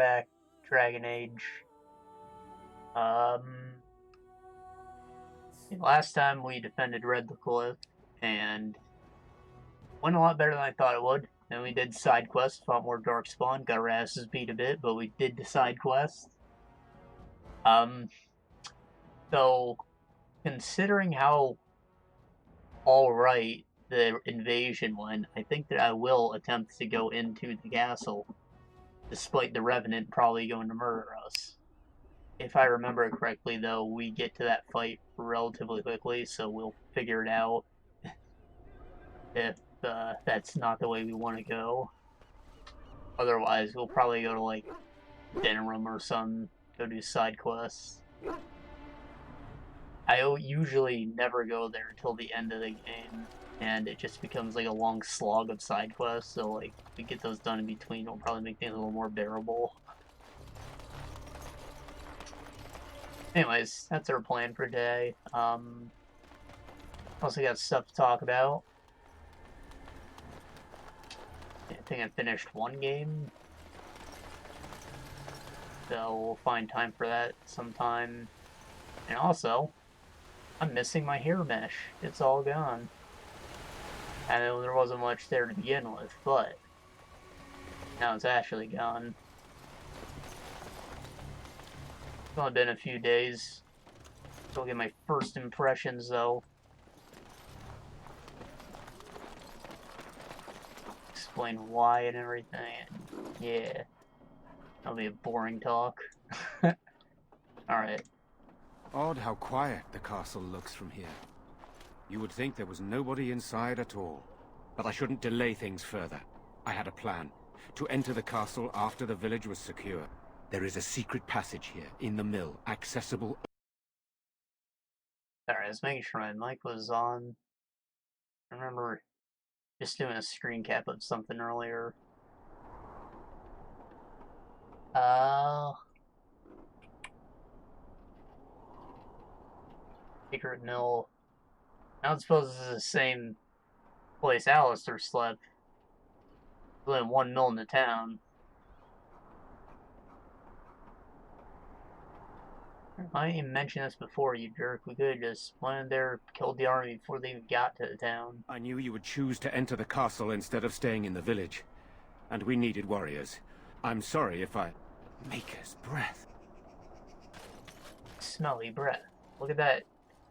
back, Dragon Age. Last time we defended Red the Cliff, and went a lot better than I thought it would. And we did side quests, fought more Darkspawn, got our asses beat a bit, but we did the side quest. So, considering how alright the invasion went, I think that I will attempt to go into the castle, despite the Revenant probably going to murder us. If I remember correctly, though, we get to that fight relatively quickly, so we'll figure it out if that's not the way we want to go. Otherwise, we'll probably go to, like, dinner room or something, go do side quests. I usually never go there until the end of the game, and it just becomes like a long slog of side quests, so like, if we get those done in between, it'll probably make things a little more bearable. Anyways, that's our plan for today. Also got stuff to talk about. I think I finished one game, so we'll find time for that sometime. And also, I'm missing my hair mesh. It's all gone. I know there wasn't much there to begin with, but now it's actually gone. It's only been a few days. So I'll get my first impressions, though. Explain why and everything. Yeah. That'll be a boring talk. Alright. Odd how quiet the castle looks from here. You would think there was nobody inside at all. But I shouldn't delay things further. I had a plan. To enter the castle after the village was secure. There is a secret passage here, in the mill, accessible... Sorry, I was making sure my mic was on. I remember just doing a screen cap of something earlier. Secret mill. I don't suppose this is the same place Alistair slept. There's only one mill in the town. I didn't even mention this before, you jerk. We could have just went in there, killed the army before they even got to the town. I knew you would choose to enter the castle instead of staying in the village. And we needed warriors. I'm sorry if I... Maker's breath. Smelly breath. Look at that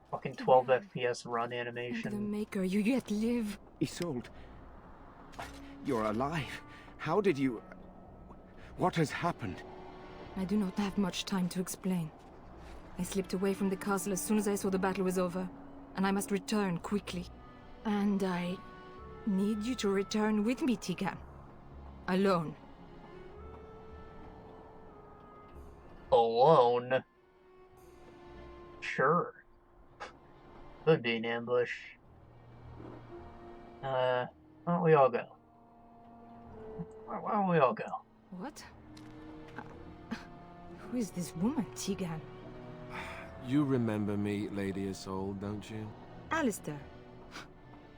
fucking 12 FPS run animation. The Maker, you yet live. Isolde. You're alive. How did you... What has happened? I do not have much time to explain. I slipped away from the castle as soon as I saw the battle was over, and I must return quickly. And I need you to return with me, Teagan. Alone. Alone? Sure. Could be an ambush. Why don't we all go? Why don't we all go? What? Who is this woman, Teagan? You remember me, Lady Isolde, don't you? Alistair.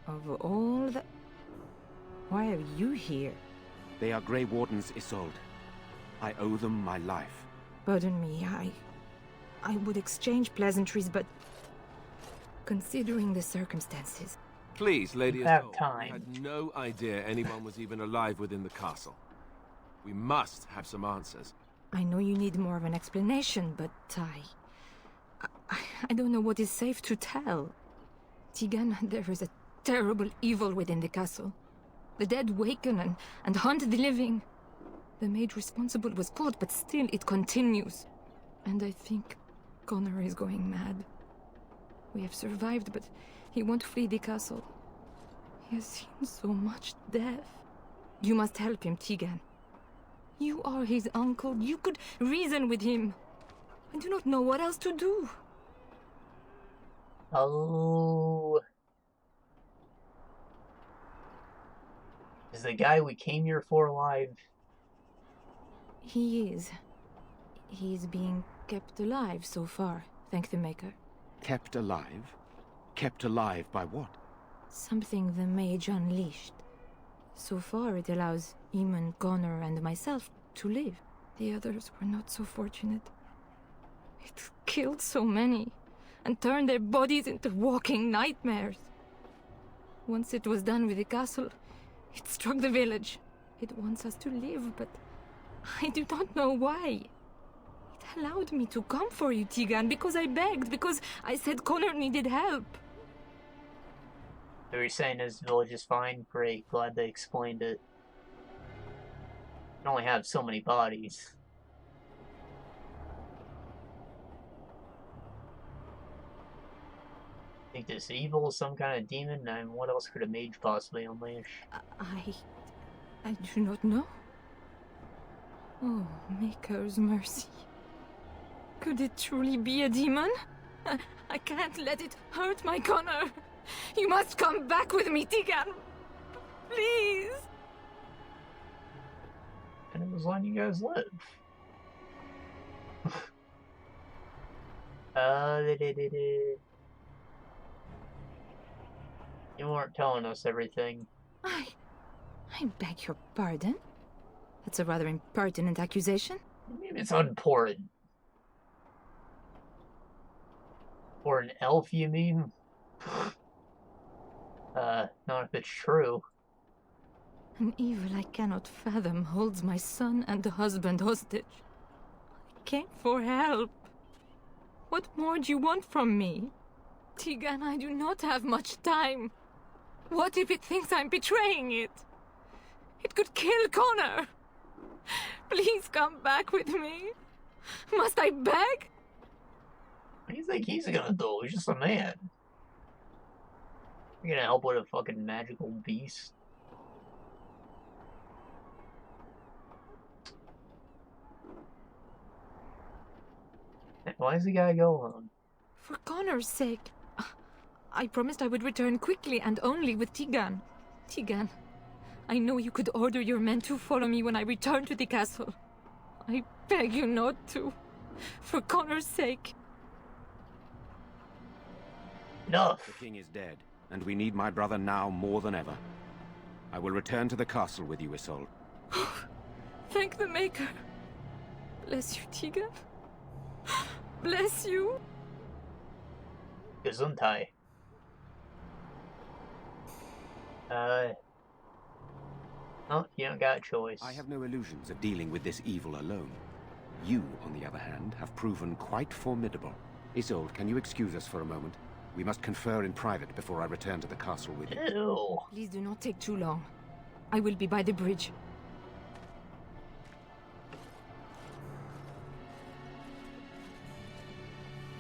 Of all the... Why are you here? They are Grey Wardens, Isolde. I owe them my life. Pardon me, I would exchange pleasantries, but... Considering the circumstances... Please, Lady You have Isolde, time. I had no idea anyone was even alive within the castle. We must have some answers. I know you need more of an explanation, but I don't know what is safe to tell. Teagan, there is a terrible evil within the castle. The dead waken and haunt the living. The mage responsible was caught, but still it continues. And I think Connor is going mad. We have survived, but he won't flee the castle. He has seen so much death. You must help him, Teagan. You are his uncle. You could reason with him. I do not know what else to do. Oh. Is the guy we came here for alive? He is. He is being kept alive so far, thank the Maker. Kept alive? Kept alive by what? Something the mage unleashed. So far it allows Eamon, Connor, and myself to live. The others were not so fortunate. It killed so many, and turned their bodies into walking nightmares. Once it was done with the castle, it struck the village. It wants us to live, but I do not know why. It allowed me to come for you, Teagan, because I begged, because I said Connor needed help. So you're saying this village is fine? Great, glad they explained it. You can only have so many bodies. Think this evil is some kind of demon, and what else could a mage possibly unleash? I do not know. Oh, Maker's mercy. Could it truly be a demon? I can't let it hurt my Connor. You must come back with me, Teagan. Please. And it was letting you guys live. You weren't telling us everything. I beg your pardon? That's a rather impertinent accusation. Maybe it's unimportant. Or an elf, you mean? Not if it's true. An evil I cannot fathom holds my son and the husband hostage. I came for help. What more do you want from me? Teagan, I do not have much time. What if it thinks I'm betraying it? It could kill Connor. Please come back with me. Must I beg? What do you think he's gonna do? He's just a man. You're gonna help with a fucking magical beast? Why does the guy go on? For Connor's sake. I promised I would return quickly and only with Teagan. Teagan, I know you could order your men to follow me when I return to the castle. I beg you not to. For Connor's sake. Enough. The king is dead, and we need my brother now more than ever. I will return to the castle with you, Isolde. Thank the Maker. Bless you, Teagan. Bless you. Gesundheit. Oh, you don't got a choice. I have no illusions of dealing with this evil alone. You, on the other hand, have proven quite formidable. Isolde, can you excuse us for a moment? We must confer in private before I return to the castle with you. Ew. Please do not take too long. I will be by the bridge.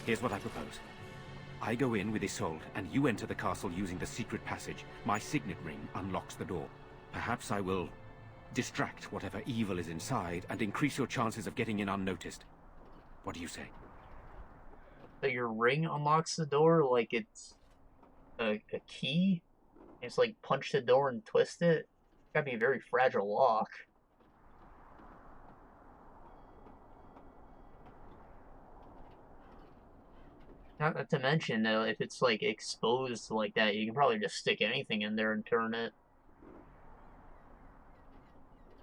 Here's what I propose. I go in with Isolde, and you enter the castle using the secret passage. My signet ring unlocks the door. Perhaps I will distract whatever evil is inside and increase your chances of getting in unnoticed. What do you say? So your ring unlocks the door like it's a key? It's like punch the door and twist it? It's gotta be a very fragile lock. Not to mention, though, if it's like exposed like that, you can probably just stick anything in there and turn it.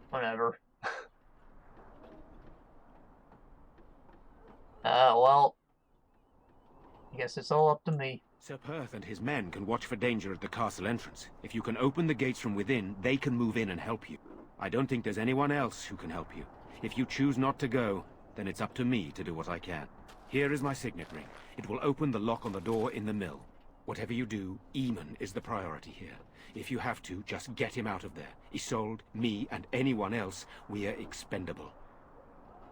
Whatever. Well, I guess it's all up to me. Sir Perth and his men can watch for danger at the castle entrance. If you can open the gates from within, they can move in and help you. I don't think there's anyone else who can help you. If you choose not to go, then it's up to me to do what I can. Here is my signet ring. It will open the lock on the door in the mill. Whatever you do, Eamon is the priority here. If you have to, just get him out of there. Isolde, me, and anyone else, we are expendable.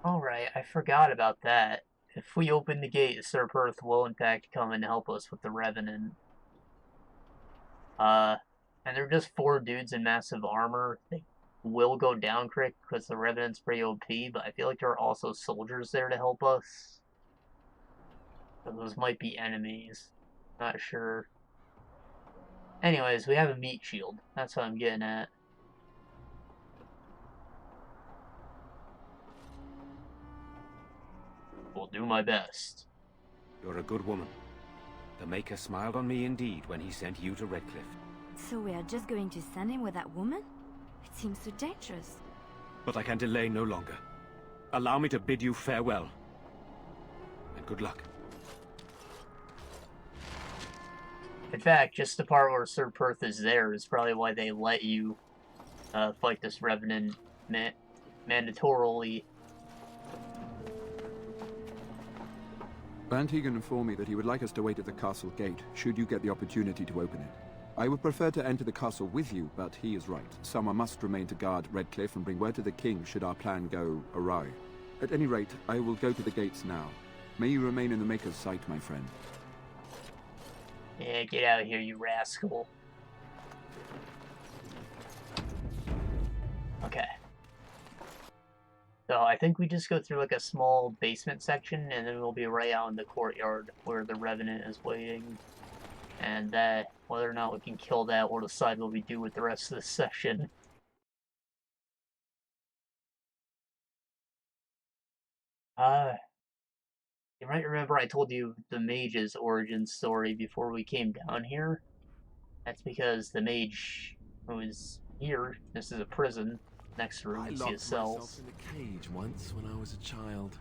Alright, I forgot about that. If we open the gate, Sir Perth will in fact come and help us with the Revenant. And they're just 4 dudes in massive armor. They will go down quick because the Revenant's pretty OP, but I feel like there are also soldiers there to help us. So those might be enemies. Not sure. Anyways, we have a meat shield. That's what I'm getting at. Will do my best. You're a good woman. The Maker smiled on me indeed when he sent you to Redcliffe. So we are just going to send him with that woman? It seems so dangerous. But I can delay no longer. allow me to bid you farewell. And good luck. In fact, just the part where Sir Perth is there is probably why they let you fight this Revenant mandatorily. Bann informed me that he would like us to wait at the castle gate, should you get the opportunity to open it. I would prefer to enter the castle with you, but he is right. Someone must remain to guard Redcliffe and bring word to the king should our plan go awry. At any rate, I will go to the gates now. May you remain in the Maker's sight, my friend. Yeah, get out of here, you rascal. Okay. So I think we just go through like a small basement section, and then we'll be right out in the courtyard where the Revenant is waiting. And whether or not we can kill that, we'll decide what we do with the rest of this session. You might remember I told you the mage's origin story before we came down here. That's because the mage who is here, this is a prison, next room, I you see locked his cells. myself in a cage once when I was a child.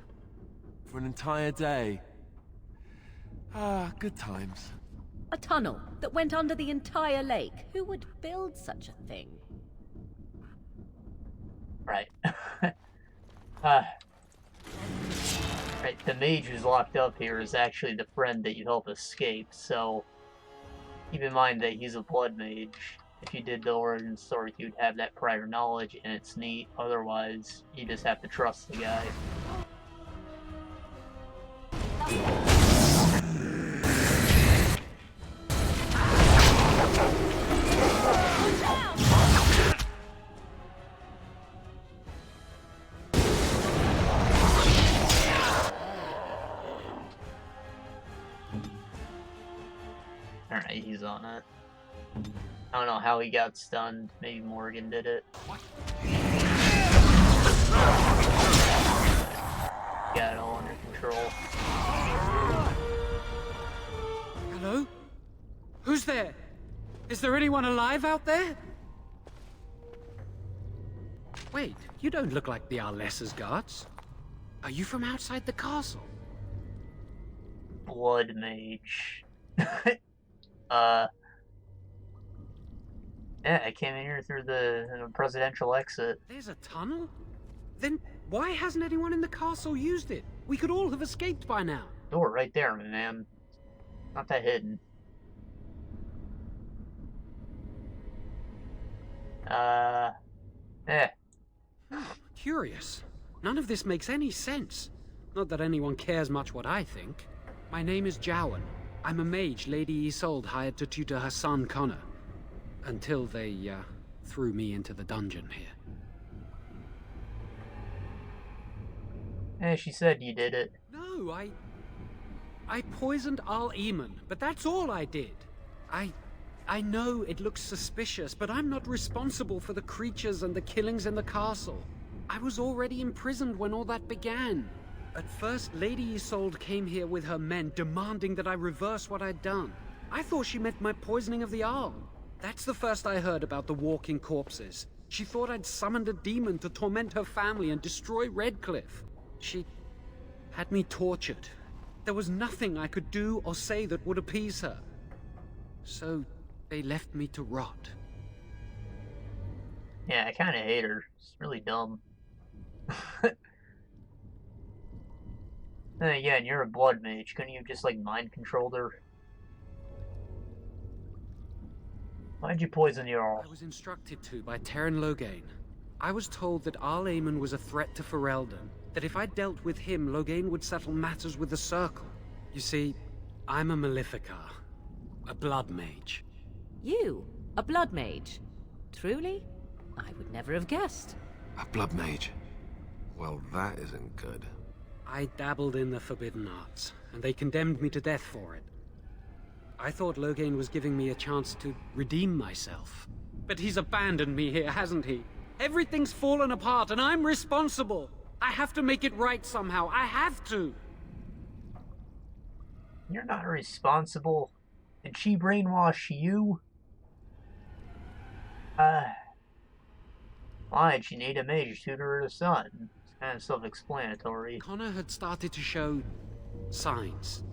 For an entire day. Ah, good times. A tunnel that went under the entire lake. Who would build such a thing? Right. Right, the mage who's locked up here is actually the friend that you help escape, so keep in mind that he's a blood mage. If you did the origin story, you'd have that prior knowledge, and it's neat. Otherwise, you just have to trust the guy. Alright, he's on it. I don't know how he got stunned. Maybe Morgan did it. Got it all under control. Hello? Who's there? Is there anyone alive out there? Wait, you don't look like the Arlessa's guards. Are you from outside the castle? Blood mage. Yeah, I came in here through the presidential exit. There's a tunnel? Then why hasn't anyone in the castle used it? We could all have escaped by now. Door right there, man. Not that hidden. Curious. None of this makes any sense. Not that anyone cares much what I think. My name is Jowan. I'm a mage Lady Isolde hired to tutor her son Connor. Until they, threw me into the dungeon here. She said you did it. No, I poisoned Al Eamon, but that's all I did. I know it looks suspicious, but I'm not responsible for the creatures and the killings in the castle. I was already imprisoned when all that began. At first, Lady Isolde came here with her men, demanding that I reverse what I'd done. I thought she meant my poisoning of the Arl. That's the first I heard about the walking corpses. She thought I'd summoned a demon to torment her family and destroy Redcliffe. She had me tortured. There was nothing I could do or say that would appease her. So they left me to rot. Yeah, I kind of hate her. It's really dumb. Then again, you're a blood mage. Couldn't you have just, like, mind-controlled her? Why'd you poison your Arl? I was instructed to by Terran Loghain. I was told that Arl Eamon was a threat to Ferelden, that if I dealt with him, Loghain would settle matters with the Circle. You see, I'm a Maleficar, a blood mage. You? A blood mage? Truly? I would never have guessed. A blood mage? Well, that isn't good. I dabbled in the forbidden arts, and they condemned me to death for it. I thought Loghain was giving me a chance to redeem myself. But he's abandoned me here, hasn't he? Everything's fallen apart, and I'm responsible! I have to make it right somehow. I have to! You're not responsible. Did she brainwash you? Why'd she need a mage tutor her son? Kind of self-explanatory. Connor had started to show signs.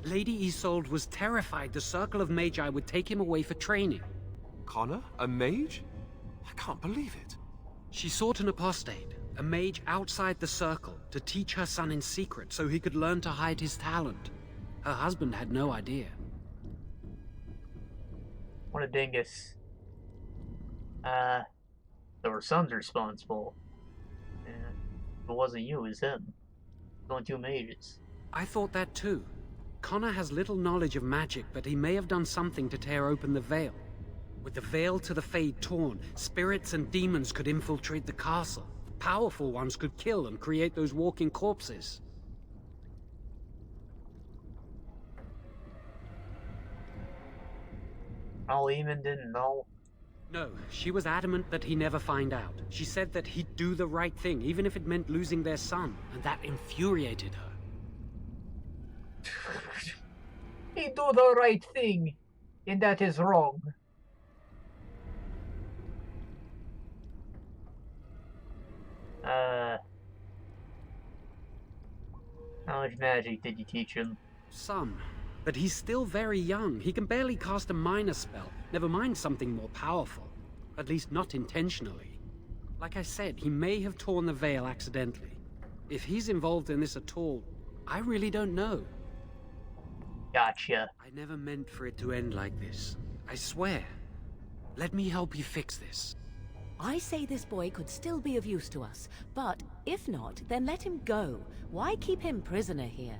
Lady Isolde was terrified the Circle of Magi would take him away for training. Connor? A mage? I can't believe it. She sought an apostate, a mage outside the Circle, to teach her son in secret so he could learn to hide his talent. Her husband had no idea. What a dingus. So her son's responsible. Yeah. If it wasn't you, it was him. Only two mages. I thought that too. Connor has little knowledge of magic, but he may have done something to tear open the veil. With the veil to the Fade torn, spirits and demons could infiltrate the castle. Powerful ones could kill and create those walking corpses. Al-Eamon didn't know. No, she was adamant that he never find out. She said that he'd do the right thing, even if it meant losing their son, and that infuriated her. He do the right thing, and that is wrong. How much magic did you teach him? Some. But he's still very young. He can barely cast a minor spell, never mind something more powerful. At least not intentionally. Like I said, he may have torn the veil accidentally. If he's involved in this at all, I really don't know. Gotcha. I never meant for it to end like this. I swear. Let me help you fix this. I say this boy could still be of use to us, but if not, then let him go. Why keep him prisoner here?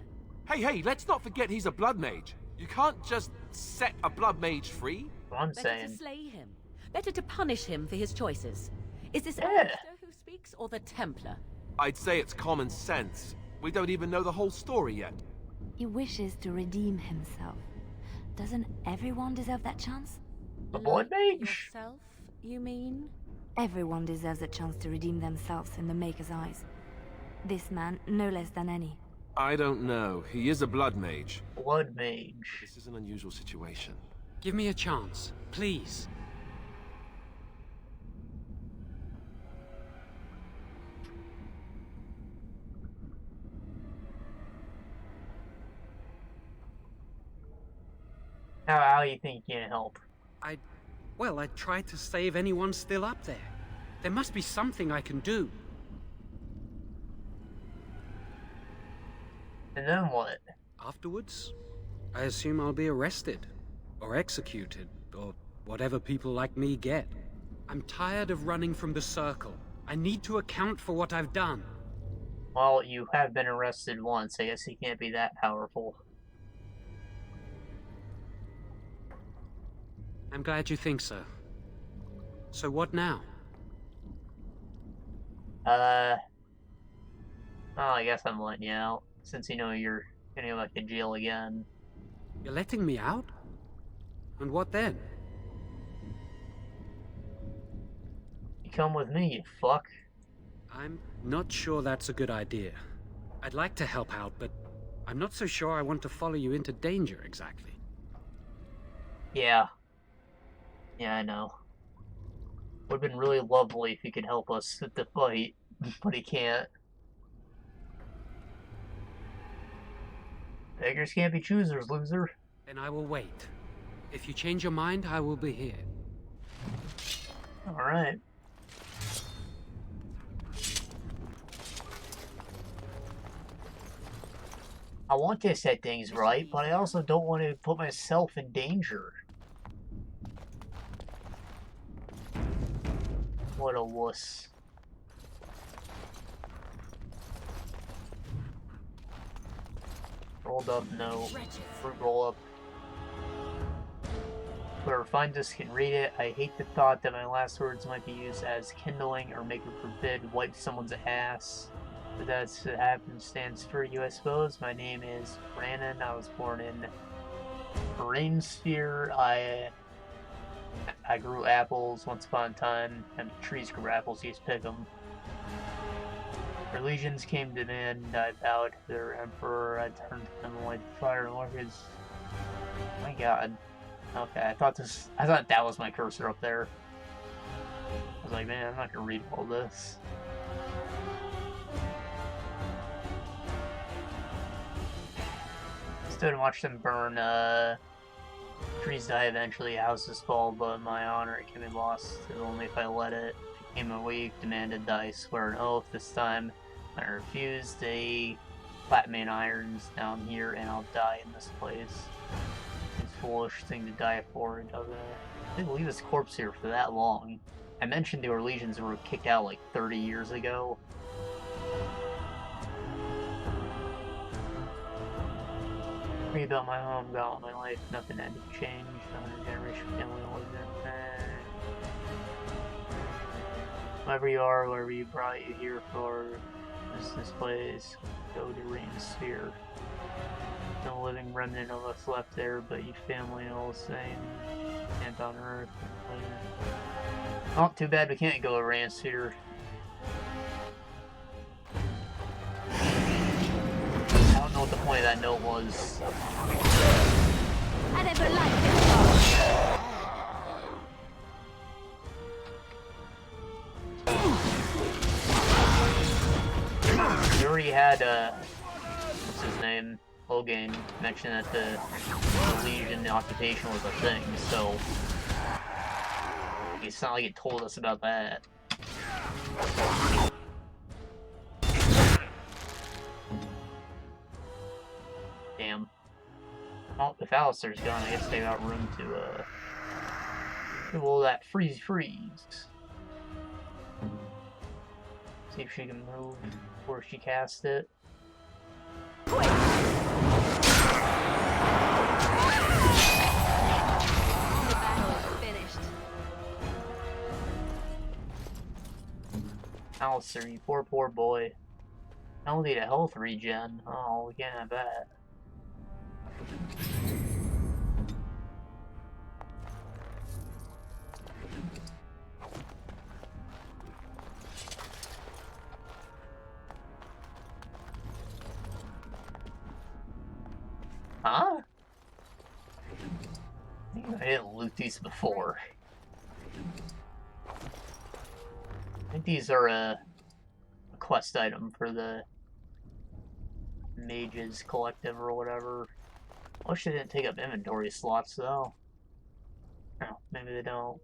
Hey, let's not forget he's a blood mage. You can't just set a blood mage free. I'm Better saying. to slay him. Better to punish him for his choices. Is this Yeah. Alistair who speaks, or the Templar? I'd say it's common sense. We don't even know the whole story yet. He wishes to redeem himself. Doesn't everyone deserve that chance? A blood mage? Yourself, you mean? Everyone deserves a chance to redeem themselves in the Maker's eyes. This man, no less than any. I don't know. He is a blood mage. Blood mage. This is an unusual situation. Give me a chance, please. How you think you can help? Well, I tried to save anyone still up there. There must be something I can do. And then what? Afterwards, I assume I'll be arrested, or executed, or whatever people like me get. I'm tired of running from the Circle. I need to account for what I've done. Well, you have been arrested once. I guess he can't be that powerful. I'm glad you think so. So what now? Well, I guess I'm letting you out, since you know you're gonna go back to jail again. You're letting me out? And what then? You come with me, you fuck. I'm not sure that's a good idea. I'd like to help out, but I'm not so sure I want to follow you into danger exactly. Yeah. Yeah, I know. Would've been really lovely if he could help us with the fight, but he can't. Beggars can't be choosers, loser. Then I will wait. If you change your mind, I will be here. Alright. I want to set things right, but I also don't want to put myself in danger. What a wuss. Rolled up, no. Fruit roll up. Whoever finds this can read it. I hate the thought that my last words might be used as kindling or make a forbid wipe someone's ass. But that's happenstance for you, I suppose. My name is Brandon. I was born in Rainsphere. I grew apples once upon a time, and trees grew apples, you just pick them. Legions came to an end, I bowed to their emperor, I turned to them like fire and orchids. My god. Okay, I thought that was my cursor up there. I was like, man, I'm not gonna read all this. Stood and watched them burn, trees die eventually, houses fall, but my honor it can be lost only if I let it. I came awake, demanded that I swear an oath this time. I refused, they flat main irons down here and I'll die in this place. It's a foolish thing to die for, doesn't it? I didn't leave his corpse here for that long. I mentioned the Orlesians were kicked out like 30 years ago. Read about my home, about my life, nothing had to change. 100 generation family lived in there. Whoever you are, whoever you brought you here for, this place, go to Rain Sphere. No living remnant of us left there, but you family all the same. Camped on Earth. Oh, too bad we can't go to Rain Sphere. I don't know what the point of that note was. I never liked this. We already had, what's his name? Logan mentioned that the Legion, the occupation was a thing, so it's not like it told us about that. Damn. Well, if Alistair's gone, I guess they got room to, do all that freeze. See if she can move before she casts it. Alistair, you poor boy. I'll need a health regen. Oh, we can't have that. Huh? I didn't loot these before. I think these are a quest item for the mages collective or whatever. I wish they didn't take up inventory slots though. Oh, maybe they don't.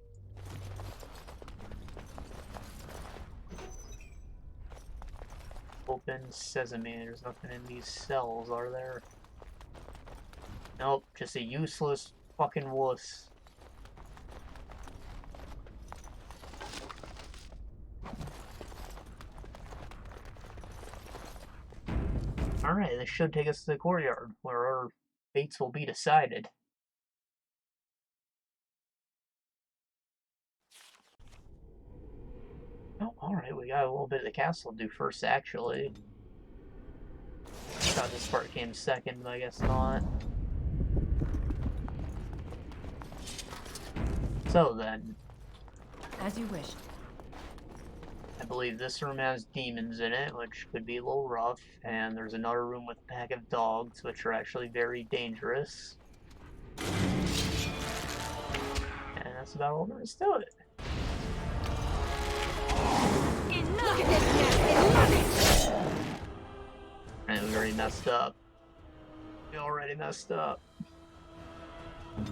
Open sesame, there's nothing in these cells, are there? Nope, just a useless fucking wuss. Alright, this should take us to the courtyard, where our fates will be decided. Oh, alright, we got a little bit of the castle to do first, actually. I thought this part came second, but I guess not. So then, As you wished. I believe this room has demons in it, which could be a little rough, and there's another room with a pack of dogs, which are actually very dangerous. And that's about all there is to it. And we already messed up. We already messed up.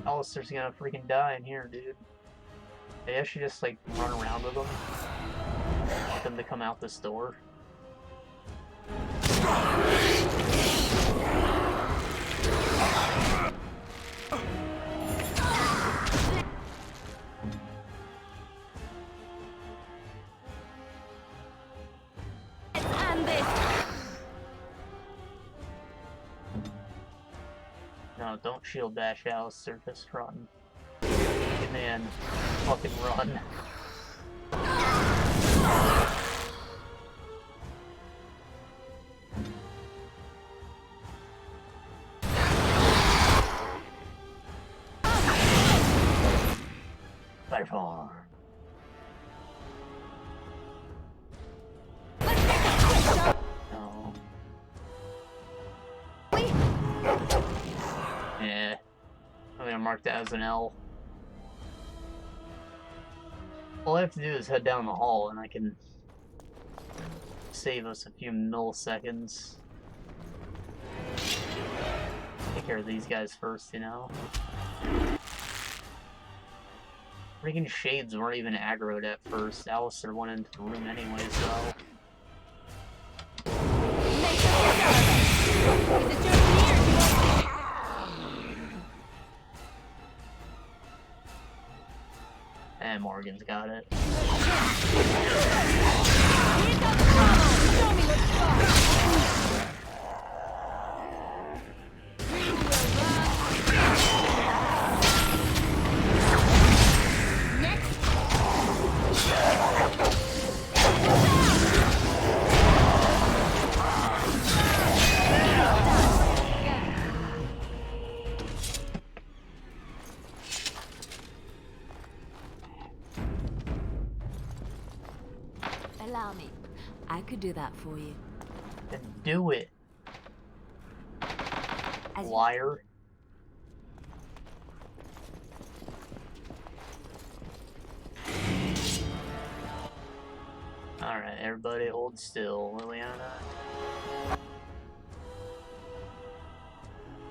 Alistair's gonna freaking die in here, dude. Maybe I should just, like, run around with them. Want them to come out this door. No, don't shield dash, Alistair, just run. Good man, fucking run. Firefall. No. Yeah. I'm gonna mark that as an L. All I have to do is head down the hall and I can save us a few milliseconds. I think care of these guys first, you know? Freaking shades weren't even aggroed at first. Alistair went into the room anyway, so... And Morgan's got it. Allow me. I could do that for you. Then do it, As you- liar. Alright, everybody hold still. Liliana.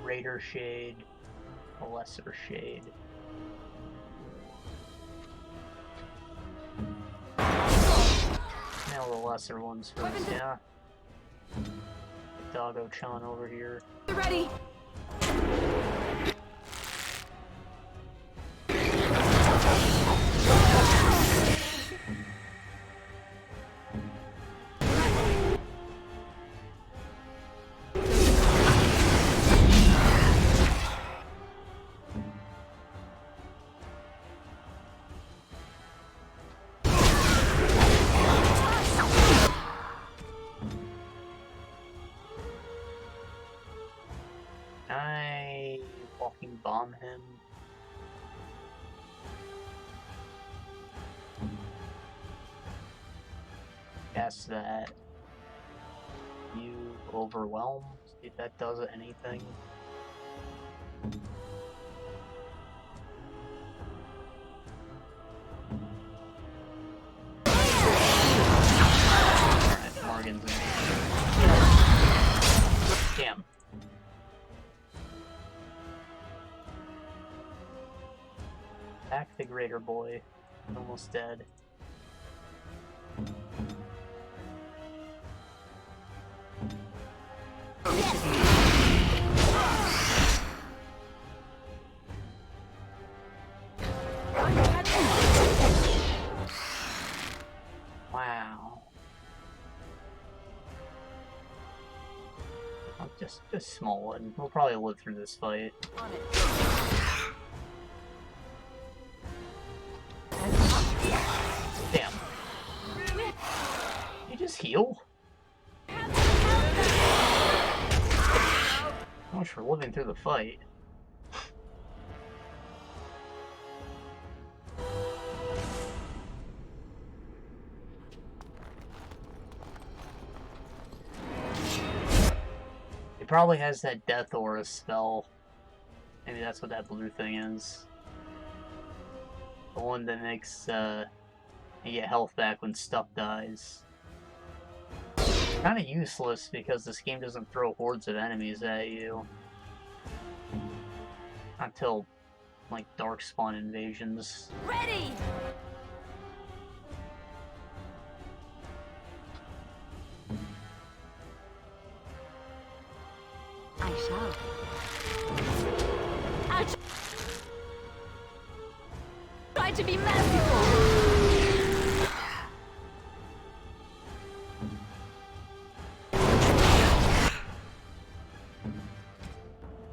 Greater shade. A lesser shade. Now the lesser ones first, yeah. Doggo-chan over here. Ready. I walking bomb him. Cast that. You overwhelm. See if that does anything. Alright, Morgan's in. Damn. Back the greater boy. Almost dead. Wow. Oh, just small one. We'll probably live through this fight. Damn. You just heal? So much for living through the fight. It probably has that death aura spell. Maybe that's what that blue thing is. The one that makes you get health back when stuff dies. Kind of useless because this game doesn't throw hordes of enemies at you. Until, like, Darkspawn invasions. Ready. I shall. I'll try to be merciful.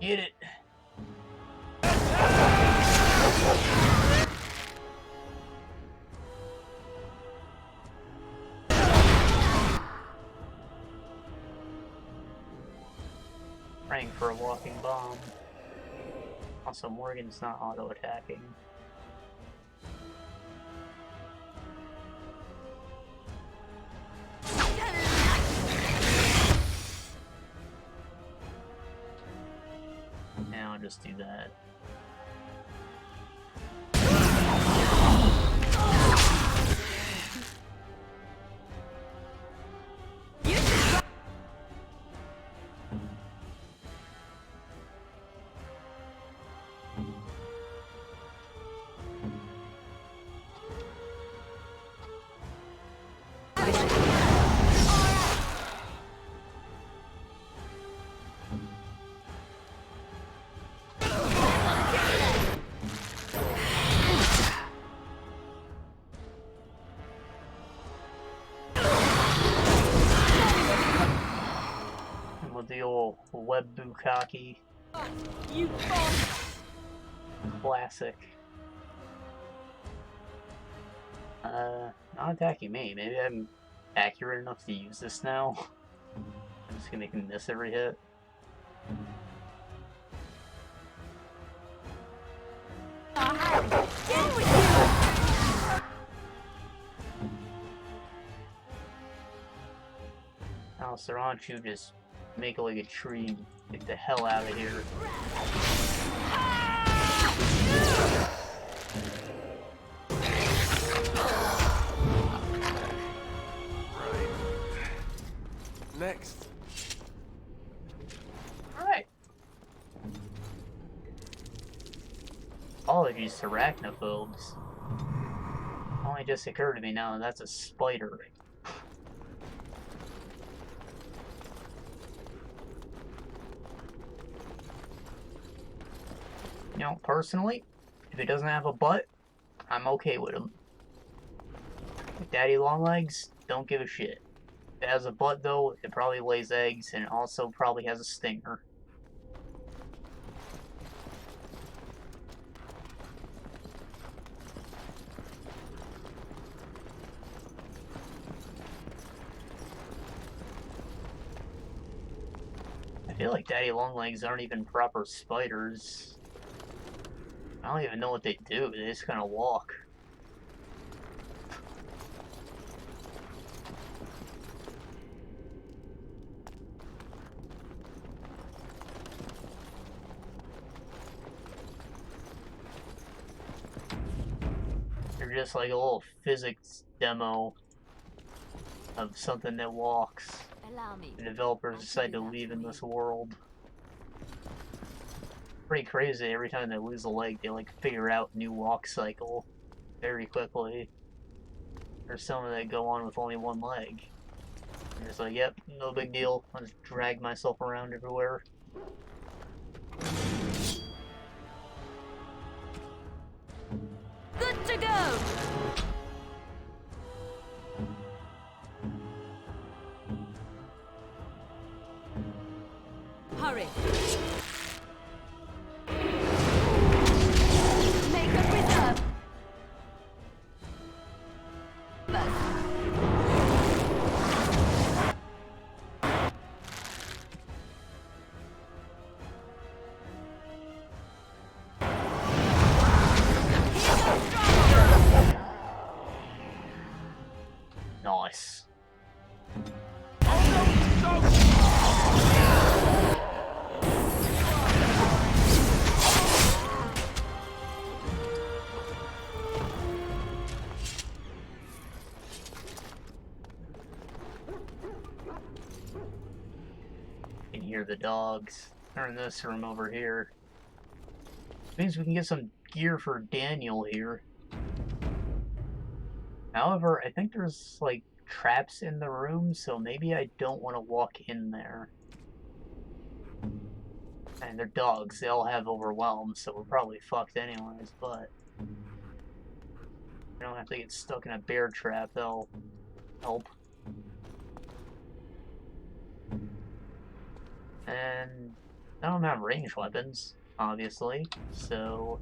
Get it. Praying for a walking bomb. Also, Morgan's not auto-attacking. Yeah, I'll just do that. with the old web bukkake. You Classic. Not attacking me. Maybe I'm accurate enough to use this now. I'm just gonna make him miss every hit. Now, sir, why don't you just make it like a tree and get the hell out of here? Next. Alright. Apologies to arachnophobes. Only just occurred to me now that's a spider. You know, personally, if it doesn't have a butt, I'm okay with him. Daddy Longlegs, don't give a shit. If it has a butt, though, it probably lays eggs, and it also probably has a stinger. I feel like Daddy Longlegs aren't even proper spiders. I don't even know what they do, they just kind of walk. They're just like a little physics demo of something that walks. Allow me. The developers decide to leave in this world. Pretty crazy, every time they lose a leg, they like figure out new walk cycle very quickly. There's some that go on with only one leg. And it's like, yep, no big deal. I'll just drag myself around everywhere. Good to go! Hurry! Make a reserve! Nice. Can hear the dogs. Turn this room over here. Means we can get some gear for Daniel here. However, I think there's like traps in the room, so maybe I don't want to walk in there. And they're dogs, they all have overwhelm, so we're probably fucked anyways, but I don't have to get stuck in a bear trap, that'll help. And I don't have ranged weapons, obviously, so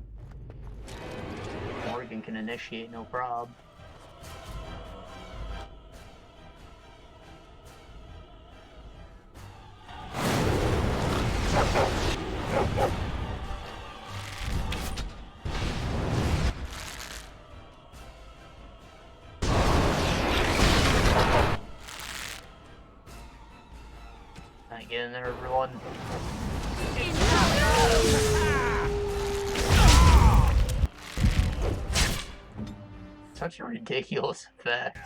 Morgan can initiate no prob. Get in there, everyone. Such a ridiculous effect.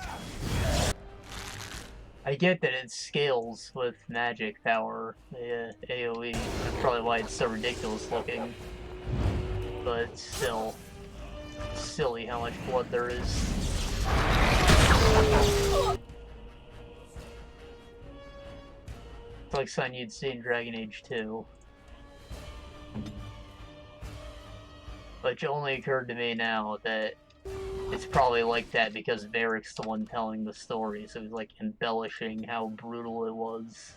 I get that it scales with magic power, the AoE. That's probably why it's so ridiculous looking. But still, silly how much blood there is. It's like something you'd see in Dragon Age 2. Which only occurred to me now that it's probably like that because Varric's the one telling the story, so he's like embellishing how brutal it was.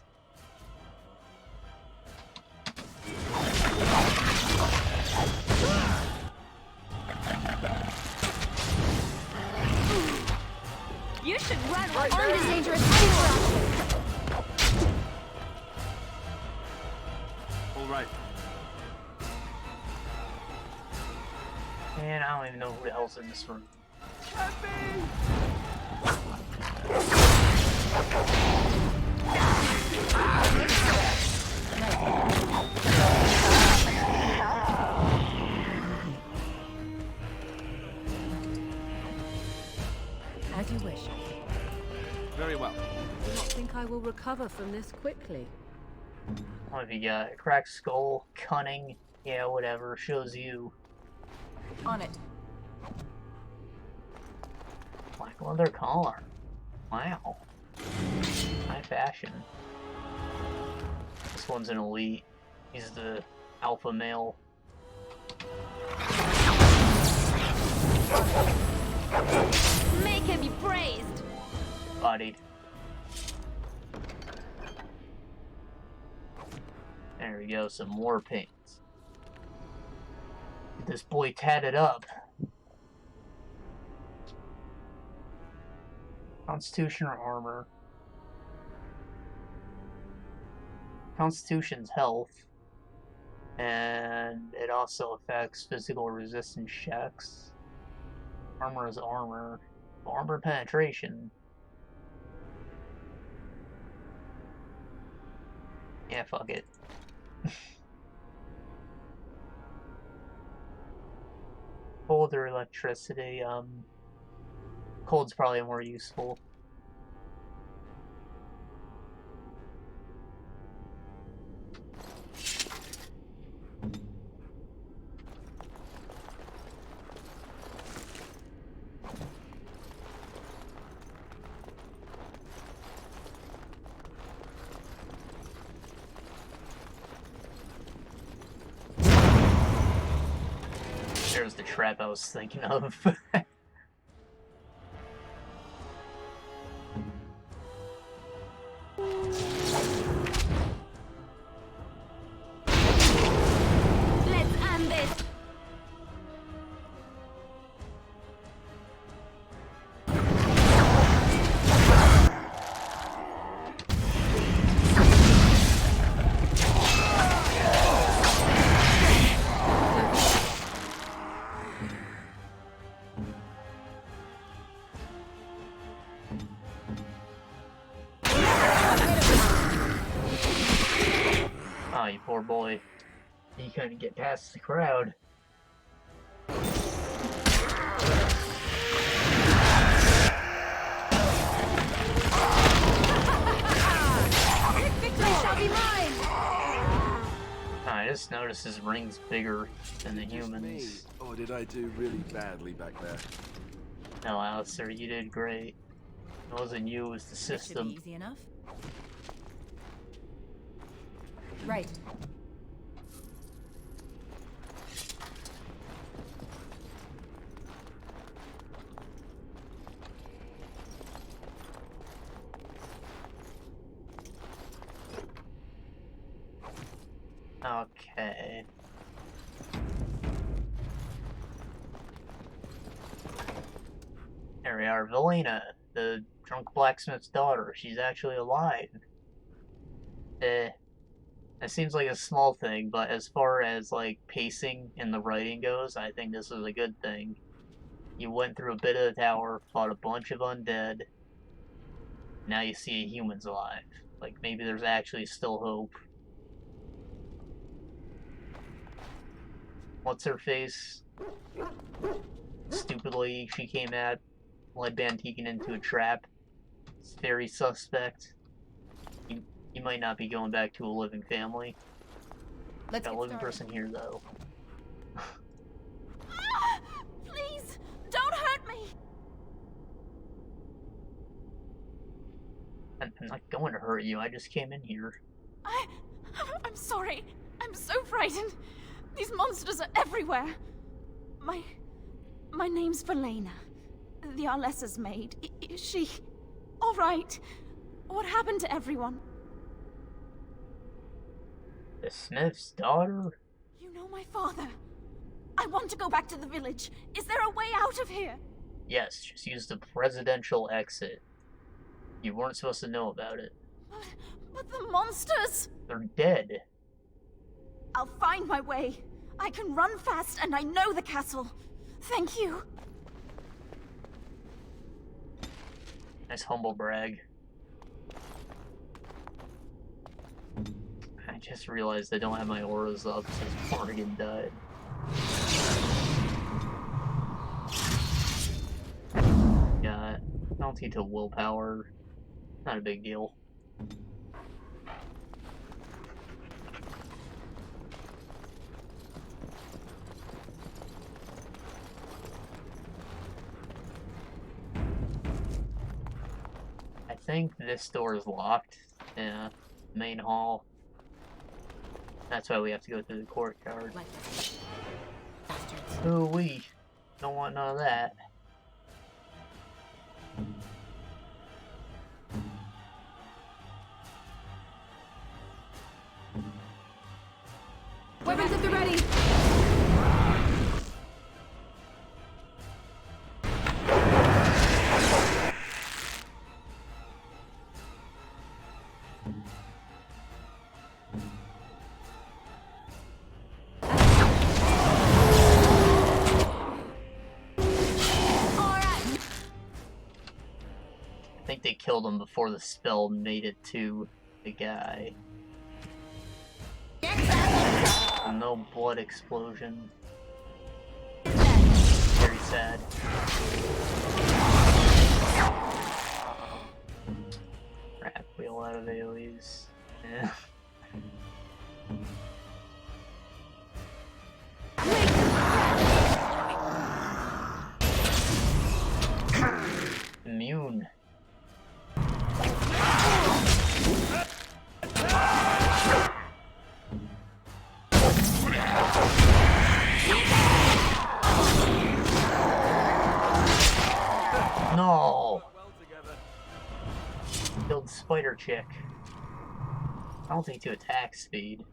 Armed is dangerous. Dangerous. All right. And I don't even know who the hell's in this room. As you wish. Very well. Do not think I will recover from this quickly. What have you got? Cracked skull, cunning, yeah, whatever, shows you. On it. Black leather collar. Wow. High fashion. This one's an elite. He's the alpha male. Make him be praised. Bodied. There we go, some more paints. Get this boy tatted up. Constitution or armor? Constitution's health. And it also affects physical resistance checks. Armor is armor. Armor penetration. Yeah, fuck it. Cold or electricity, cold's probably more useful. There's the trap I was thinking of. Let's end this. Oh, you poor boy. You couldn't get past the crowd. Victory shall be mine. I just noticed his ring's bigger than the Me? humans. Or did I do really badly back there? No, Alistair, you did great. It wasn't you, it was the This should system. be easy enough. Right. Okay. There we are, Lenna, the drunk blacksmith's daughter. She's actually alive. That seems like a small thing, but as far as like pacing in the writing goes, I think this is a good thing. You went through a bit of the tower, fought a bunch of undead. Now you see a human's alive. Like maybe there's actually still hope. What's her face? Stupidly, she came at, led Bann into a trap. It's very suspect. You might not be going back to a living family. Let's Got a get living started. person here, though. Please, don't hurt me. I'm not going to hurt you. I just came in here. I'm sorry. I'm so frightened. These monsters are everywhere. My name's Lenna. The Arlessa's maid. Is she all right? What happened to everyone? The Smith's daughter? You know my father. I want to go back to the village. Is there a way out of here? Yes, just use the presidential exit. You weren't supposed to know about it. But the monsters! They're dead. I'll find my way. I can run fast and I know the castle. Thank you. Nice humble brag. I just realized I don't have my auras up since Morgan died. Got penalty to willpower. Not a big deal. I think this door is locked. Yeah, main hall. That's why we have to go through the courtyard. Ooh, we don't want none of that. Weapons at the ready! I think they killed him before the spell made it to the guy. No blood explosion. Very sad. Crap, we all out of AoEs. Yeah. Immune. No! Killed the spider chick. I don't think to attack speed.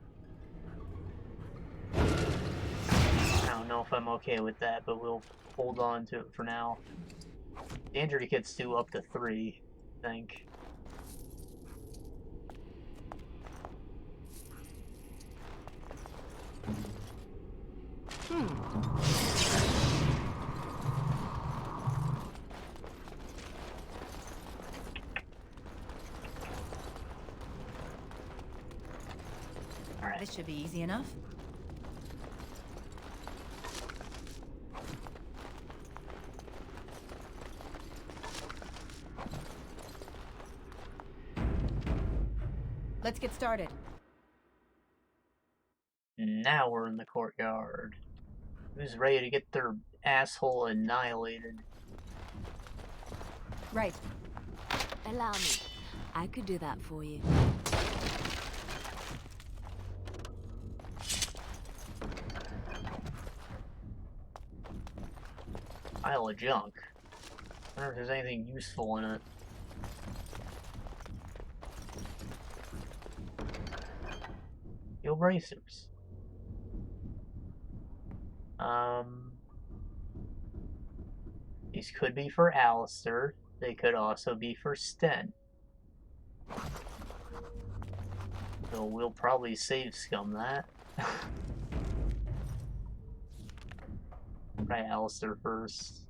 I don't know if I'm okay with that, but we'll hold on to it for now. Danger gets to up to 3, I think. Alright. This should be easy enough. Let's get started. Now we're in the courtyard. Who's ready to get their asshole annihilated? Right. Allow me. I could do that for you. Pile of junk. I wonder if there's anything useful in it. Steel bracers. These could be for Alistair. They could also be for Sten. So we'll probably save scum that. Try Alistair first.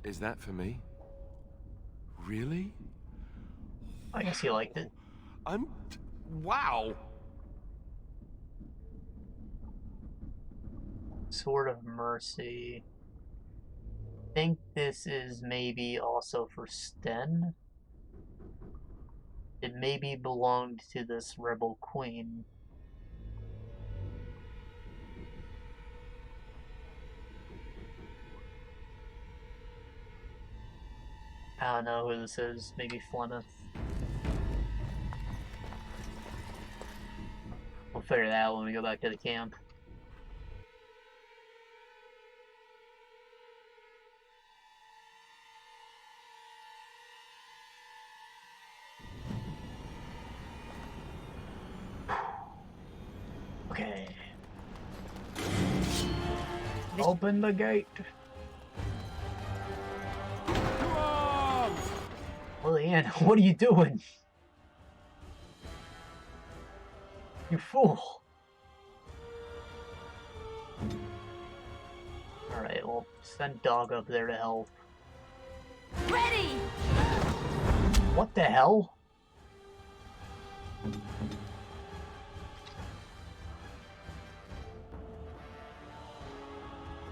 Is that for me? Really? I guess you liked it. Wow! Sword of Mercy. I think this is maybe also for Sten. It maybe belonged to this rebel queen. I don't know who this is. Maybe Flemeth. We'll figure that out when we go back to the camp. Okay. Open the gate. Lillian, what are you doing? You fool. Alright, we'll send Dog up there to help. Ready! What the hell?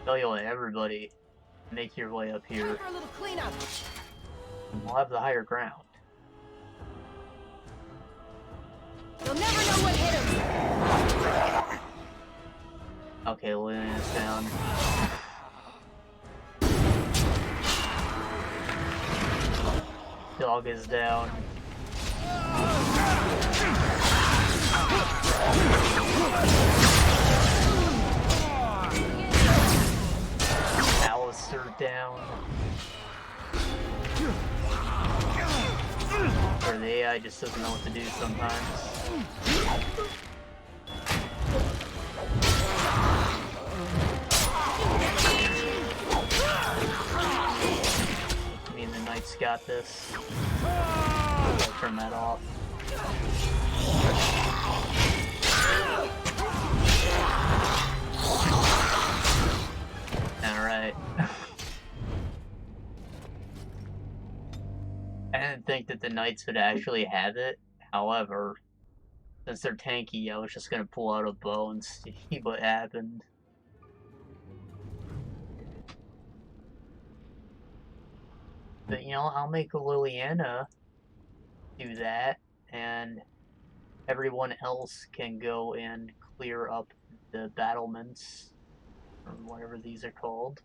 Tell you what, everybody, make your way up here. For a little cleanup. We'll have the higher ground. You'll never know what hit him. Okay, Lillian is down. Dog is down. Alistair down. Or the AI just doesn't know what to do sometimes. I mean, the Knight's got this. I'll turn that off. Alright. I didn't think that the Knights would actually have it. However, since they're tanky, I was just gonna pull out a bow and see what happened. But you know, I'll make Liliana do that, and everyone else can go and clear up the battlements, or whatever these are called.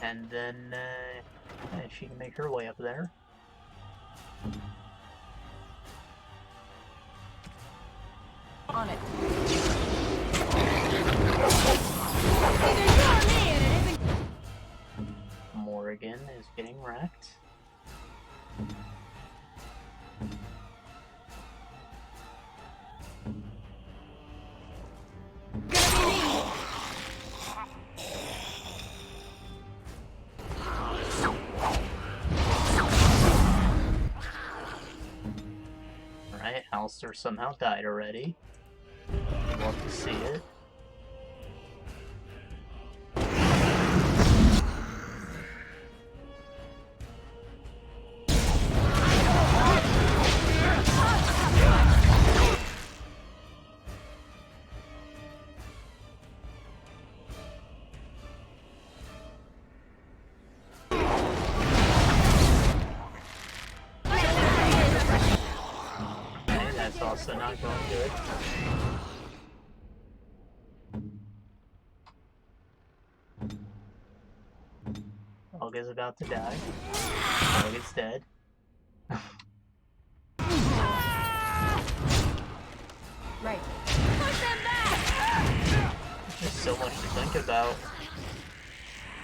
And then she can make her way up there. On it. Morrigan is getting wrecked. Alright, Alistair somehow died already. Love to see it. That's also not going good. Dog is about to die. Dog is dead. Right. There's so much to think about.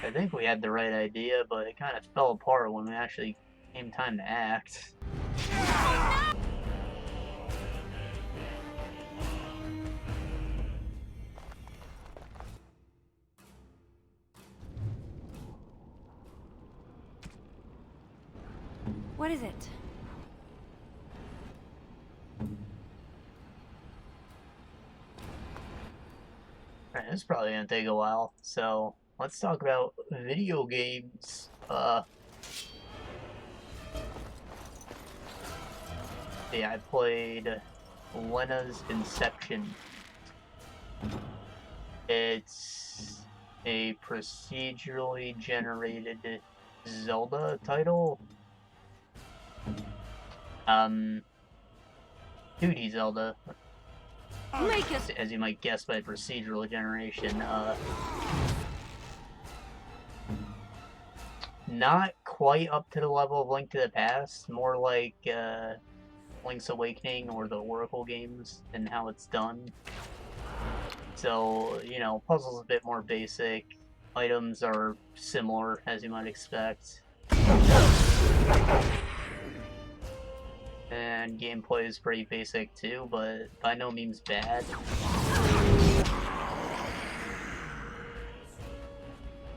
I think we had the right idea, but it kind of fell apart when it actually came time to act. What is it? Alright, this is probably gonna take a while, so let's talk about video games. Yeah, I played Lenna's Inception. It's a procedurally generated Zelda title. 2D Zelda. Make us. As you might guess by procedural generation, not quite up to the level of Link to the Past, more like Link's Awakening or the Oracle games and how it's done. So, you know, puzzles a bit more basic, items are similar as you might expect, And gameplay is pretty basic too, but by no means bad.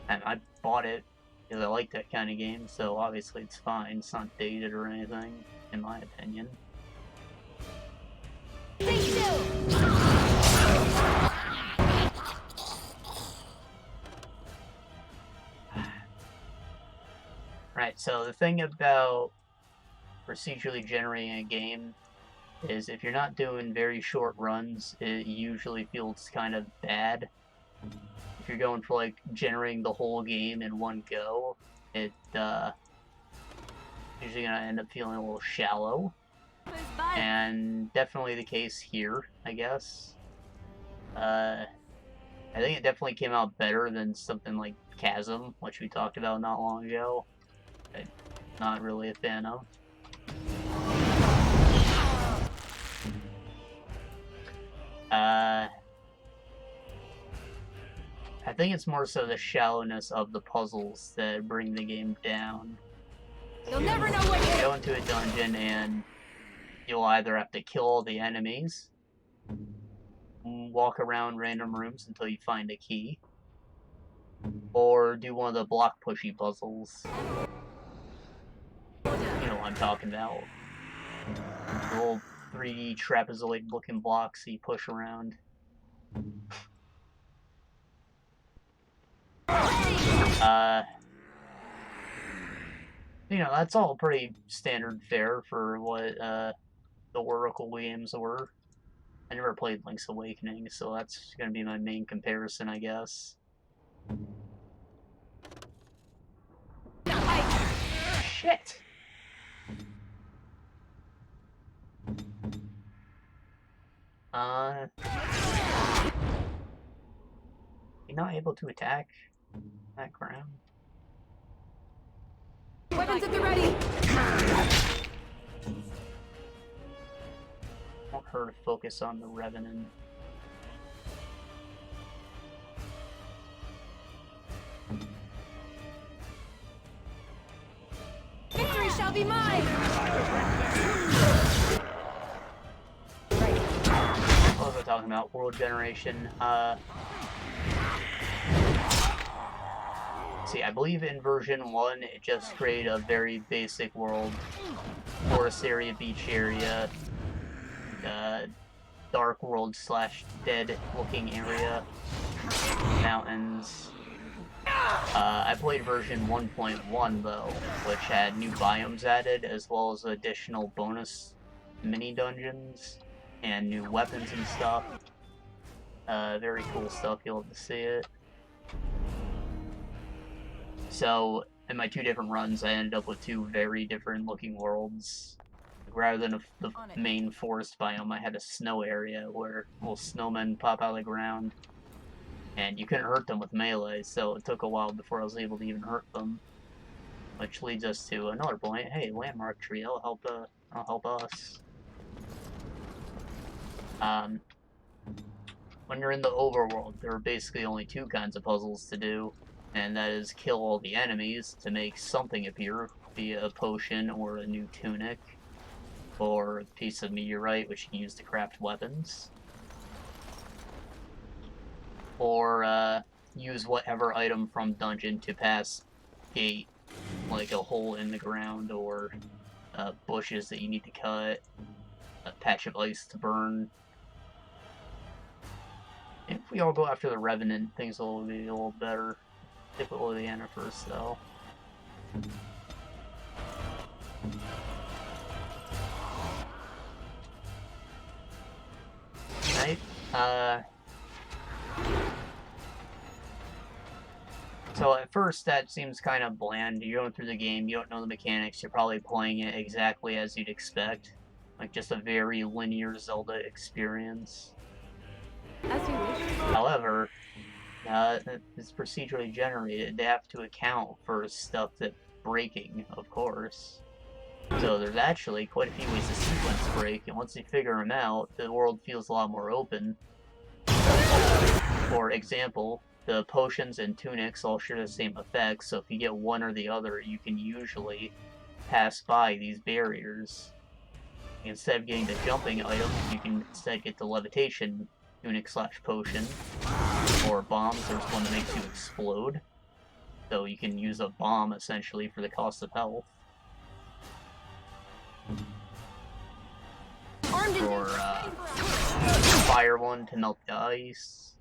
And I bought it because I like that kind of game, so obviously it's fine. It's not dated or anything, in my opinion. Right, so the thing about procedurally generating a game is if you're not doing very short runs, it usually feels kind of bad. If you're going for like generating the whole game in one go, it usually gonna end up feeling a little shallow. And definitely the case here, I guess. I think it definitely came out better than something like Chasm, which we talked about not long ago. I'm not really a fan of. I think it's more so the shallowness of the puzzles that bring the game down. You'll never know what You go into a dungeon and you'll either have to kill all the enemies, walk around random rooms until you find a key, or do one of the block pushy puzzles. You know what I'm talking about. The little 3D trapezoid looking blocks that you push around. You know, that's all pretty standard fare for what the Oracle games were. I never played Link's Awakening, so that's gonna be my main comparison, I guess. Shit! You're not able to attack that ground? Weapons at the ready! I want her to focus on the Revenant. Victory shall be mine! What was I talking about? World generation. See, I believe in version 1, it just created a very basic world. Forest area, beach area, dark world / dead looking area, mountains. I played version 1.1 though, which had new biomes added, as well as additional bonus mini dungeons and new weapons and stuff. Very cool stuff, you'll have to see it. So, in my 2 different runs, I ended up with 2 very different looking worlds. Rather than the main forest biome, I had a snow area where little snowmen pop out of the ground. And you couldn't hurt them with melee, so it took a while before I was able to even hurt them. Which leads us to another point. Hey, landmark tree, that'll help us. When you're in the overworld, there are basically only 2 kinds of puzzles to do. And that is kill all the enemies to make something appear, be it a potion or a new tunic, or a piece of meteorite which you can use to craft weapons. Or use whatever item from dungeon to pass gate, like a hole in the ground, or bushes that you need to cut, a patch of ice to burn. If we all go after the Revenant, things will be a little better. Stick with Liliana first, though. Right? So at first that seems kind of bland. You're going through the game, you don't know the mechanics, you're probably playing it exactly as you'd expect. Like just a very linear Zelda experience. As you wish. However, it's procedurally generated. They have to account for stuff that's breaking, of course. So there's actually quite a few ways to sequence break, and once you figure them out, the world feels a lot more open. For example, the potions and tunics all share the same effects, so if you get one or the other, you can usually pass by these barriers. Instead of getting the jumping item, you can instead get the levitation tunic / potion, or bombs. There's one that makes you explode, so you can use a bomb essentially for the cost of health. Or fire one to melt the ice,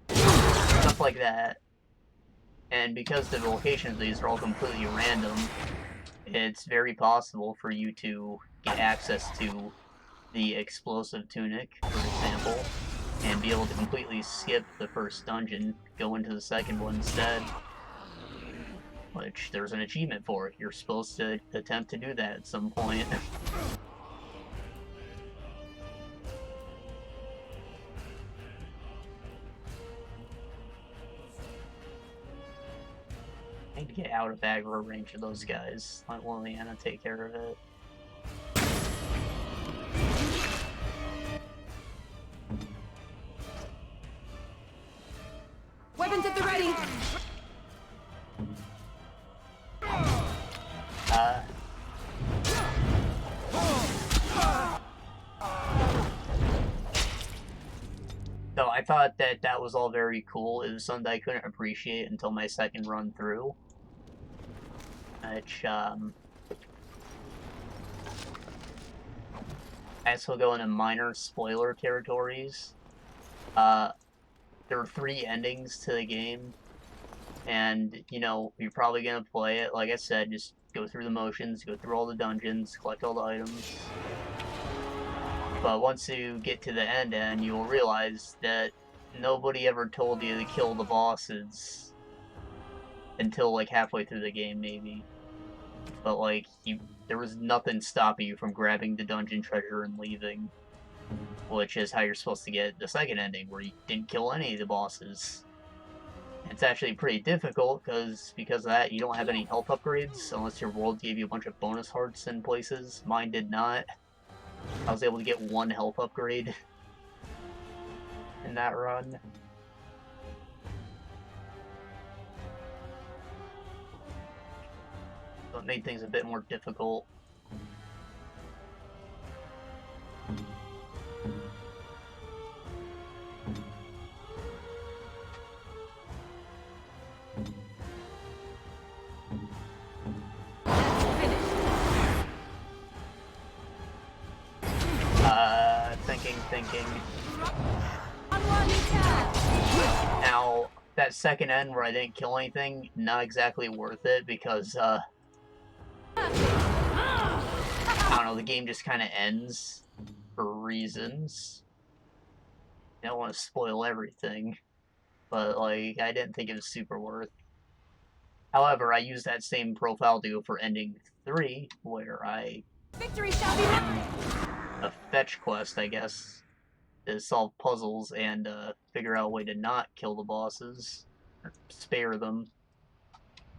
stuff like that. And because the locations of these are all completely random, it's very possible for you to get access to the explosive tunic, for example, and be able to completely skip the first dungeon, go into the second one instead. Which there's an achievement for. You're supposed to attempt to do that at some point. I need to get out of aggro range of those guys. Let Lenna take care of it. Weapons at the ready! So I thought that that was all very cool. It was something I couldn't appreciate until my second run through. Which, as we'll go into minor spoiler territories. There were 3 endings to the game. And, you know, you're probably gonna play it, like I said, just go through the motions, go through all the dungeons, collect all the items. But once you get to the end, you will realize that nobody ever told you to kill the bosses until, like, halfway through the game, maybe. But, like, there was nothing stopping you from grabbing the dungeon treasure and leaving. Which is how you're supposed to get the second ending, where you didn't kill any of the bosses. It's actually pretty difficult, because of that, you don't have any health upgrades, unless your world gave you a bunch of bonus hearts in places. Mine did not. I was able to get 1 health upgrade in that run. So it made things a bit more difficult. Thinking. Now, that second end where I didn't kill anything, not exactly worth it, because, I don't know, the game just kind of ends for reasons. I don't want to spoil everything, but, like, I didn't think it was super worth. However, I used that same profile to go for ending 3, where I... Victory shall be mine! A fetch quest, I guess, to solve puzzles and figure out a way to not kill the bosses, or spare them.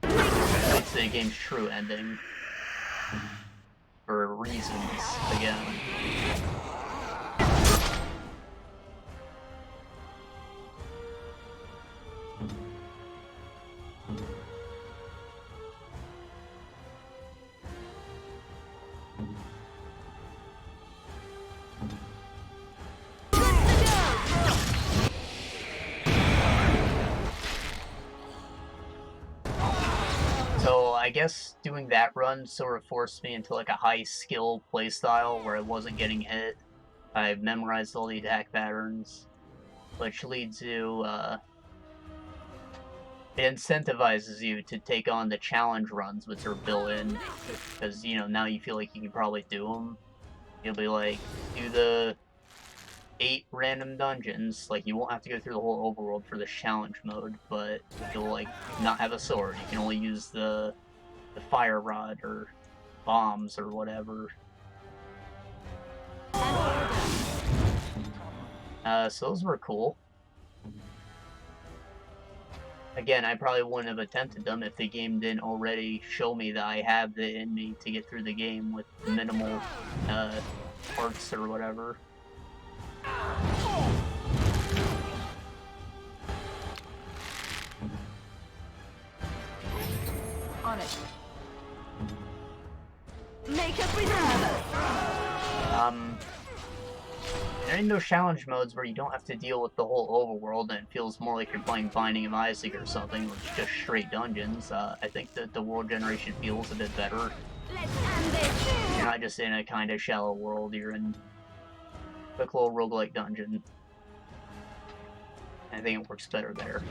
It's the game's true ending, for reasons, again. So I guess doing that run sort of forced me into like a high skill playstyle where I wasn't getting hit. I memorized all the attack patterns, which leads to it incentivizes you to take on the challenge runs, which are built in, because you know now you feel like you can probably do them. You'll be like, do the 8 random dungeons. Like, you won't have to go through the whole overworld for the challenge mode, but you'll, like, not have a sword. You can only use the fire rod or bombs or whatever. So those were cool. Again, I probably wouldn't have attempted them if the game didn't already show me that I have it in me to get through the game with minimal parts or whatever. On it. in those challenge modes where you don't have to deal with the whole overworld and it feels more like you're playing Binding of Isaac or something, which is just straight dungeons, I think that the world generation feels a bit better. You're not just in a kind of shallow world, you're in a quick little roguelike dungeon. I think it works better there.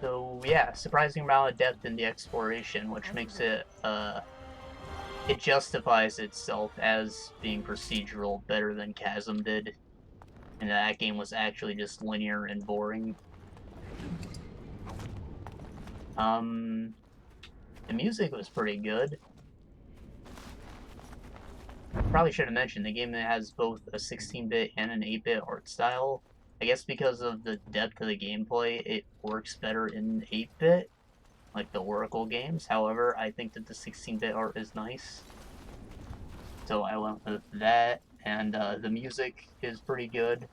So yeah, surprising amount of depth in the exploration, which makes it, it justifies itself as being procedural better than Chasm did. And that game was actually just linear and boring. The music was pretty good. Probably should have mentioned, the game has both a 16-bit and an 8-bit art style. I guess because of the depth of the gameplay, it works better in 8-bit, like the Oracle games. However, I think that the 16-bit art is nice. So I went with that, and the music is pretty good.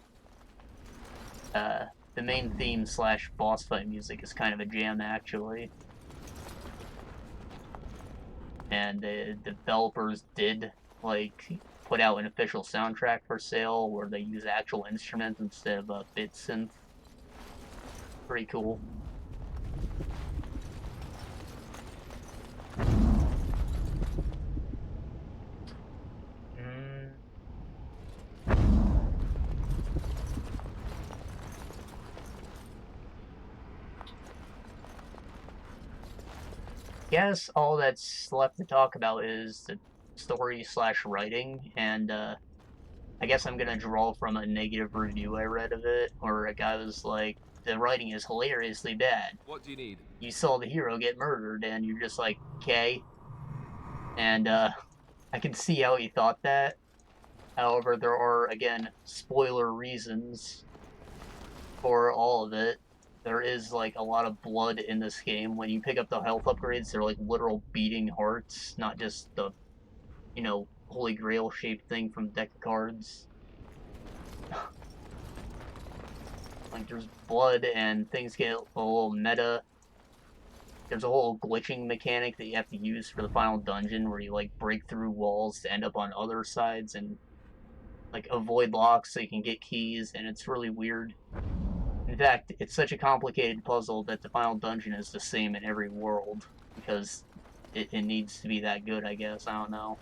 The main theme / boss fight music is kind of a jam, actually. And the developers did, like, put out an official soundtrack for sale where they use actual instruments instead of a bit synth. Pretty cool. Guess all that's left to talk about is the story / writing, and I guess I'm gonna draw from a negative review I read of it, where a guy was like, the writing is hilariously bad. What do you need? You saw the hero get murdered, and you're just like, okay. And I can see how he thought that. However, there are, again, spoiler reasons for all of it. There is, like, a lot of blood in this game. When you pick up the health upgrades, they're like literal beating hearts, not just the, you know, Holy Grail shaped thing from deck of cards. Like, there's blood and things get a little meta. There's a whole glitching mechanic that you have to use for the final dungeon where you, like, break through walls to end up on other sides and, like, avoid locks so you can get keys, and it's really weird. In fact, it's such a complicated puzzle that the final dungeon is the same in every world, because it needs to be that good, I guess. I don't know.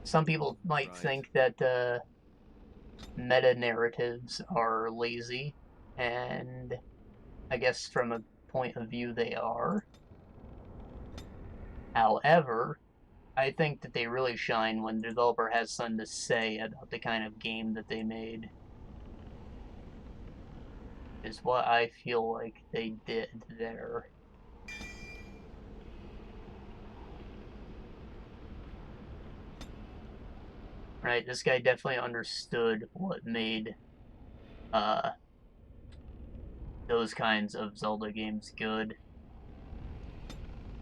Some people might think that meta-narratives are lazy, and I guess from a point of view they are. However, I think that they really shine when the developer has something to say about the kind of game that they made. Is what I feel like they did there. Right, this guy definitely understood what made those kinds of Zelda games good.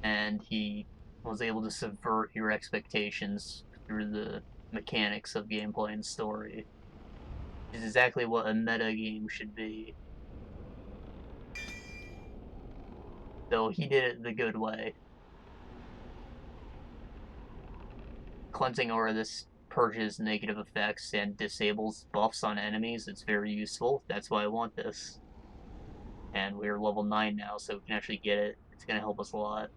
And he was able to subvert your expectations through the mechanics of gameplay and story. Which is exactly what a meta game should be. Though he did it the good way. Cleansing Aura, this purges negative effects and disables buffs on enemies. It's very useful. That's why I want this. And we're level 9 now, so we can actually get it. It's going to help us a lot.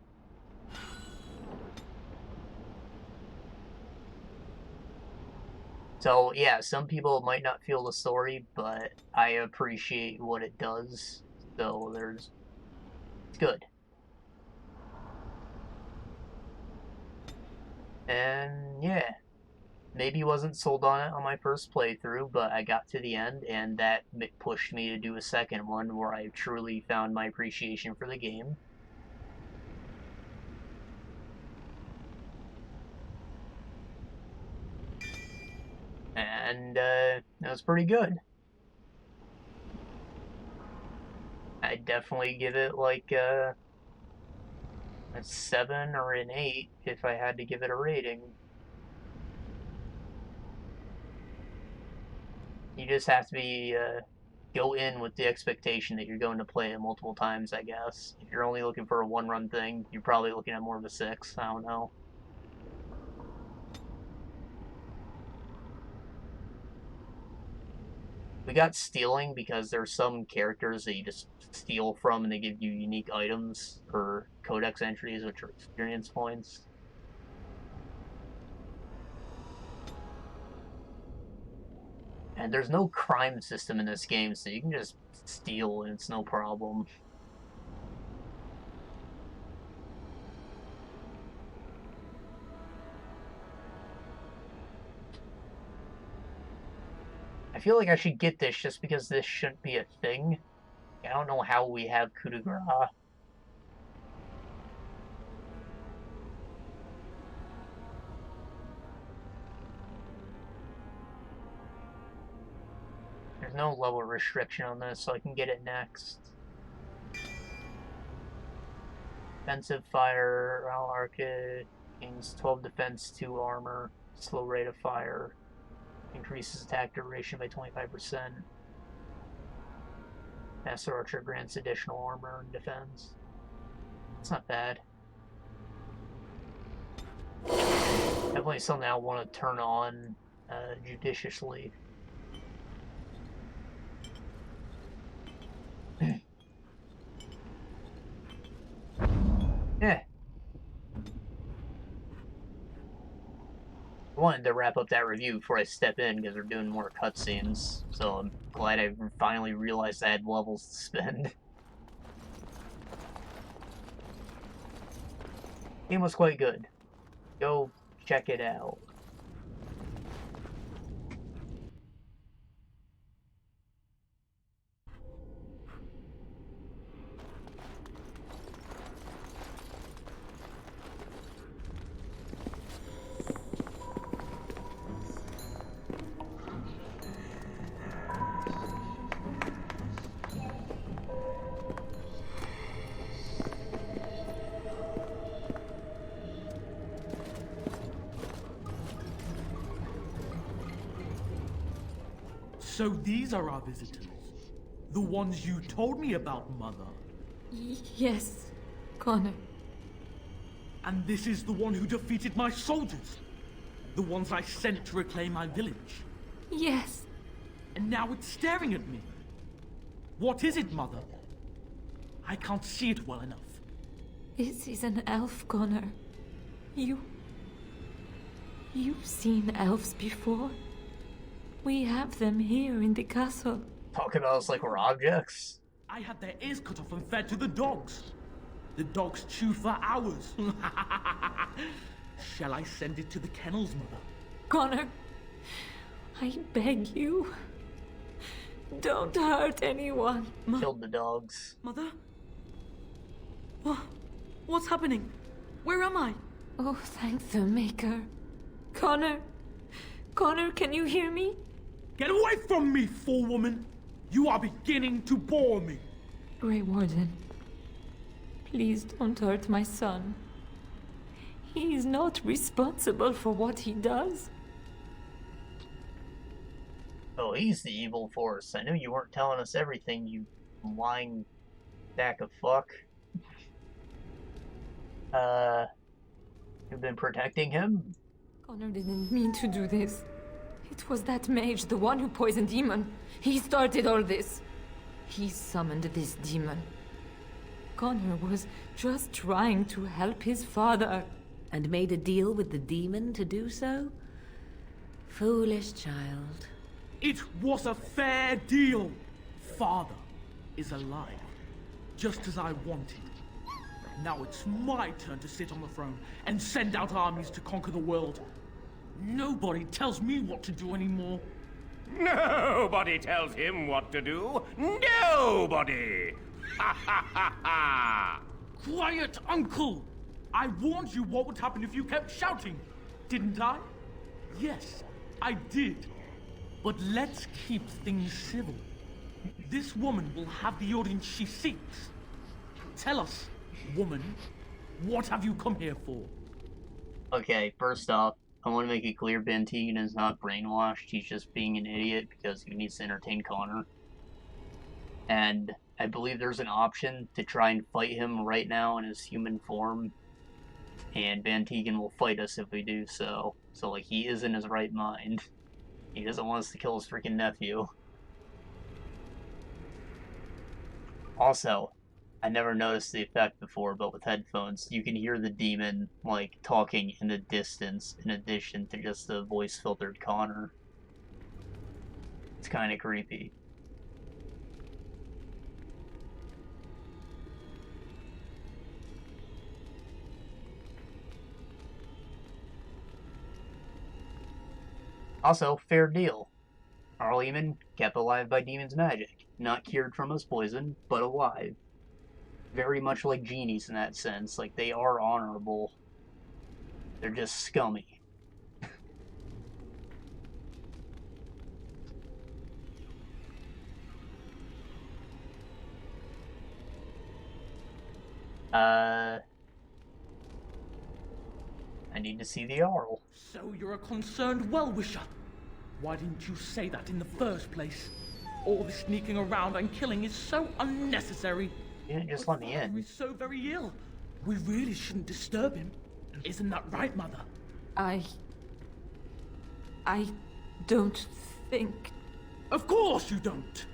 So, yeah, some people might not feel the story, but I appreciate what it does. So, it's good. And, yeah. Maybe wasn't sold on it on my first playthrough, but I got to the end, and that pushed me to do a second one where I truly found my appreciation for the game. And that was pretty good. I'd definitely give it like a 7 or an 8 if I had to give it a rating. You just have to be go in with the expectation that you're going to play it multiple times, I guess. If you're only looking for a one-run thing, you're probably looking at more of a 6. I don't know. We got stealing because there's some characters that you just steal from and they give you unique items or codex entries, which are experience points. And there's no crime system in this game, so you can just steal and it's no problem. I feel like I should get this just because this shouldn't be a thing. I don't know how we have coup de grace. There's no level restriction on this, so I can get it next. Defensive fire, Arca gains 12 defense, 2 armor, slow rate of fire, increases attack duration by 25%. Master Archer grants additional armor and defense. It's not bad. Definitely something I want to turn on judiciously. Yeah. I wanted to wrap up that review before I step in because we're doing more cutscenes, so I'm glad I finally realized I had levels to spend. Game was quite good. Go check it out. So these are our visitors? The ones you told me about, Mother? Yes, Connor. And this is the one who defeated my soldiers? The ones I sent to reclaim my village? Yes. And now it's staring at me. What is it, Mother? I can't see it well enough. This is an elf, Connor. You've seen elves before? We have them here in the castle. Talking about us like we're objects? I had their ears cut off and fed to the dogs. The dogs chew for hours. Shall I send it to the kennels, Mother? Connor, I beg you. Don't hurt anyone. Killed the dogs. Mother? What's happening? Where am I? Oh, thank the Maker. Connor, can you hear me? Get away from me, fool woman! You are beginning to bore me. Grey Warden, please don't hurt my son. He is not responsible for what he does. Oh, he's the evil force. I knew you weren't telling us everything, you lying sack of fuck. You've been protecting him? Connor didn't mean to do this. It was that mage, the one who poisoned Demon. He started all this. He summoned this demon. Connor was just trying to help his father. And made a deal with the demon to do so? Foolish child. It was a fair deal. Father is alive, just as I wanted. Now it's my turn to sit on the throne and send out armies to conquer the world. Nobody tells me what to do anymore. Nobody tells him what to do. Nobody! Ha ha ha ha! Quiet, Uncle! I warned you what would happen if you kept shouting, didn't I? Yes, I did. But let's keep things civil. This woman will have the audience she seeks. Tell us, woman, what have you come here for? Okay, first off, I want to make it clear Bann Teagan is not brainwashed. He's just being an idiot because he needs to entertain Connor. And I believe there's an option to try and fight him right now in his human form. And Bann Teagan will fight us if we do so. So, like, he is in his right mind. He doesn't want us to kill his freaking nephew. Also, I never noticed the effect before, but with headphones, you can hear the demon, like, talking in the distance in addition to just the voice-filtered Connor. It's kind of creepy. Also, fair deal. Arl Eamon, kept alive by demon's magic. Not cured from his poison, but alive. Very much like genies in that sense. Like, they are honorable. They're just scummy. I need to see the Arl. So you're a concerned well-wisher. Why didn't you say that in the first place? All this sneaking around and killing is so unnecessary. You didn't just let me in. He's so very ill. We really shouldn't disturb him. Isn't that right, Mother? I don't think... Of course you don't.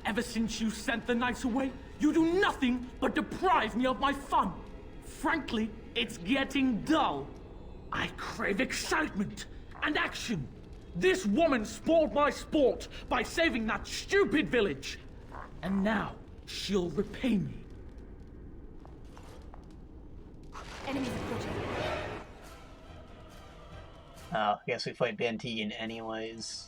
Ever since you sent the knights away, you do nothing but deprive me of my fun. Frankly, it's getting dull. I crave excitement and action. This woman spoiled my sport by saving that stupid village. And now, she'll repay me. Enemies approaching. I guess we fight Bann Teagan anyways.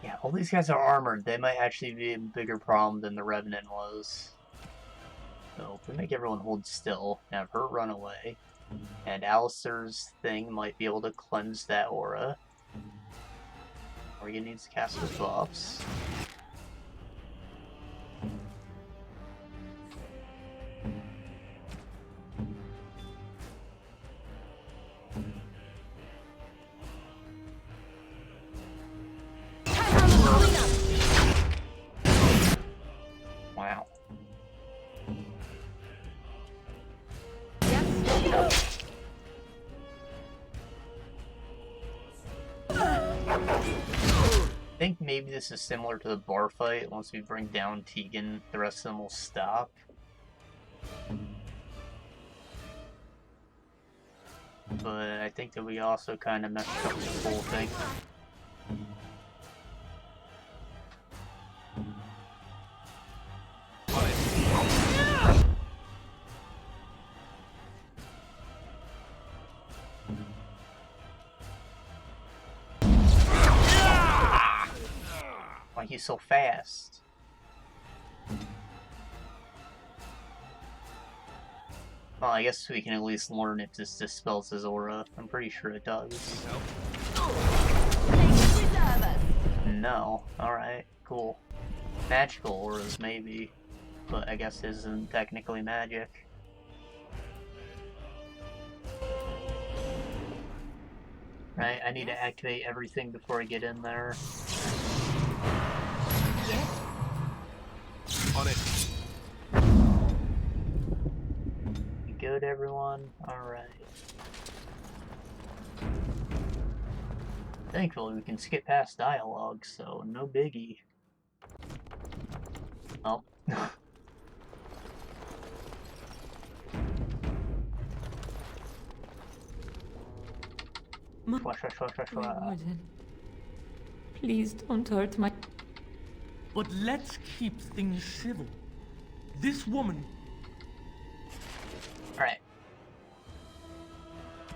Yeah, all these guys are armored. They might actually be a bigger problem than the Revenant was. So, if we make everyone hold still, have her run away, and Alistair's thing might be able to cleanse that aura. Morgan needs to cast his buffs. Wow. I think maybe this is similar to the bar fight. Once we bring down Teagan, the rest of them will stop. But I think that we also kind of messed up the whole thing. Why he's so fast? Well, I guess we can at least learn if this dispels his aura. I'm pretty sure it does. No. Alright, cool. Magical auras, maybe. But I guess this isn't technically magic. Right, I need to activate everything before I get in there. On it. You good, everyone? Alright. Thankfully, we can skip past dialogue, so no biggie. Oh. Warden, please don't hurt my... But let's keep things civil. This woman... Alright.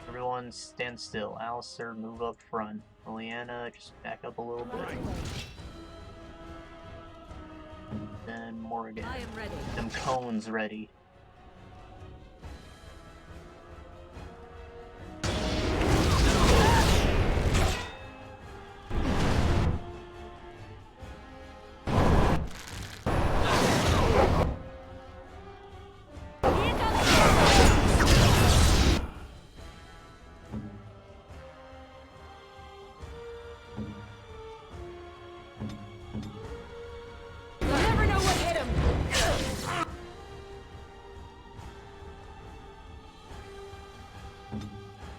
Everyone stand still. Alistair, move up front. Lenna, just back up a little bit. Then Morgan. I am ready. Them cones ready.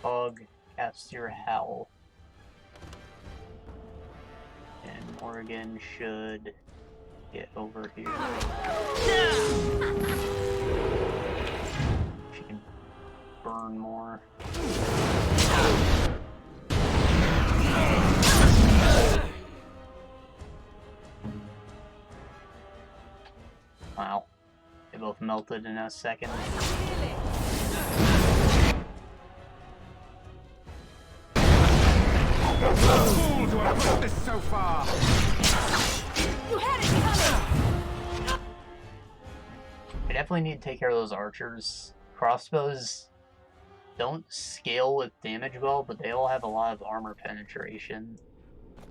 Hog, cast your howl. And Morgan should get over here. She can burn more. Wow. They both melted in a second. Fool to have brought this so far! You had it coming! I definitely need to take care of those archers. Crossbows don't scale with damage well, but they all have a lot of armor penetration.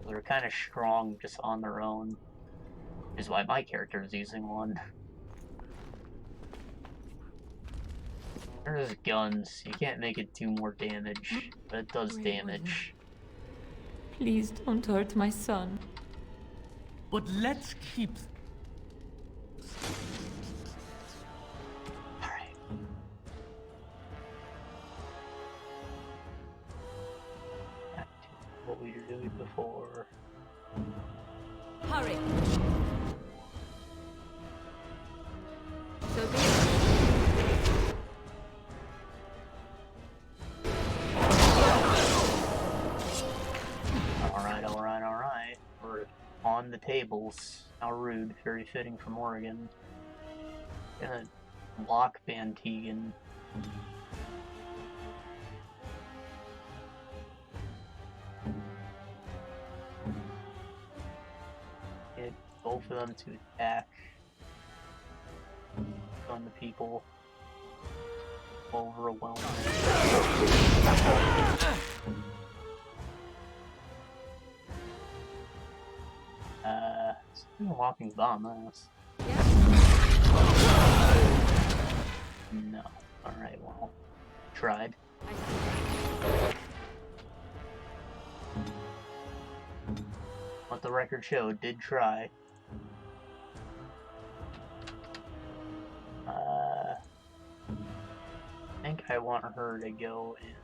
They're kind of strong just on their own. Which is why my character is using one. There's guns. You can't make it do more damage, but it does damage. Please don't hurt my son. But let's keep... Alright. Back to what we were doing before. Hurry! So be it. Alright. We're on the tables. How rude. Very fitting for Morgan. Gonna lock Bann Teagan. Get both of them to attack on the people. Overwhelmed. It's a walking bomb, this. No. Alright, well. Tried. Let the record show, did try. I think I want her to go and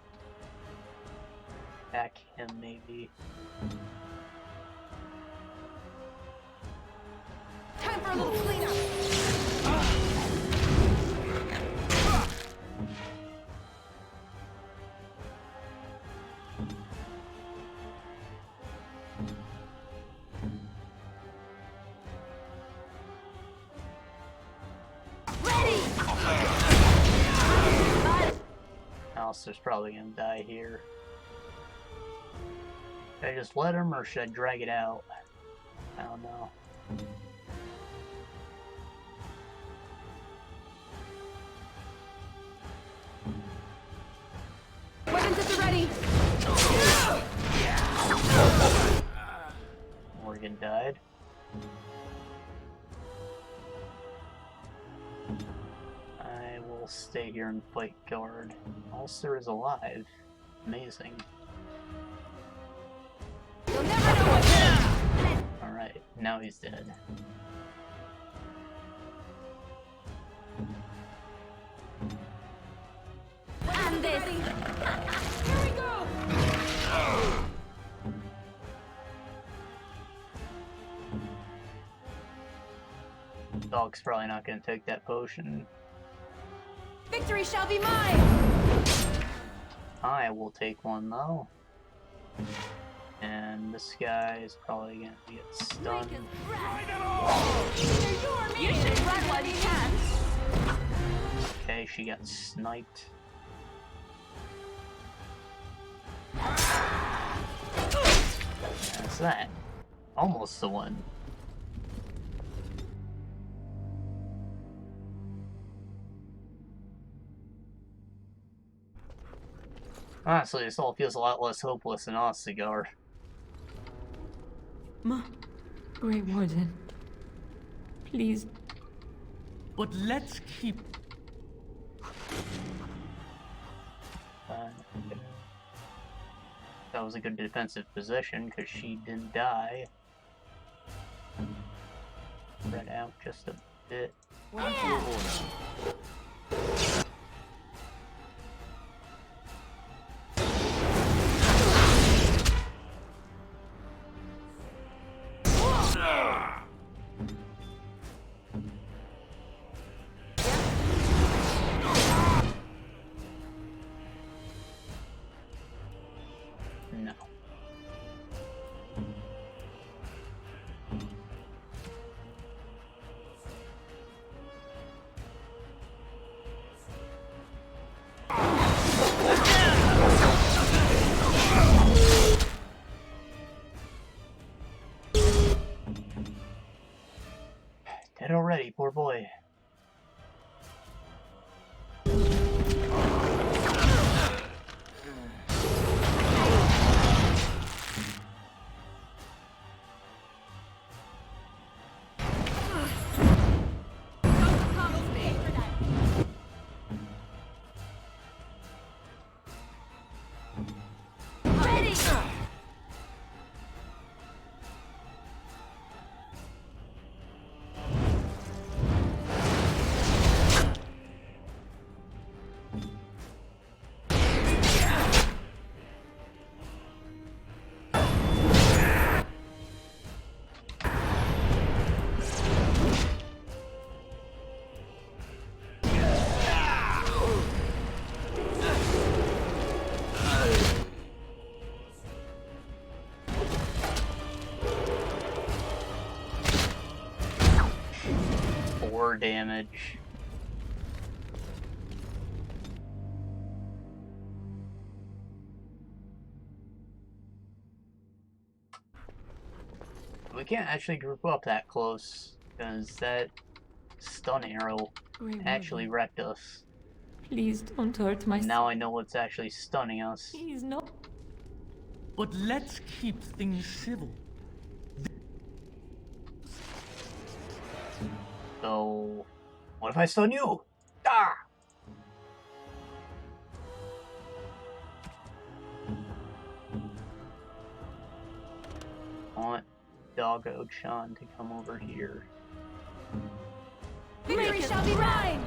attack him, maybe. Time for a little cleanup! Alistair's probably gonna die here. Should I just let him, or should I drag it out? I don't know. Weapons at the ready! Morgan died. I will stay here and fight guard. Ulster is alive. Amazing. You'll never know what's in. Alright, now he's dead. And this! Here we go! Dog's probably not gonna take that potion. Victory shall be mine! I will take one though. And this guy is probably gonna get stunned. Either you or me! You should run while you can! Okay, she got sniped. That's that. Almost the one. Honestly, this all feels a lot less hopeless than Ocelot. Grey Warden. Please. But let's keep... That was a good defensive position, because she didn't die. Spread out just a bit. No. Dead already, poor boy. Damage. We can't actually group up that close because that stun arrow actually wrecked us. Please don't hurt my son. Now I know what's actually stunning us. He's not. But let's keep things civil. So, what if I stun you? Ah! I want Doggo-chan to come over here. Victory shall be mine!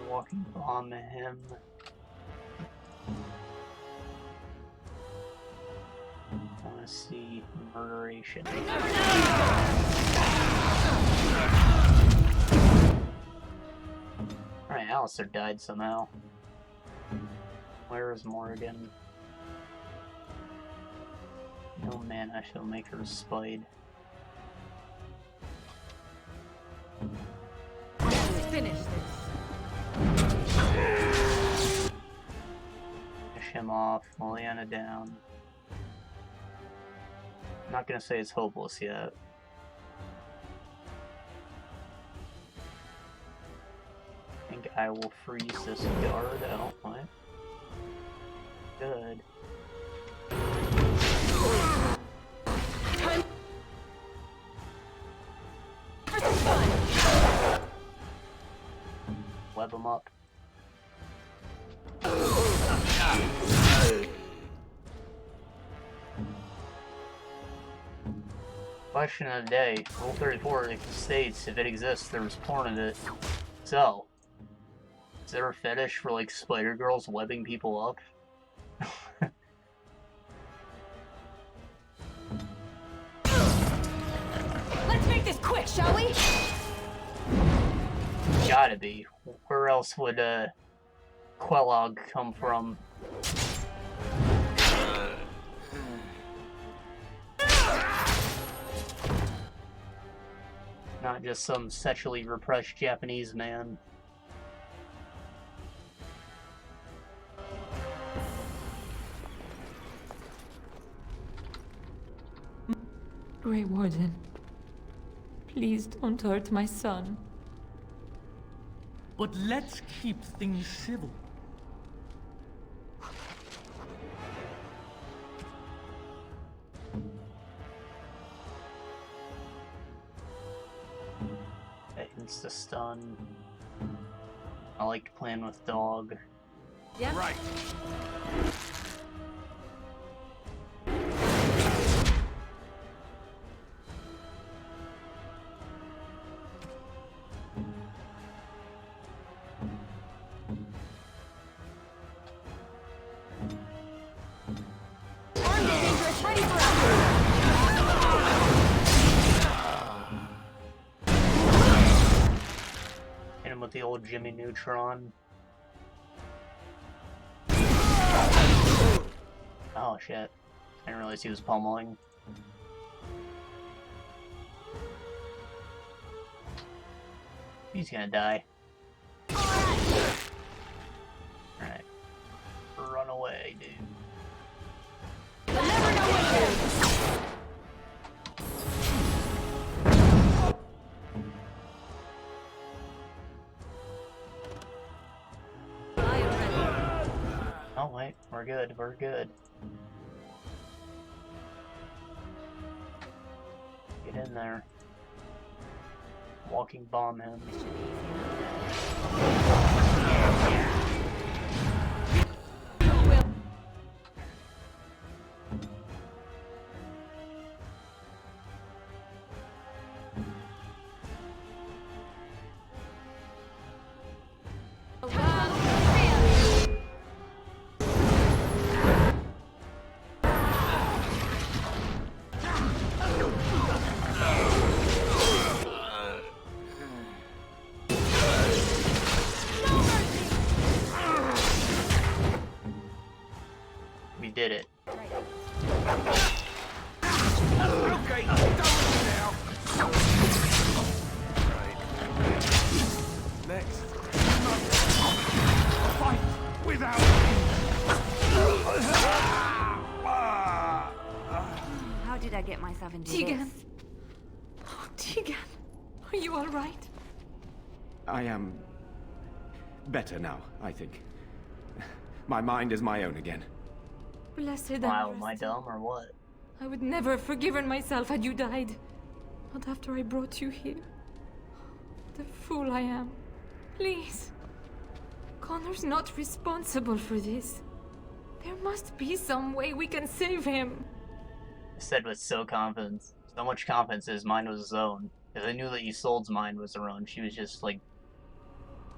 Walking bomb him. I want to see murderation. Alright, Alistair died somehow. Where is Morrigan? No mana shall make her spite. Finish this. Finish him off, Liliana down. I'm not gonna say it's hopeless yet. I think I will freeze this guard out. What? Good. Web him up. Question of the day. Rule 34 states, if it exists, there was porn in it. So, is there a fetish for, like, spider girls webbing people up? Let's make this quick, shall we? Gotta be. Where else would, Quelog come from? Not just some sexually repressed Japanese man. Grey Warden, please don't hurt my son. But let's keep things civil. a stun. I like to plan with dog. Yeah. Right. Hit him with the old Jimmy Neutron. Oh shit. I didn't realize he was pummeling. He's gonna die. Alright. Run away, dude. Oh wait, we're good, we're good. Get in there. Walking bomb him. We did it. Okay, done now. Right. Next. Fight without How did I get myself into Teagan. this? Oh, Teagan. Are you alright? I am better now, I think. My mind is my own again. Blessed and Wow, am I rest. dumb or what? I would never have forgiven myself had you died. Not after I brought you here. The fool I am. Please. Connor's not responsible for this. There must be some way we can save him. I said with so much confidence that his mind was his own. Because I knew that Isolde's mind was her own. She was just, like,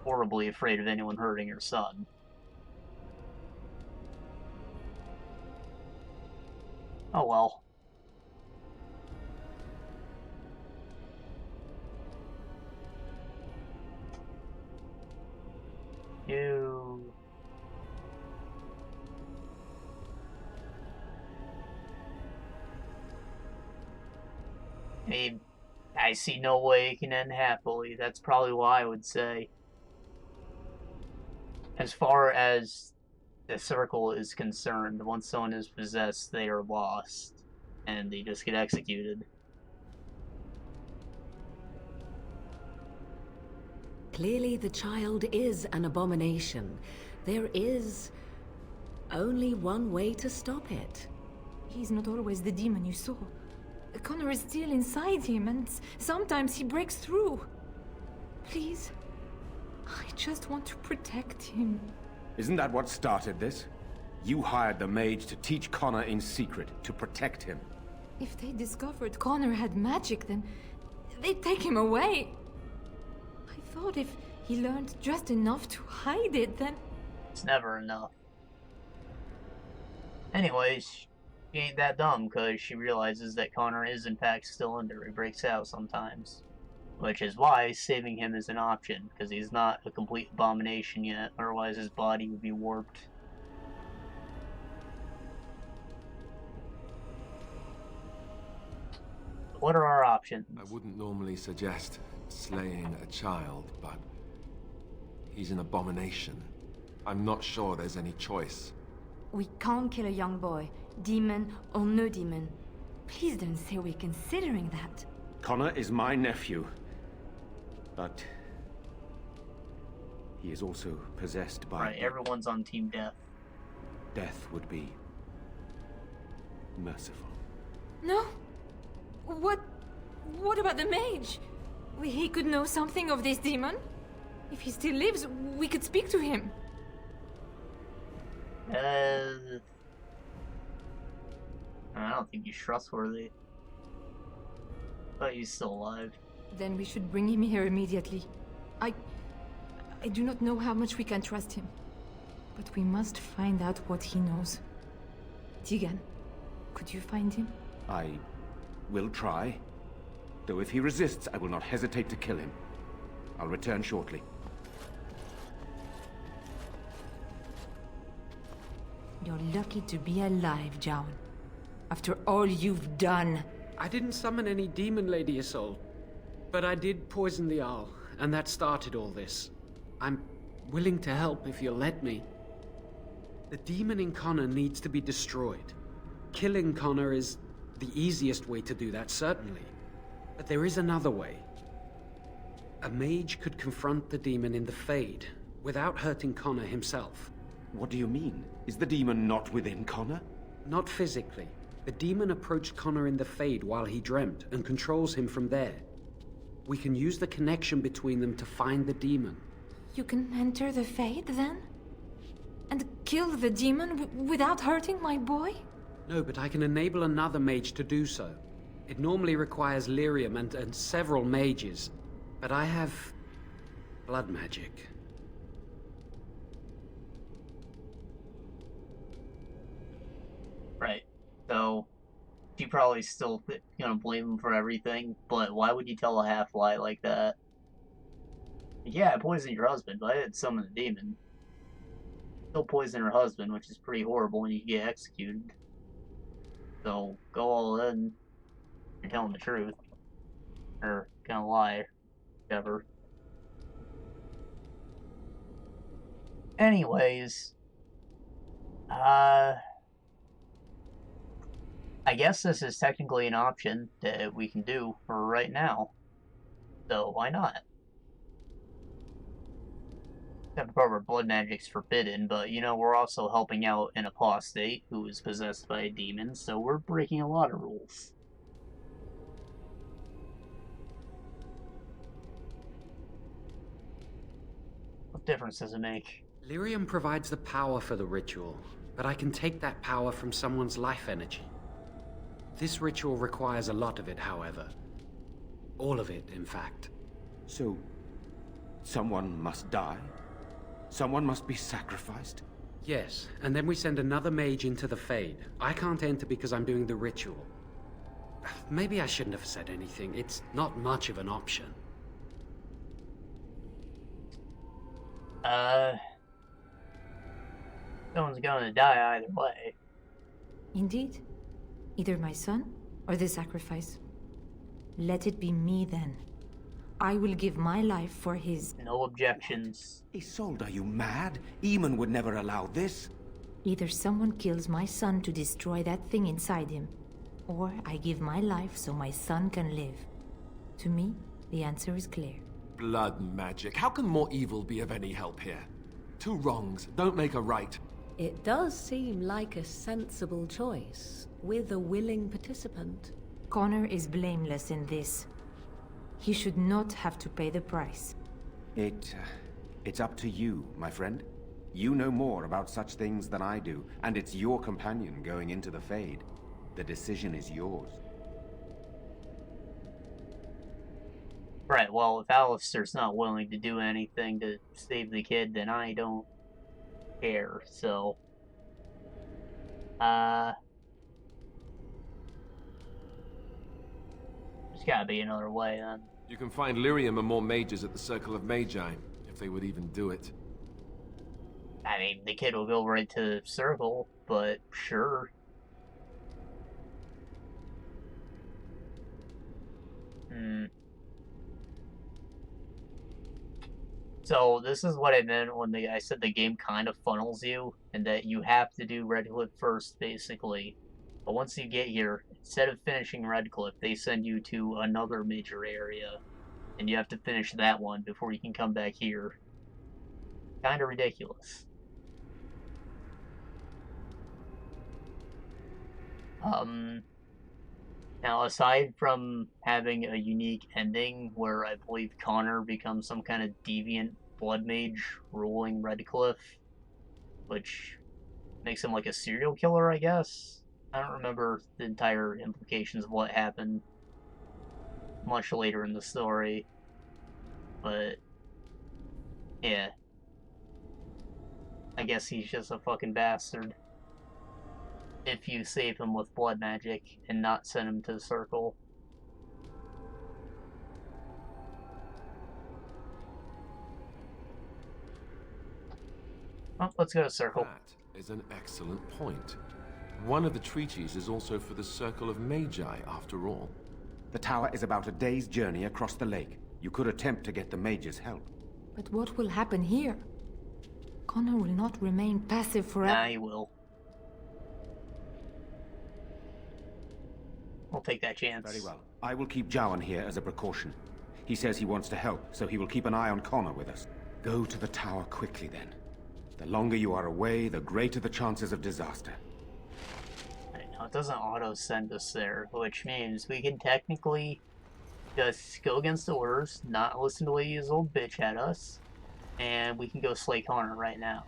horribly afraid of anyone hurting her son. Oh well. You. I see no way it can end happily. That's probably why I would say. As far as the circle is concerned, once someone is possessed, they are lost. And they just get executed. Clearly the child is an abomination. There is only one way to stop it. He's not always the demon you saw. Connor is still inside him, and sometimes he breaks through. Please, I just want to protect him. Isn't that what started this? You hired the mage to teach Connor in secret, to protect him. If they discovered Connor had magic, then they'd take him away. I thought if he learned just enough to hide it, then... It's never enough. Anyways, she ain't that dumb, because she realizes that Connor is in fact still under. He breaks out sometimes. Which is why saving him is an option, because he's not a complete abomination yet, otherwise his body would be warped. What are our options? I wouldn't normally suggest slaying a child, but he's an abomination. I'm not sure there's any choice. We can't kill a young boy, demon or no demon. Please don't say we're considering that. Connor is my nephew. But he is also possessed by... Right, everyone's on Team Death. Death would be merciful. No? What about the mage? He could know something of this demon. If he still lives, we could speak to him. I don't think he's trustworthy. But he's still alive. Then we should bring him here immediately. I do not know how much we can trust him. But we must find out what he knows. Teagan, could you find him? I will try. Though if he resists, I will not hesitate to kill him. I'll return shortly. You're lucky to be alive, John. After all you've done. I didn't summon any demon, Lady Isolde. But I did poison the owl, and that started all this. I'm willing to help if you'll let me. The demon in Connor needs to be destroyed. Killing Connor is the easiest way to do that, certainly. But there is another way. A mage could confront the demon in the Fade, without hurting Connor himself. What do you mean? Is the demon not within Connor? Not physically. The demon approached Connor in the Fade while he dreamt, and controls him from there. We can use the connection between them to find the demon. You can enter the Fade, then? And kill the demon without hurting my boy? No, but I can enable another mage to do so. It normally requires lyrium and several mages. But I have blood magic. Right. So, you probably still gonna blame him for everything, but why would you tell a half-lie like that? Yeah, I poisoned your husband, but I didn't summon the demon. Still poison her husband, which is pretty horrible, and you get executed. So, go all in. You're telling the truth. Or, gonna lie. Whatever. Anyways. I guess this is technically an option that we can do for right now. So, why not? Except for blood magic's forbidden, but you know, we're also helping out an apostate who is possessed by a demon, so we're breaking a lot of rules. What difference does it make? Lyrium provides the power for the ritual, but I can take that power from someone's life energy. This ritual requires a lot of it, however. All of it, in fact. So, someone must die? Someone must be sacrificed? Yes, and then we send another mage into the Fade. I can't enter because I'm doing the ritual. Maybe I shouldn't have said anything. It's not much of an option. Someone's gonna die either way. Indeed. Either my son, or the sacrifice. Let it be me, then. I will give my life for his... No objections. Isolde, are you mad? Eamon would never allow this. Either someone kills my son to destroy that thing inside him, or I give my life so my son can live. To me, the answer is clear. Blood magic. How can more evil be of any help here? Two wrongs don't make a right. It does seem like a sensible choice, with a willing participant. Connor is blameless in this. He should not have to pay the price. It's up to you, my friend. You know more about such things than I do, and it's your companion going into the Fade. The decision is yours. Right, well, if Alistair's not willing to do anything to save the kid, then I don't care, so... There's gotta be another way, then. You can find lyrium and more mages at the Circle of Magi, if they would even do it. I mean, the kid will go right to the circle, but sure. So, this is what I meant when I said the game kind of funnels you, and that you have to do Redcliffe first, basically. But once you get here, instead of finishing Redcliffe, they send you to another major area, and you have to finish that one before you can come back here. Kinda ridiculous. Now, aside from having a unique ending where I believe Connor becomes some kind of deviant blood mage ruling Redcliffe, which makes him like a serial killer, I guess. I don't remember the entire implications of what happened much later in the story, but yeah. I guess he's just a fucking bastard. If you save him with blood magic and not send him to the circle. Well, let's go to circle. That is an excellent point. One of the treaties is also for the Circle of Magi, after all. The tower is about a day's journey across the lake. You could attempt to get the mage's help. But what will happen here? Connor will not remain passive forever. Nah, he will. We'll take that chance. Very well. I will keep Jowan here as a precaution. He says he wants to help, so he will keep an eye on Connor with us. Go to the tower quickly, then. The longer you are away, the greater the chances of disaster. I know, it doesn't auto-send us there, which means we can technically just go against the orders, not listen to his old bitch at us, and we can go slay Connor right now.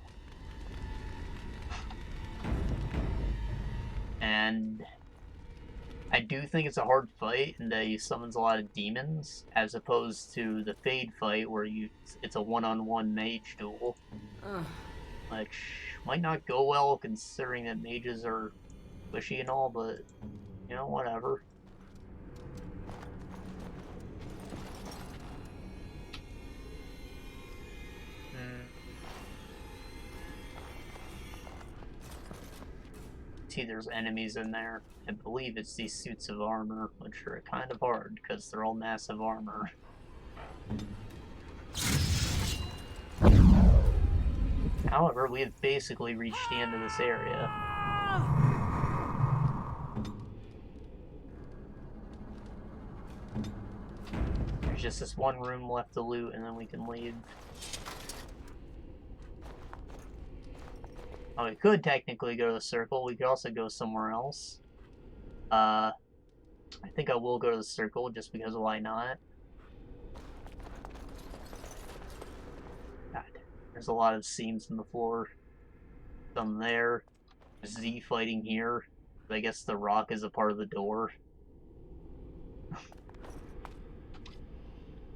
And I do think it's a hard fight in that he summons a lot of demons, as opposed to the Fade fight where it's a one-on-one mage duel. Which might not go well considering that mages are squishy and all, but, you know, whatever. See, there's enemies in there. I believe it's these suits of armor, which are kind of hard because they're all massive armor. However, we have basically reached the end of this area. There's just this one room left to loot, and then we can leave. Oh, we could technically go to the circle. We could also go somewhere else. I think I will go to the circle just because why not? God, there's a lot of seams in the floor. Some there. Z fighting here. I guess the rock is a part of the door.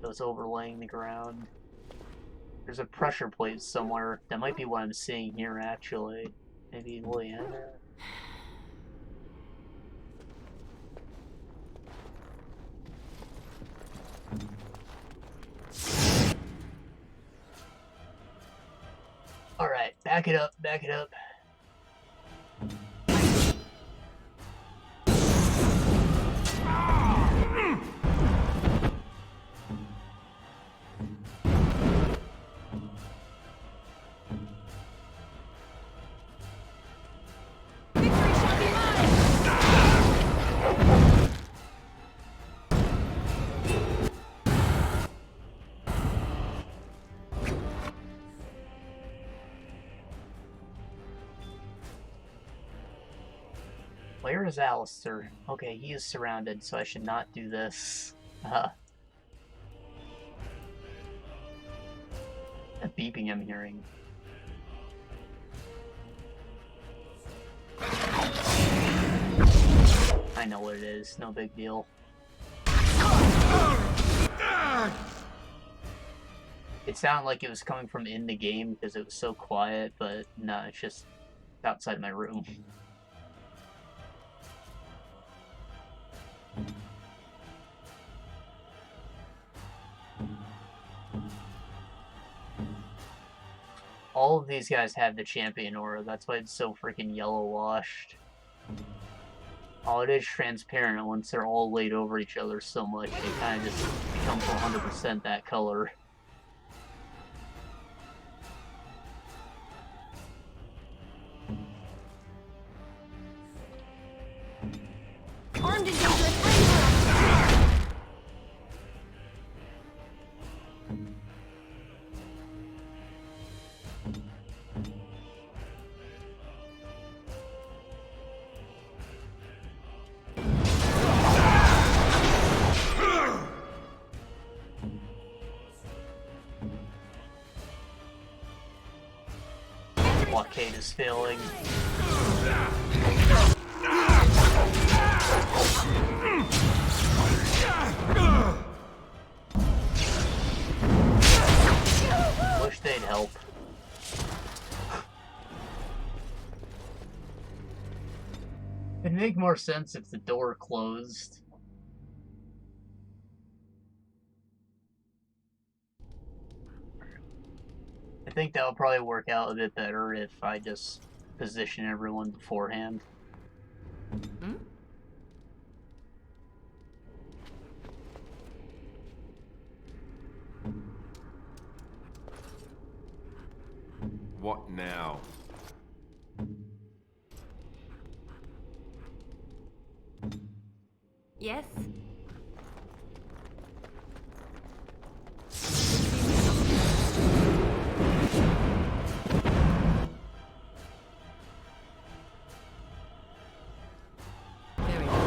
Those overlaying the ground. There's a pressure plate somewhere. That might be what I'm seeing here, actually. Maybe Leanna. Alright, back it up, back it up. Where is Alistair? Okay, he is surrounded, so I should not do this. That beeping I'm hearing. I know what it is, no big deal. It sounded like it was coming from in the game because it was so quiet, but no, it's just outside my room. All of these guys have the champion aura, that's why it's so freaking yellow washed. Oh, it is transparent once they're all laid over each other so much, it kind of just becomes 100% that color. Armed and dangerous. blockade is failing. Wish they'd help. It'd make more sense if the door closed. I think that would probably work out a bit better if I just position everyone beforehand. Hmm? What now? Yes? Very well.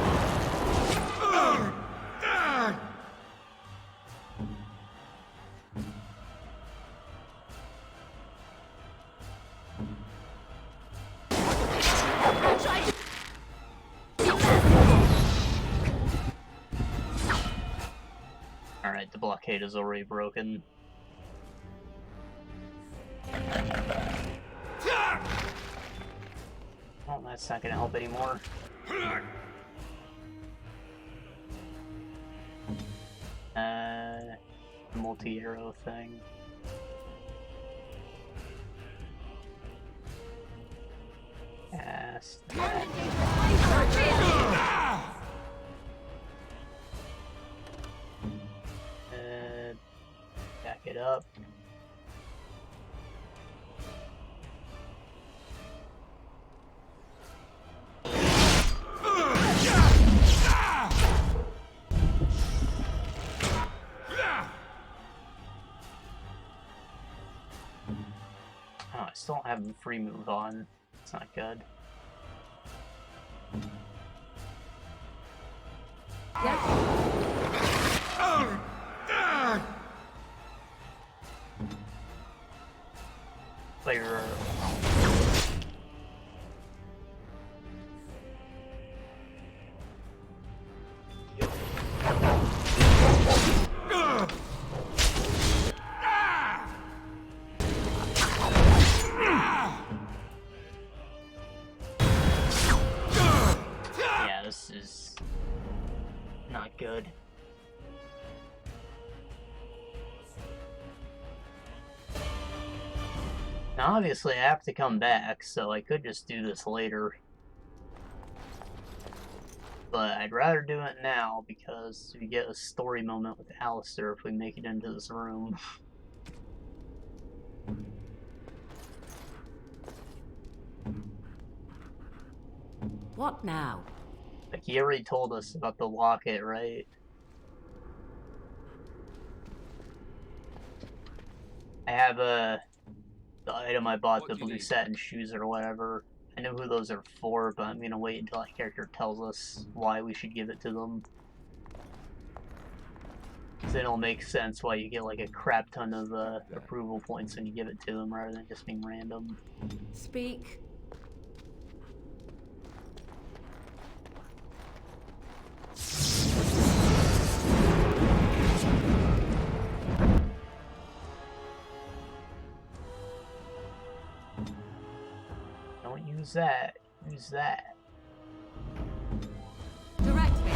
Alright, the blockade is already broken. Oh, that's not gonna help anymore. Multi-arrow thing. Cast that. Back it up. Oh, I still don't have the free move on. It's not good. Player. Yeah, this is not good. Now, obviously, I have to come back, so I could just do this later. But I'd rather do it now, because we get a story moment with Alistair if we make it into this room. What now? Like, he already told us about the locket, right? I have the item I bought, the blue satin shoes or whatever. I know who those are for, but I'm gonna wait until that character tells us why we should give it to them. Because then it'll make sense why you get like a crap ton of approval points when you give it to them rather than just being random. Speak. Don't use that. Use that. Direct me.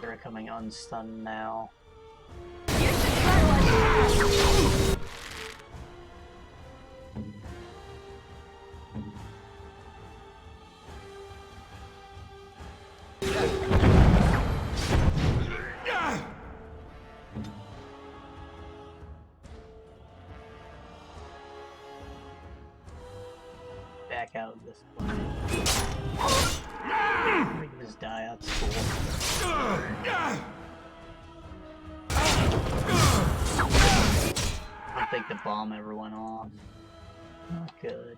They're coming unstunned now. back out of this place. We can just die, that's cool. I don't think the bomb ever went off. Not good.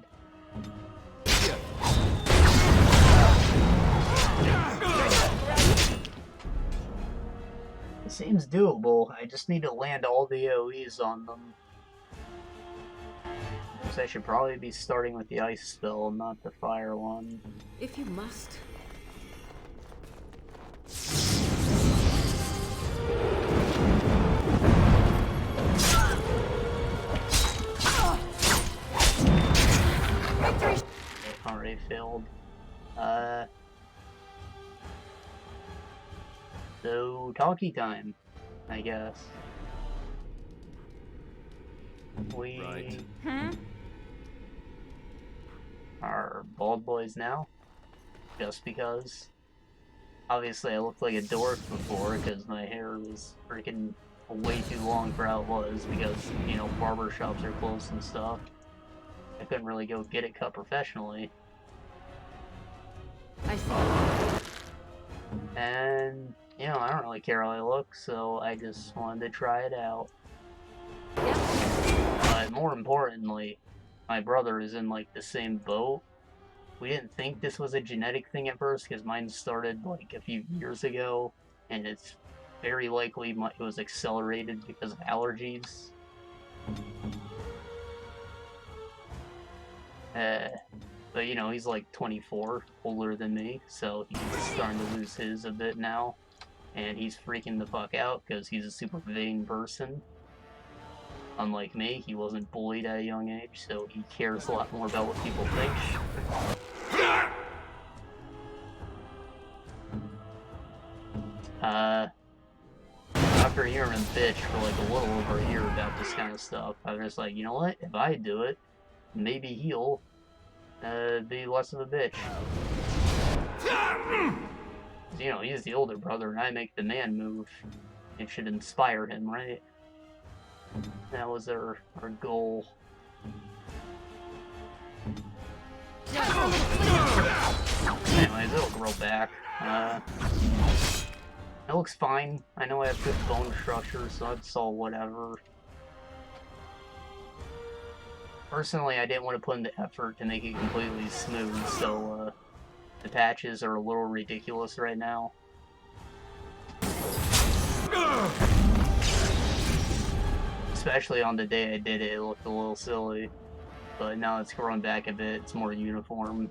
It seems doable. I just need to land all the AoEs on them. So I should probably be starting with the ice spell, not the fire one. If you must. Already failed. So, talkie time, I guess. We are bald boys now, just because. Obviously, I looked like a dork before because my hair was freaking way too long for how it was because, you know, barber shops are closed and stuff. I couldn't really go get it cut professionally. I see. And, you know, I don't really care how I look, so I just wanted to try it out. But more importantly, my brother is in, like, the same boat. We didn't think this was a genetic thing at first, because mine started, like, a few years ago, and it's very likely it was accelerated because of allergies. But, you know, he's like 24, older than me, so he's starting to lose his a bit now. And he's freaking the fuck out, because he's a super vain person. Unlike me, he wasn't bullied at a young age, so he cares a lot more about what people think. After hearing him bitch for like a little over a year about this kind of stuff, I was just like, you know what, if I do it, maybe he'll be less of a bitch. You know, he's the older brother and I make the man move. It should inspire him, right? That was our goal. Anyways, it'll grow back. It looks fine. I know I have good bone structure, so that's all whatever. Personally, I didn't want to put in the effort to make it completely smooth, so the patches are a little ridiculous right now. Especially on the day I did it, it looked a little silly. But now it's growing back a bit, it's more uniform.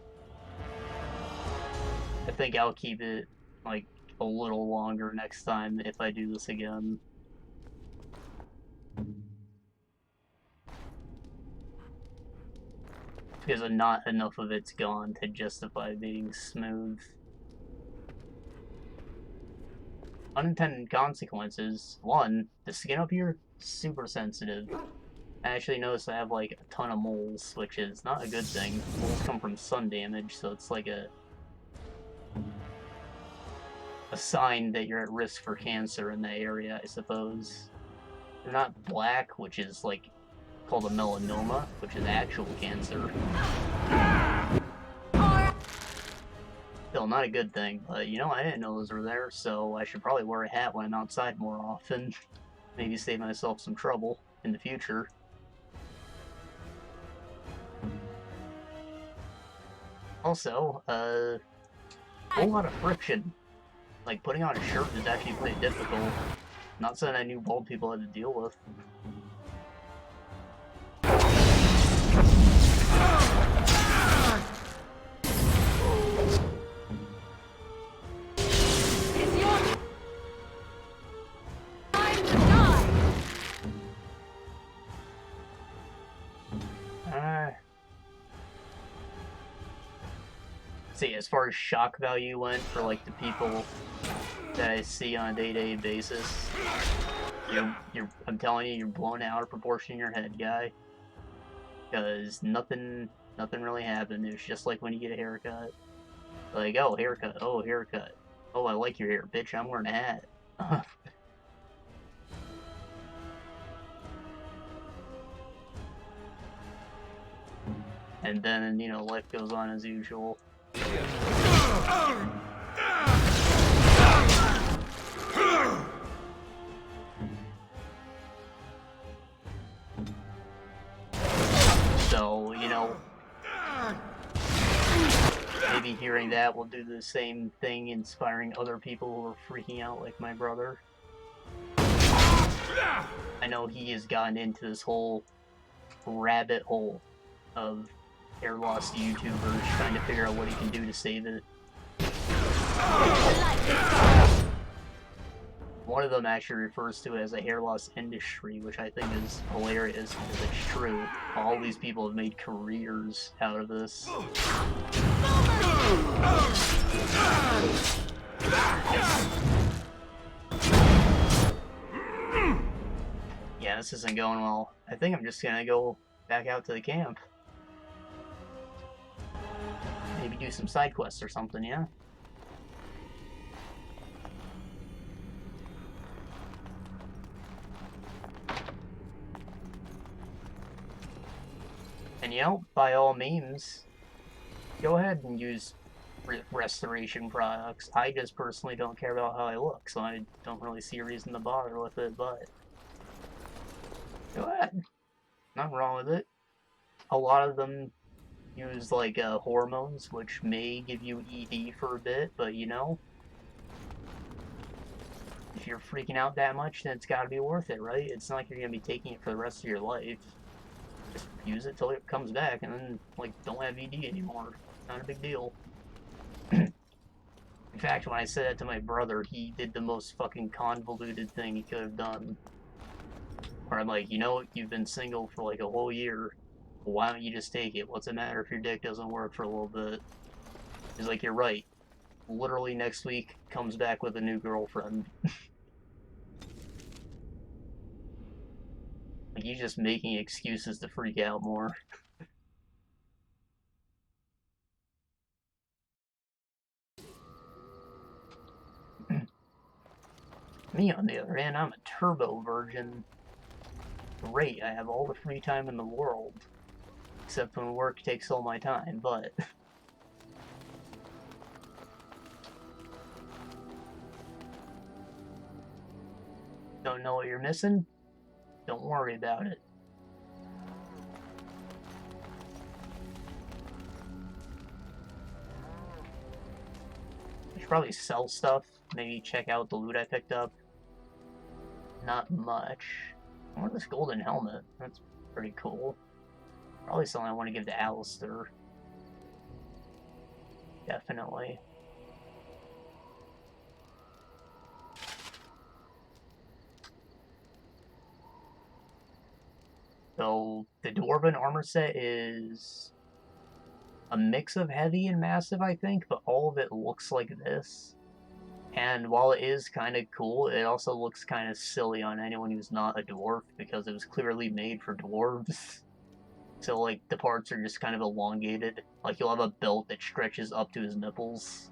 I think I'll keep it, like, a little longer next time if I do this again. Because not enough of it's gone to justify being smooth. Unintended consequences. One, the skin up here, super sensitive. I actually noticed I have like a ton of moles, which is not a good thing. Moles come from sun damage, so it's like a sign that you're at risk for cancer in that area, I suppose. They're not black, which is like called a melanoma, which is actual cancer. Still not a good thing, but you know, I didn't know those were there, so I should probably wear a hat when I'm outside more often. Maybe save myself some trouble in the future. Also, a whole lot of friction. Like, putting on a shirt is actually pretty difficult. Not something I knew bald people had to deal with. See, as far as shock value went for like the people that I see on a day-to-day basis, I'm telling you, you're blown out of proportion in your head, guy. Because nothing really happened. It was just like when you get a haircut. Like, oh, haircut. Oh, haircut. Oh, I like your hair, bitch. I'm wearing a hat. And then, you know, life goes on as usual. So, you know, maybe hearing that will do the same thing, inspiring other people who are freaking out like my brother. I know he has gotten into this whole rabbit hole of hair loss YouTubers trying to figure out what he can do to save it. One of them actually refers to it as a hair loss industry, which I think is hilarious because it's true. All these people have made careers out of this. Yeah, this isn't going well. I think I'm just gonna go back out to the camp. Maybe do some side quests or something, yeah? And you know, by all means, go ahead and use restoration products. I just personally don't care about how I look, so I don't really see a reason to bother with it, but go ahead. Nothing wrong with it. A lot of them use, like, hormones, which may give you ED for a bit, but, you know, if you're freaking out that much, then it's gotta be worth it, right? It's not like you're gonna be taking it for the rest of your life. Just use it till it comes back, and then, like, don't have ED anymore. Not a big deal. In fact, when I said that to my brother, he did the most fucking convoluted thing he could have done. Where I'm like, you know, you've been single for like a whole year. Why don't you just take it? What's the matter if your dick doesn't work for a little bit? He's like, you're right. Literally next week, comes back with a new girlfriend. Like, he's just making excuses to freak out more. Me, on the other hand, I'm a turbo virgin. Great, I have all the free time in the world. Except when work takes all my time, but... Don't know what you're missing? Don't worry about it. I should probably sell stuff. Maybe check out the loot I picked up. Not much. I want this golden helmet. That's pretty cool. Probably something I want to give to Alistair. Definitely. So, the Dwarven armor set is a mix of heavy and massive, I think, but all of it looks like this. And while it is kind of cool, it also looks kind of silly on anyone who's not a dwarf, because it was clearly made for dwarves. So, like, the parts are just kind of elongated. Like, you'll have a belt that stretches up to his nipples.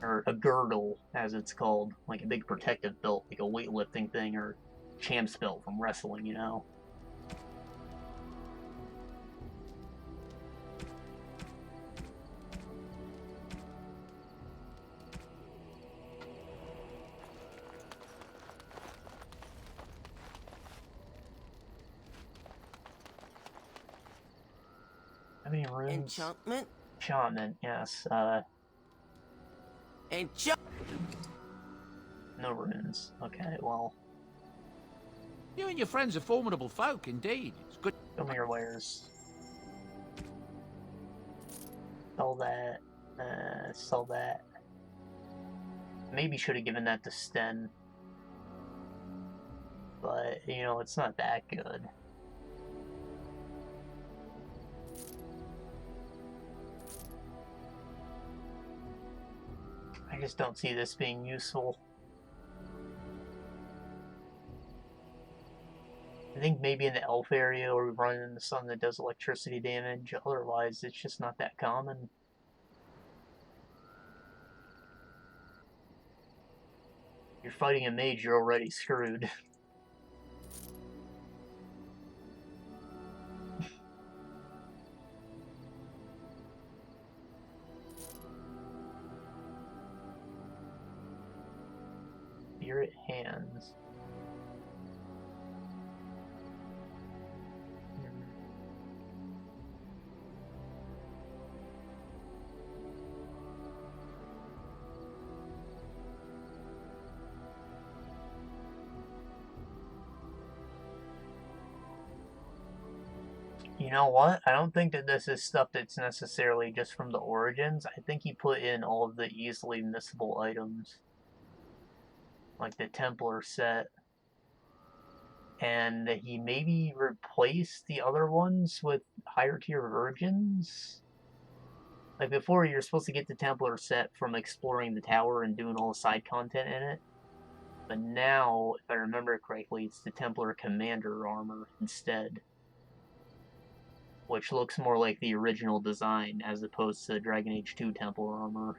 Or a girdle, as it's called. Like a big protective belt, like a weightlifting thing, or champ's belt from wrestling, you know? How many runes? Enchantment? Enchantment, yes. No runes. Okay, well. You and your friends are formidable folk, indeed. It's good. Show me your wares. Sell that. Sell that. Maybe should have given that to Sten. But, you know, it's not that good. I just don't see this being useful. I think maybe in the elf area where we run into something that does electricity damage. Otherwise, it's just not that common. You're fighting a mage, you're already screwed. Spirit hands. You know what? I don't think that this is stuff that's necessarily just from the Origins. I think he put in all of the easily missable items. Like the Templar set. And he maybe replaced the other ones with higher tier virgins? Like before, you're supposed to get the Templar set from exploring the tower and doing all the side content in it. But now, if I remember correctly, it's the Templar Commander armor instead. Which looks more like the original design as opposed to the Dragon Age 2 Templar armor.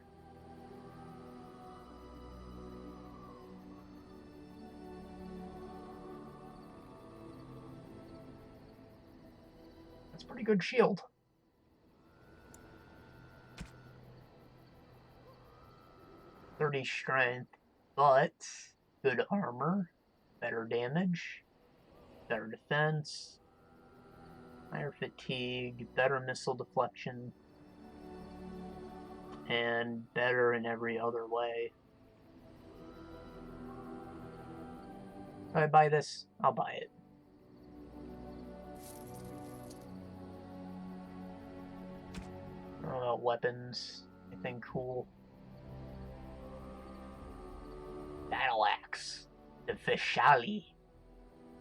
That's a pretty good shield. .30 strength, but good armor, better damage, better defense, higher fatigue, better missile deflection, and better in every other way. If I buy this, I'll buy it. Weapons, anything cool? Battle axe, the Fishali,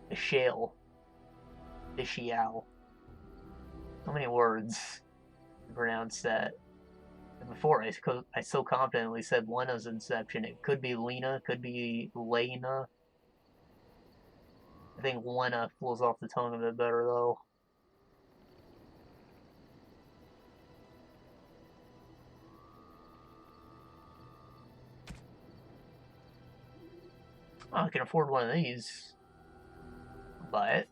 the shale, the Shiao. So many words to pronounce that. And before, I so confidently said Lenna's Inception. It could be Lena, could be Lena. I think Lenna flows off the tongue a bit better, though. Oh, I can afford one of these. I'll buy it.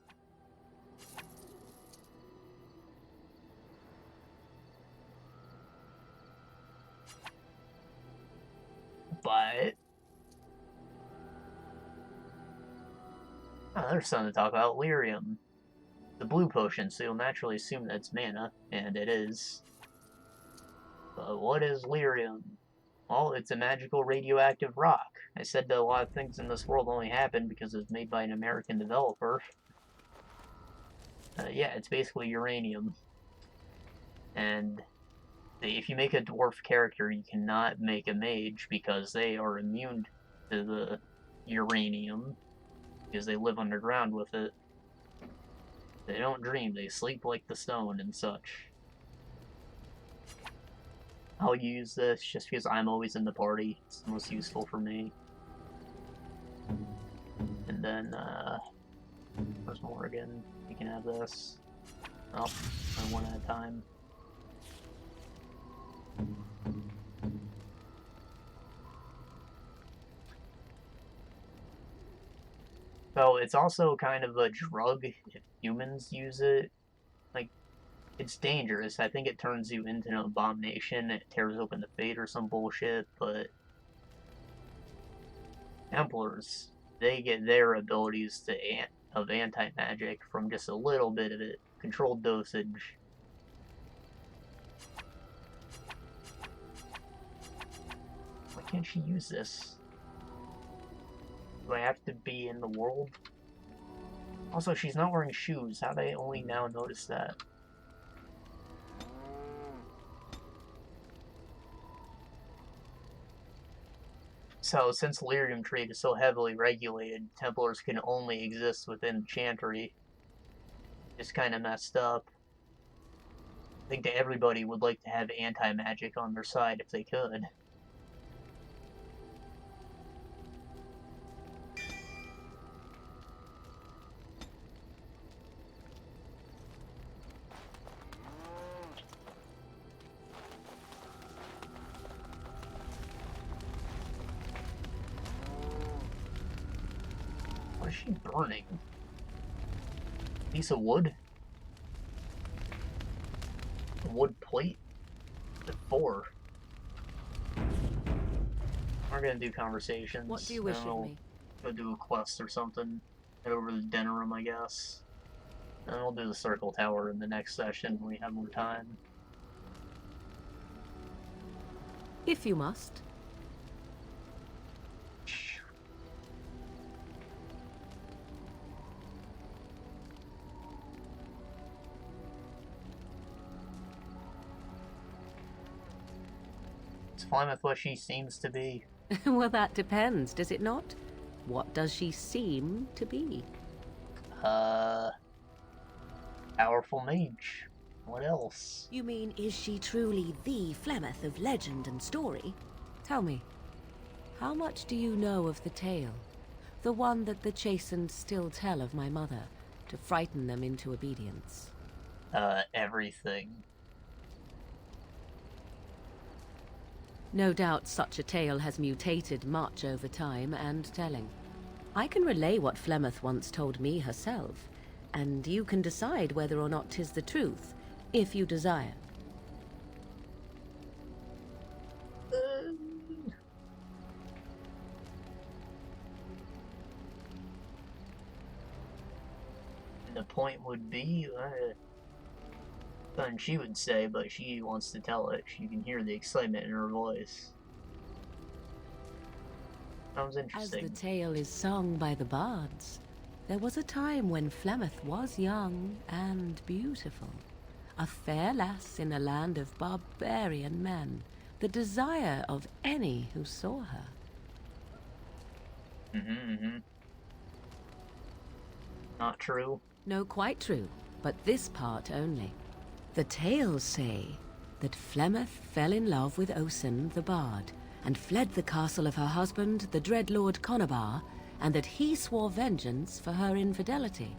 But oh, there's something to talk about. Lyrium. The blue potion, so you'll naturally assume that it's mana, and it is. But what is Lyrium? Well, it's a magical radioactive rock. I said that a lot of things in this world only happen because it's made by an American developer. Yeah, it's basically uranium. And if you make a dwarf character, you cannot make a mage because they are immune to the uranium because they live underground with it. They don't dream, they sleep like the stone and such. I'll use this just because I'm always in the party. It's the most useful for me. And then, where's Morrigan? You can have this. Oh, one at a time. So it's also kind of a drug if humans use it. Like, it's dangerous. I think it turns you into an abomination. It tears open the fate or some bullshit, but Templars, they get their abilities of anti-magic from just a little bit of it. Controlled dosage. Why can't she use this? Do I have to be in the world? Also, she's not wearing shoes. How do I only now notice that? So, since lyrium trade is so heavily regulated, Templars can only exist within Chantry. It's kind of messed up. I think that everybody would like to have anti-magic on their side if they could. What is she burning? Piece of wood? A wood plate? The 4. We're gonna do conversations. What do you wish of me? Go do a quest or something. Head over to the den room, I guess. And we'll do the circle tower in the next session when we have more time. If you must. Is Flemeth what she seems to be? Well, that depends, does it not? What does she seem to be? Powerful mage. What else? You mean, is she truly the Flemeth of legend and story? Tell me, how much do you know of the tale? The one that the chastened still tell of my mother, to frighten them into obedience. Everything. No doubt such a tale has mutated much over time and telling. I can relay what Flemeth once told me herself, and you can decide whether or not 'tis the truth, if you desire. The point would be, something she would say, but she wants to tell it. You can hear the excitement in her voice. Sounds interesting. As the tale is sung by the bards, there was a time when Flemeth was young and beautiful. A fair lass in a land of barbarian men, the desire of any who saw her. Not true? No, quite true, but this part only. The tales say that Flemeth fell in love with Ocean the bard, and fled the castle of her husband, the dread Lord Conabar, and that he swore vengeance for her infidelity.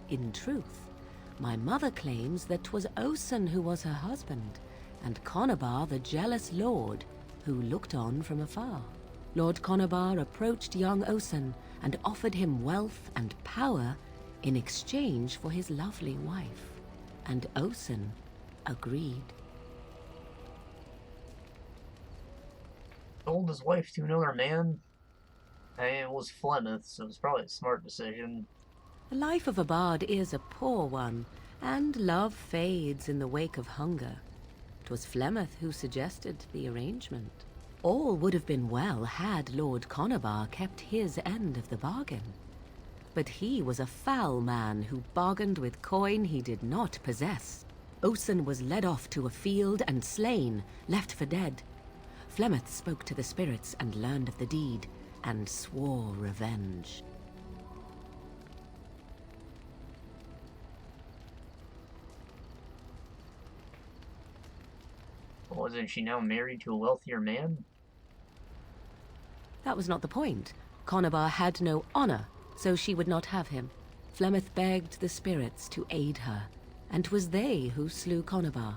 In truth, my mother claims that 'twas Ocean who was her husband, and Conabar the jealous lord who looked on from afar. Lord Conabar approached young Ocean and offered him wealth and power in exchange for his lovely wife, and Ocean agreed. Sold his wife to another man? It was Flemeth, so it was probably a smart decision. The life of a bard is a poor one, and love fades in the wake of hunger. 'Twas Flemeth who suggested the arrangement. All would have been well had Lord Conabar kept his end of the bargain. But he was a foul man who bargained with coin he did not possess. Ocean was led off to a field and slain, left for dead. Flemeth spoke to the spirits and learned of the deed, and swore revenge. Wasn't she now married to a wealthier man? That was not the point. Conabar had no honor, so she would not have him. Flemeth begged the spirits to aid her, and 'twas they who slew Conabar.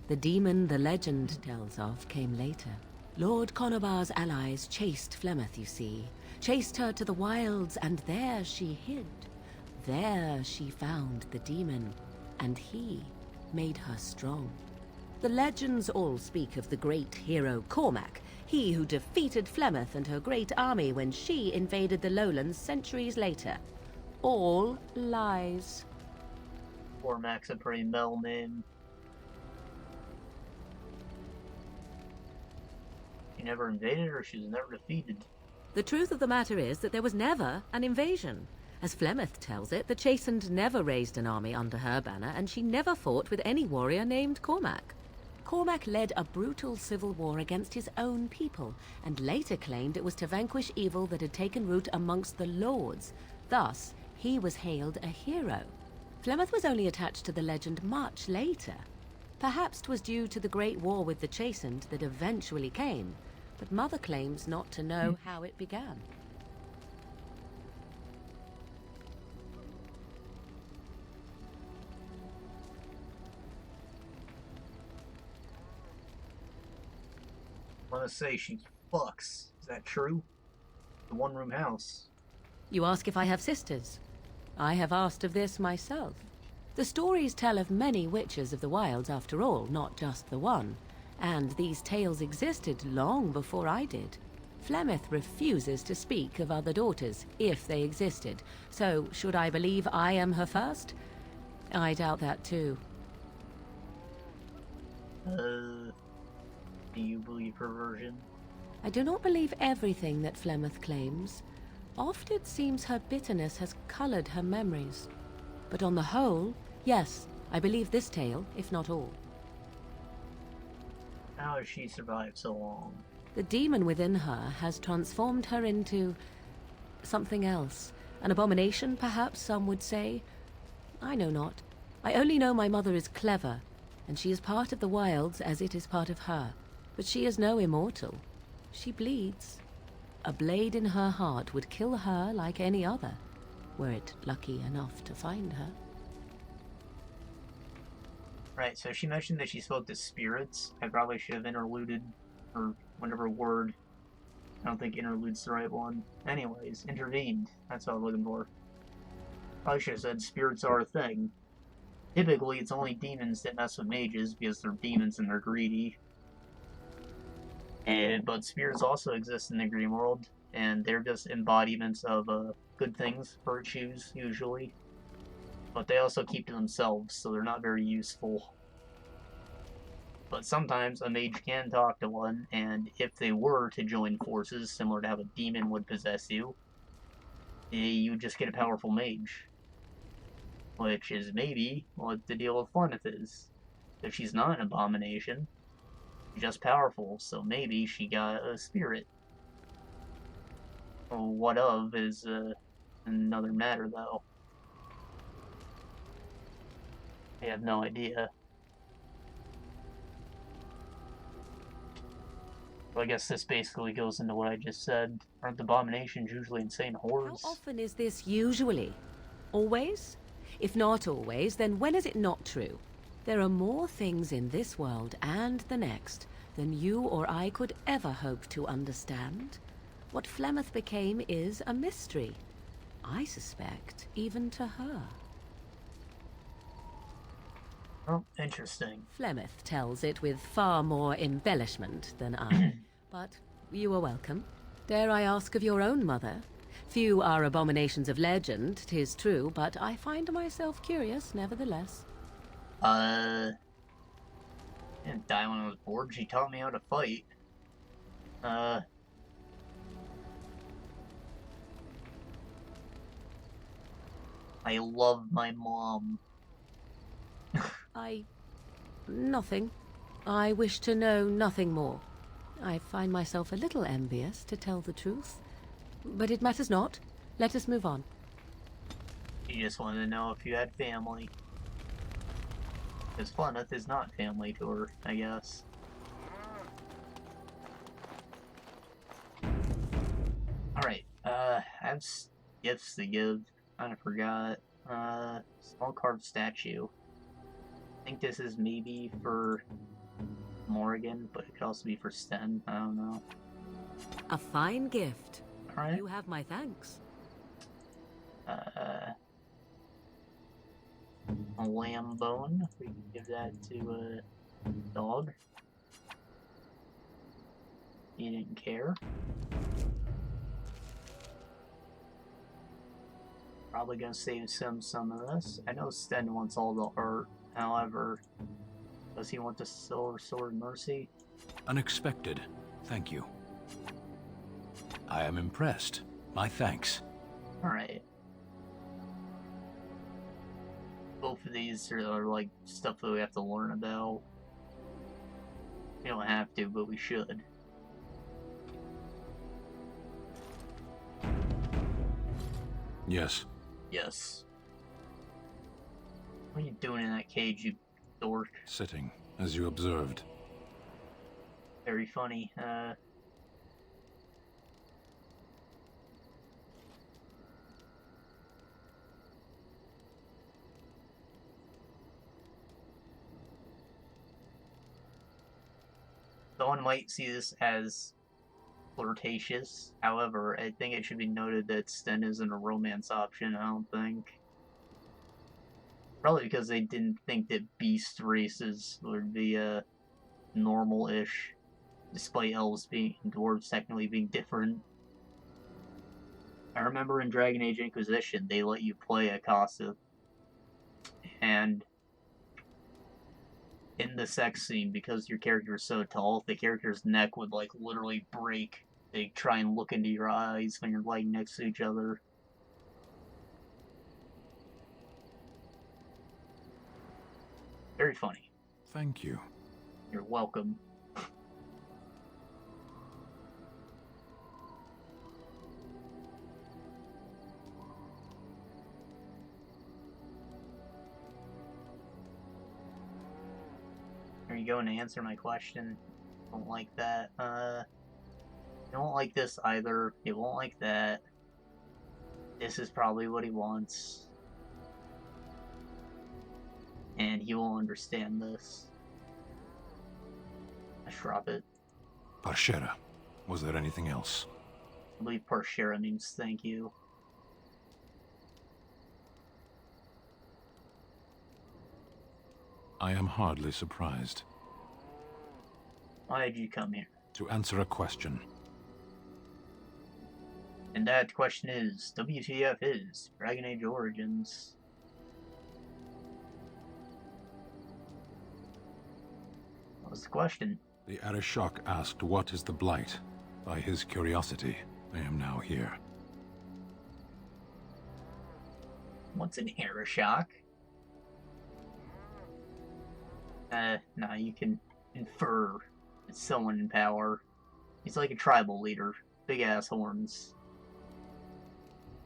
The demon the legend tells of came later. Lord Conabar's allies chased Flemeth, you see. Chased her to the wilds, and there she hid. There she found the demon, and he made her strong. The legends all speak of the great hero Cormac, he who defeated Flemeth and her great army when she invaded the lowlands centuries later. All lies. Cormac's a pretty metal name. She never invaded, or she was never defeated? The truth of the matter is that there was never an invasion. As Flemeth tells it, the Chastened never raised an army under her banner, and she never fought with any warrior named Cormac. Cormac led a brutal civil war against his own people, and later claimed it was to vanquish evil that had taken root amongst the lords. Thus, he was hailed a hero. Flemeth was only attached to the legend much later. Perhaps 'twas due to the great war with the Chastened that eventually came, but Mother claims not to know how it began. I want to say she fucks. Is that true? The one-room house. You ask if I have sisters. I have asked of this myself. The stories tell of many witches of the wilds after all, not just the one. And these tales existed long before I did. Flemeth refuses to speak of other daughters, if they existed. So, should I believe I am her first? I doubt that too. Do you believe her version? I do not believe everything that Flemeth claims. Oft it seems her bitterness has colored her memories. But on the whole, yes, I believe this tale, if not all. How has she survived so long? The demon within her has transformed her into something else. An abomination, perhaps some would say. I know not. I only know my mother is clever, and she is part of the wilds as it is part of her. But she is no immortal. She bleeds. A blade in her heart would kill her like any other, were it lucky enough to find her. Right, so she mentioned that she spoke to spirits. I probably should have interluded, or whatever word. I don't think interlude's the right one. Anyways, intervened. That's what I was looking for. Probably should have said spirits are a thing. Typically, it's only demons that mess with mages because they're demons and they're greedy. But spirits also exist in the green world, and they're just embodiments of good things, virtues, usually. But they also keep to themselves, so they're not very useful. But sometimes a mage can talk to one, and if they were to join forces, similar to how a demon would possess you, you just get a powerful mage. Which is maybe what the deal with Flemeth is. If she's not an abomination, she's just powerful, so maybe she got a spirit. What of is another matter, though. I have no idea. Well, I guess this basically goes into what I just said. Aren't abominations usually insane hordes? How often is this usually? Always? If not always, then when is it not true? There are more things in this world and the next than you or I could ever hope to understand. What Flemeth became is a mystery. I suspect, even to her. Oh, interesting. Flemeth tells it with far more embellishment than I. But you are welcome. Dare I ask of your own mother? Few are abominations of legend, 'tis true, but I find myself curious, nevertheless. I didn't die when I was bored. She taught me how to fight. I love my mom. Nothing. I wish to know nothing more. I find myself a little envious, to tell the truth. But it matters not. Let us move on. She just wanted to know if you had family. Because Flemeth is not family to her, I guess. Alright, I have gifts to give. Kinda forgot. Small carved statue. I think this is maybe for Morrigan, but it could also be for Sten. I don't know. A fine gift. Alright. You have my thanks. A lamb bone. We can give that to a dog. He didn't care. Probably gonna save some of this. I know Sten wants all the art. However, does he want the Silver Sword Mercy? Unexpected. Thank you. I am impressed. My thanks. Alright. Both of these are like stuff that we have to learn about. We don't have to, but we should. Yes. Yes. What are you doing in that cage, you dork? Sitting, as you observed. Very funny. Someone might see this as flirtatious. However, I think it should be noted that Sten isn't a romance option, I don't think. Probably because they didn't think that beast races would be normal-ish. despite elves being and dwarves technically being different. I remember in Dragon Age Inquisition, they let you play Acosta, and in the sex scene, because your character is so tall, the character's neck would, like, literally break. They try and look into your eyes when you're lying next to each other. Very funny. Thank you. You're welcome. Are you going to answer my question? Don't like that. You won't like this either. You won't like that. This is probably what he wants. And he won't understand this. I drop it. Parshera. Was there anything else? I believe Parshera means thank you. I am hardly surprised. Why did you come here? To answer a question. And that question is, WTF is Dragon Age Origins. What was the question? The Arishok asked what is the Blight. By his curiosity, I am now here. What's an Arishok? No, you can infer it's someone in power. He's like a tribal leader. Big ass horns.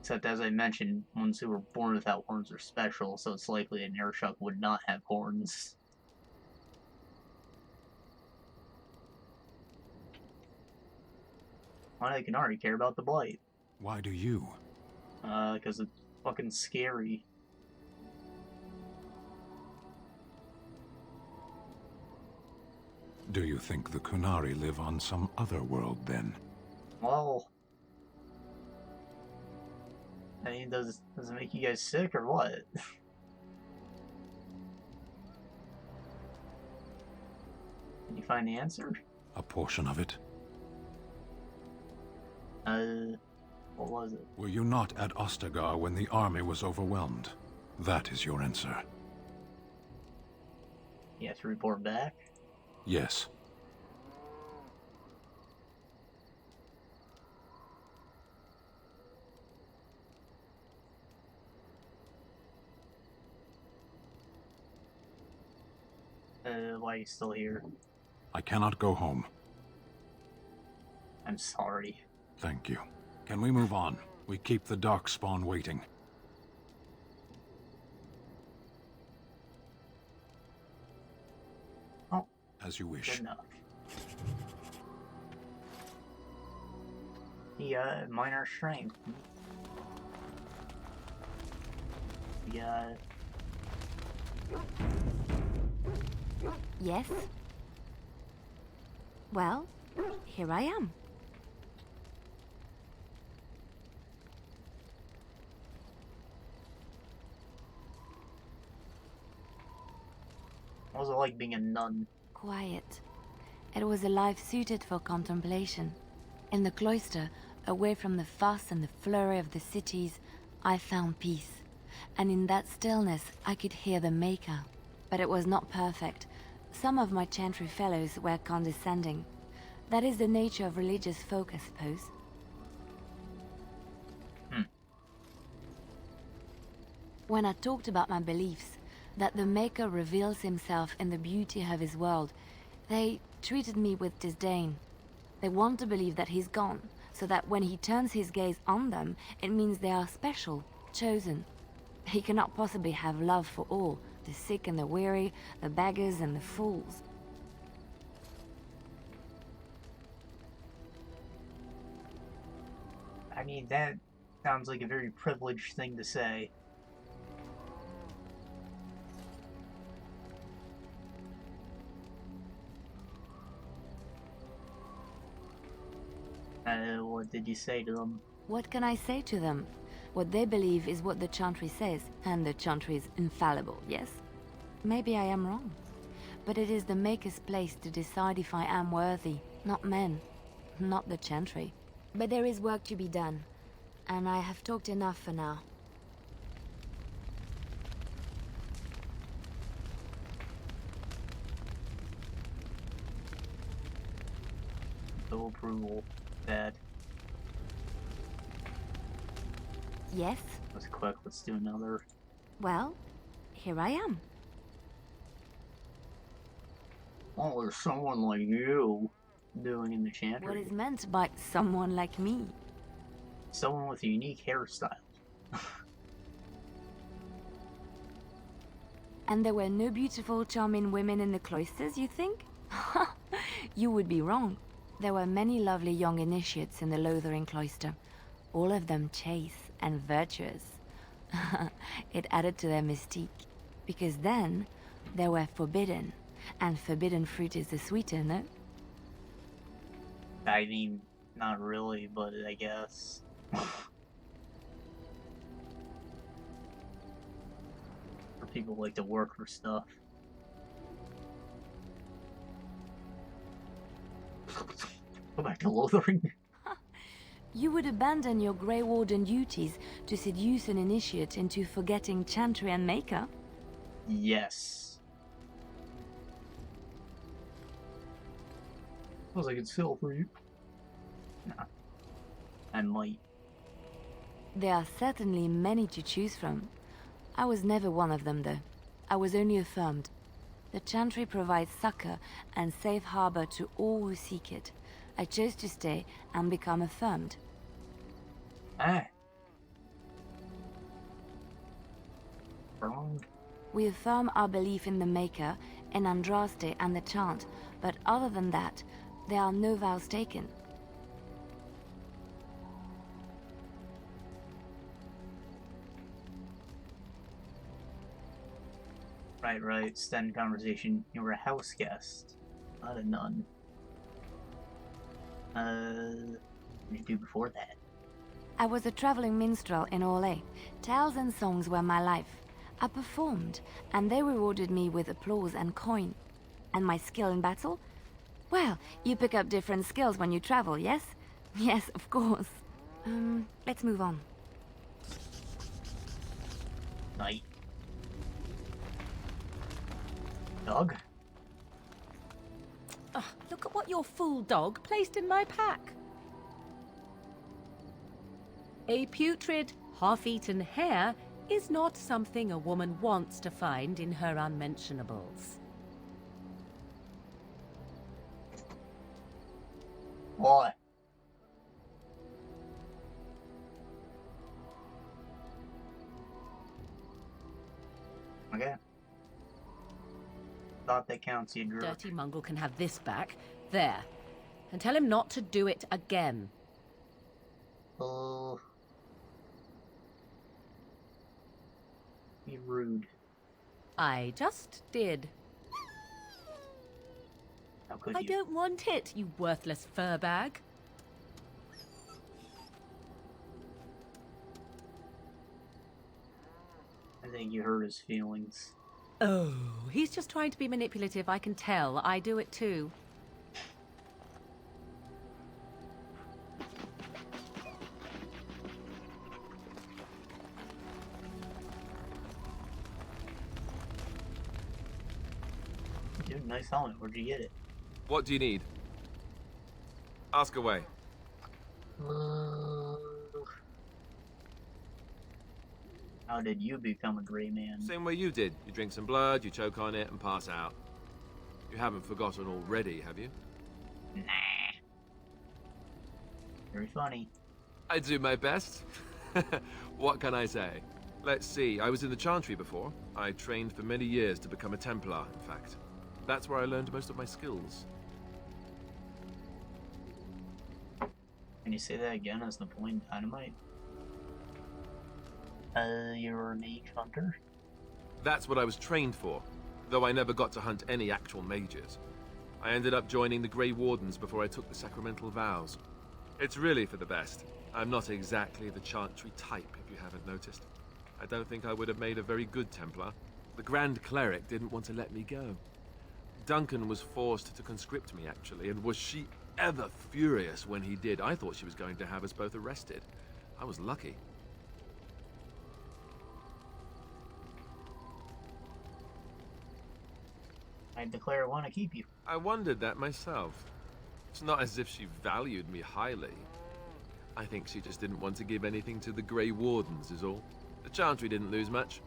Except, as I mentioned, ones who were born without horns are special, so it's likely an Arishok would not have horns. Why do the Canari care about the Blight? Why do you? Because it's fucking scary. Do you think the Kunari live on some other world, then? Well... I mean, does it make you guys sick, or what? Can you find the answer? A portion of it. What was it? Were you not at Ostagar when the army was overwhelmed? That is your answer. You have to report back? Yes. Why are you still here? I cannot go home. I'm sorry. Thank you. Can we move on? We keep the Darkspawn waiting. Oh. As you wish. Good enough. The, minor strength. Yes? Well, here I am. What was it like being a nun? Quiet. It was a life suited for contemplation. In the cloister, away from the fuss and the flurry of the cities, I found peace. And in that stillness, I could hear the Maker. But it was not perfect. Some of my chantry fellows were condescending. That is the nature of religious folk, I suppose. When I talked about my beliefs, that the Maker reveals himself in the beauty of his world, they treated me with disdain. They want to believe that he's gone, so that when he turns his gaze on them, it means they are special, chosen. He cannot possibly have love for all, the sick and the weary, the beggars and the fools. I mean, that sounds like a very privileged thing to say. What did you say to them? What can I say to them? What they believe is what the chantry says, and the chantry is infallible, yes? Maybe I am wrong. But it is the Maker's place to decide if I am worthy, not men, not the Chantry. But there is work to be done, and I have talked enough for now. No approval. Bad. Yes? Let's quick, let's do another. Well, here I am. Oh, there's someone like you doing in the Chantry. What is meant by someone like me? Someone with a unique hairstyle. And there were no beautiful, charming women in the cloisters, you think? You would be wrong. There were many lovely young initiates in the Lothering cloister, all of them chaste and virtuous. It added to their mystique, because then they were forbidden, and forbidden fruit is the sweeter, no? I mean, not really, but I guess. Or people like to work for stuff. Go back to Lothering. You would abandon your Grey Warden duties to seduce an initiate into forgetting Chantry and Maker? Yes. Suppose I could sell for you. Nah. I might. There are certainly many to choose from. I was never one of them, though. I was only affirmed. The Chantry provides succor and safe harbor to all who seek it. I chose to stay and become affirmed. Ah. Wrong. We affirm our belief in the Maker, in Andraste and the Chant, but other than that, there are no vows taken. Right. Stand conversation. You were a house guest, not a nun. What did you do before that? I was a traveling minstrel in Orlais. Tales and songs were my life. I performed, and they rewarded me with applause and coin. And my skill in battle? Well, you pick up different skills when you travel, yes? Yes, of course. Let's move on. Night. Dog? Oh, look at what your fool dog placed in my pack. A putrid, half-eaten hare is not something a woman wants to find in her unmentionables. What? Okay. Thought that counts, you jerk. Dirty Mungle can have this back. There. And tell him not to do it again. Be rude. I just did. How could I you? don't want it, you worthless fur bag. I think you hurt his feelings. Oh, he's just trying to be manipulative, I can tell. I do it too. Dude, nice helmet. Where'd you get it? What do you need? Ask away. How did you become a gray man? Same way you did. You drink some blood, you choke on it, and pass out. You haven't forgotten already, have you? Nah. Very funny. I do my best. What can I say? Let's see, I was in the Chantry before. I trained for many years to become a Templar, in fact. That's where I learned most of my skills. Can you say that again as the point dynamite? You're a mage hunter? That's what I was trained for, though I never got to hunt any actual mages. I ended up joining the Grey Wardens before I took the sacramental vows. It's really for the best. I'm not exactly the Chantry type, if you haven't noticed. I don't think I would have made a very good Templar. The Grand Cleric didn't want to let me go. Duncan was forced to conscript me, actually, and was she... ever furious when he did. I thought she was going to have us both arrested. I was lucky. I declare I want to keep you. I wondered that myself. It's not as if she valued me highly. I think she just didn't want to give anything to the Grey Wardens is all. The Chantry didn't lose much.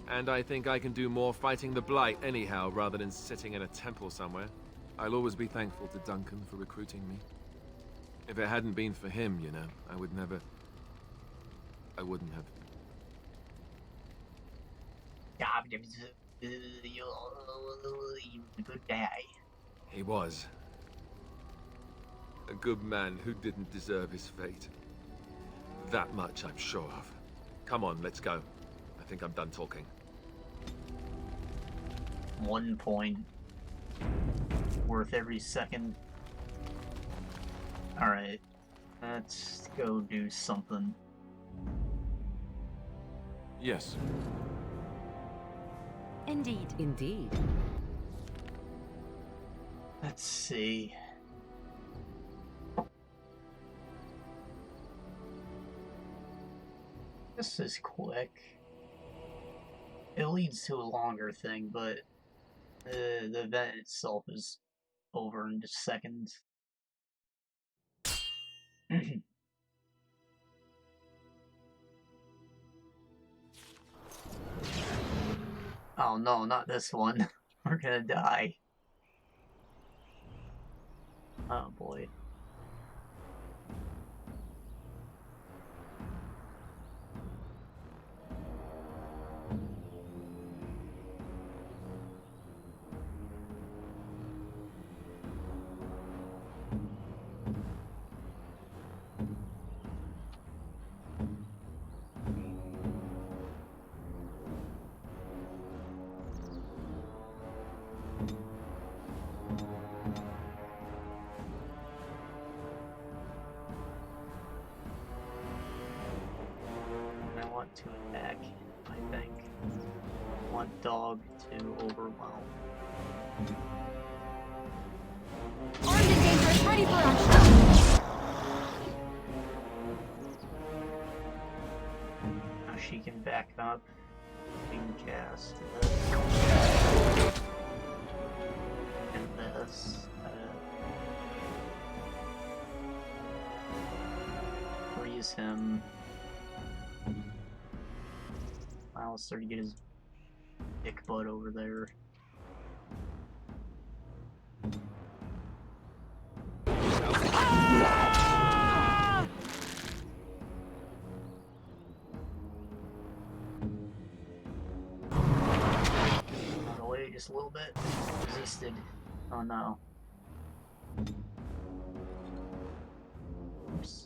And I think I can do more fighting the Blight anyhow, rather than sitting in a temple somewhere. I'll always be thankful to Duncan for recruiting me. If it hadn't been for him, you know, I wouldn't have. You're a good guy. He was. A good man who didn't deserve his fate. That much I'm sure of. Come on, let's go. I think I'm done talking. 1 point. Worth every second. Alright. Let's go do something. Yes. Indeed. Indeed. Let's see. This is quick. It leads to a longer thing, but the event itself is over in just seconds. Oh no, not this one. We're gonna die. Oh boy. To attack, I think. I want dog to overwhelm. Armed and dangerous, ready for action! Now she can back up. She can cast this. And this. Freeze him. I'll start to get his dick butt over there. Got away just a little bit. Resisted. Oh no. Oops.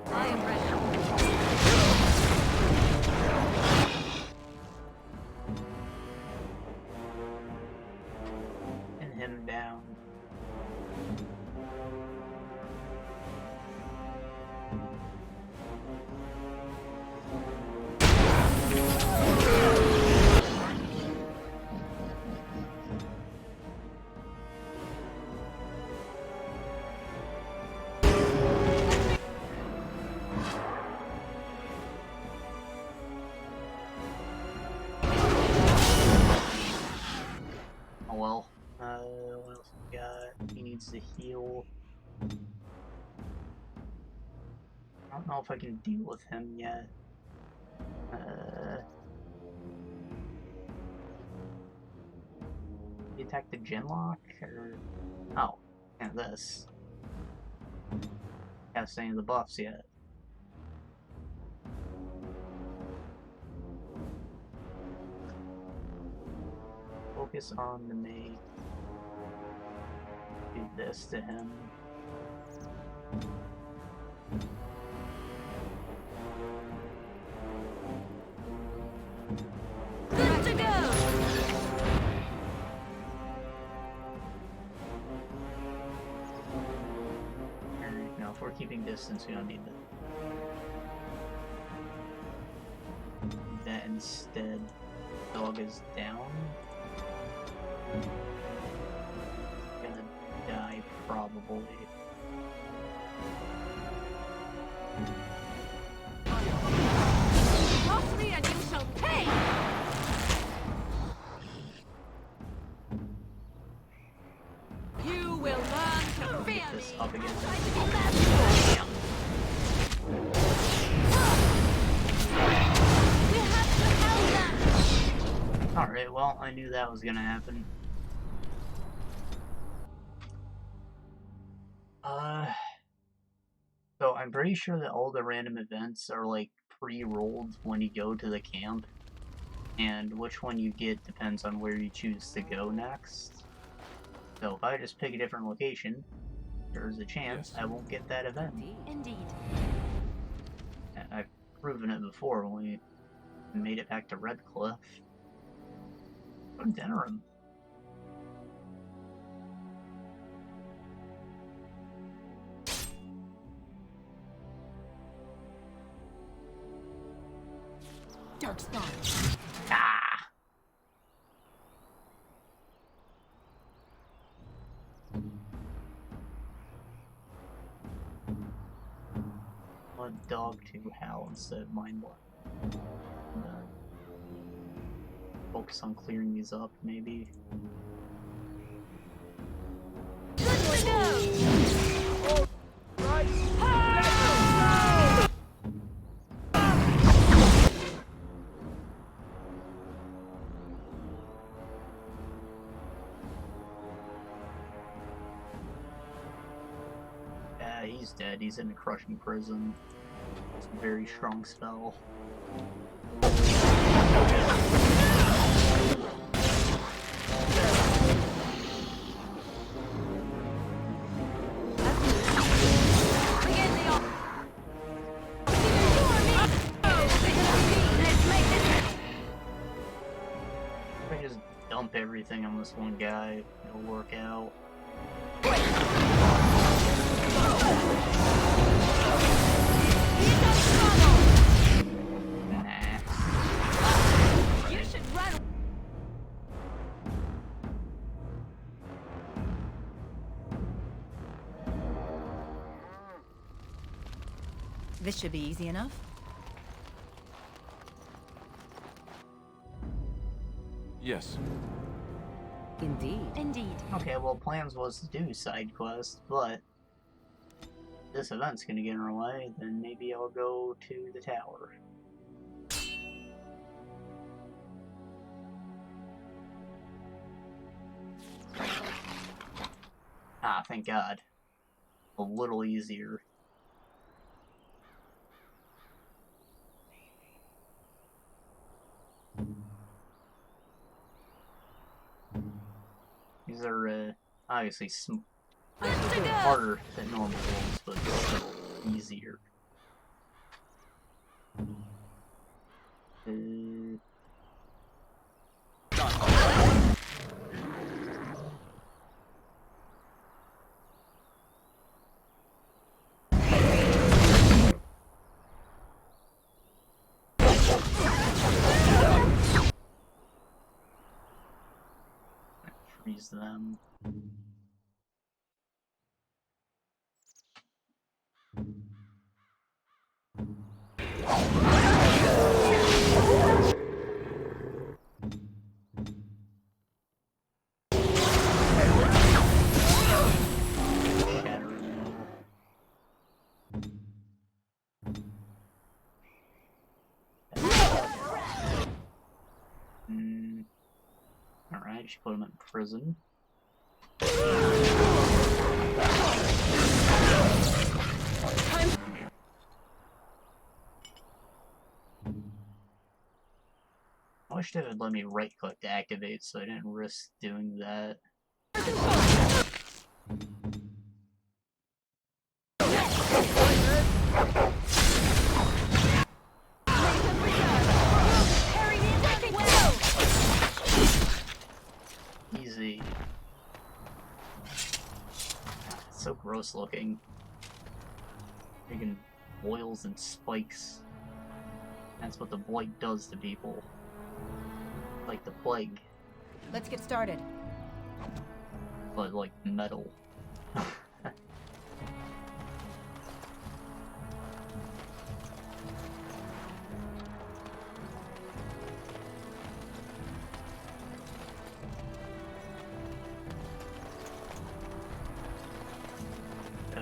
I am ready. Pin him down. Well, what else we got? He needs to heal. I don't know if I can deal with him yet. He attack the Genlock, or... Oh, and this. Can't see any of the buffs yet. Focus on the mage. Do this to him. Good to go! No, if we're keeping distance, we don't need that. That instead, dog is down. Gonna die probably. Cross me and you shall pay! You will learn to fear Get this me! up again. We have to help them! Alright, well, I knew that was gonna happen. So I'm pretty sure that all the random events are like pre-rolled when you go to the camp, and which one you get depends on where you choose to go next. So if I just pick a different location, there's a chance I won't get that event. Indeed. I've proven it before when we made it back to Redcliffe. From Denerim. Darkspawn. Ah! Want dog to howl instead of mind block. Focus on clearing these up, maybe. He's dead. He's in a crushing prison. It's a very strong spell. If I just dump everything on this one guy, it'll work out. This should be easy enough. Yes. Indeed. Indeed. Okay, well, plans was to do side quest, but this event's gonna get in our way, then maybe I'll go to the tower. Ah, thank God. A little easier. These are, obviously a bit harder than normal ones, but still easier. Freeze them. Alright, she put him in prison. I wish they would let me right click to activate so I didn't risk doing that. Easy. It's so gross looking. Freaking boils and spikes. That's what the blight does to people. Like the plague. Let's get started. But, like, metal.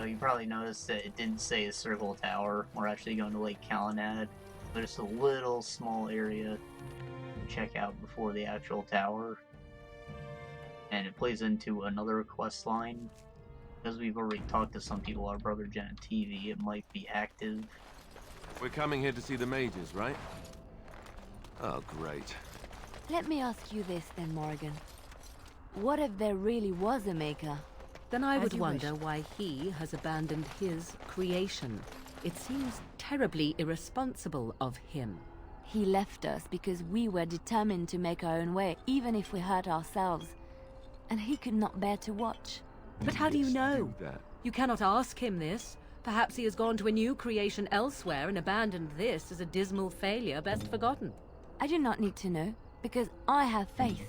You probably noticed that it didn't say a circle tower. We're actually going to Lake Calenhad. There's a little small area to check out before the actual tower. And it plays into another quest line. Because we've already talked to some people, our brother Jen at TV, it might be active. We're coming here to see the mages, right? Oh, great. Let me ask you this then, Morrigan. What if there really was a maker? Then I would wonder why he has abandoned his creation. It seems terribly irresponsible of him. He left us because we were determined to make our own way, even if we hurt ourselves. And he could not bear to watch. But how do you know? You cannot ask him this. Perhaps he has gone to a new creation elsewhere and abandoned this as a dismal failure best forgotten. I do not need to know, because I have faith.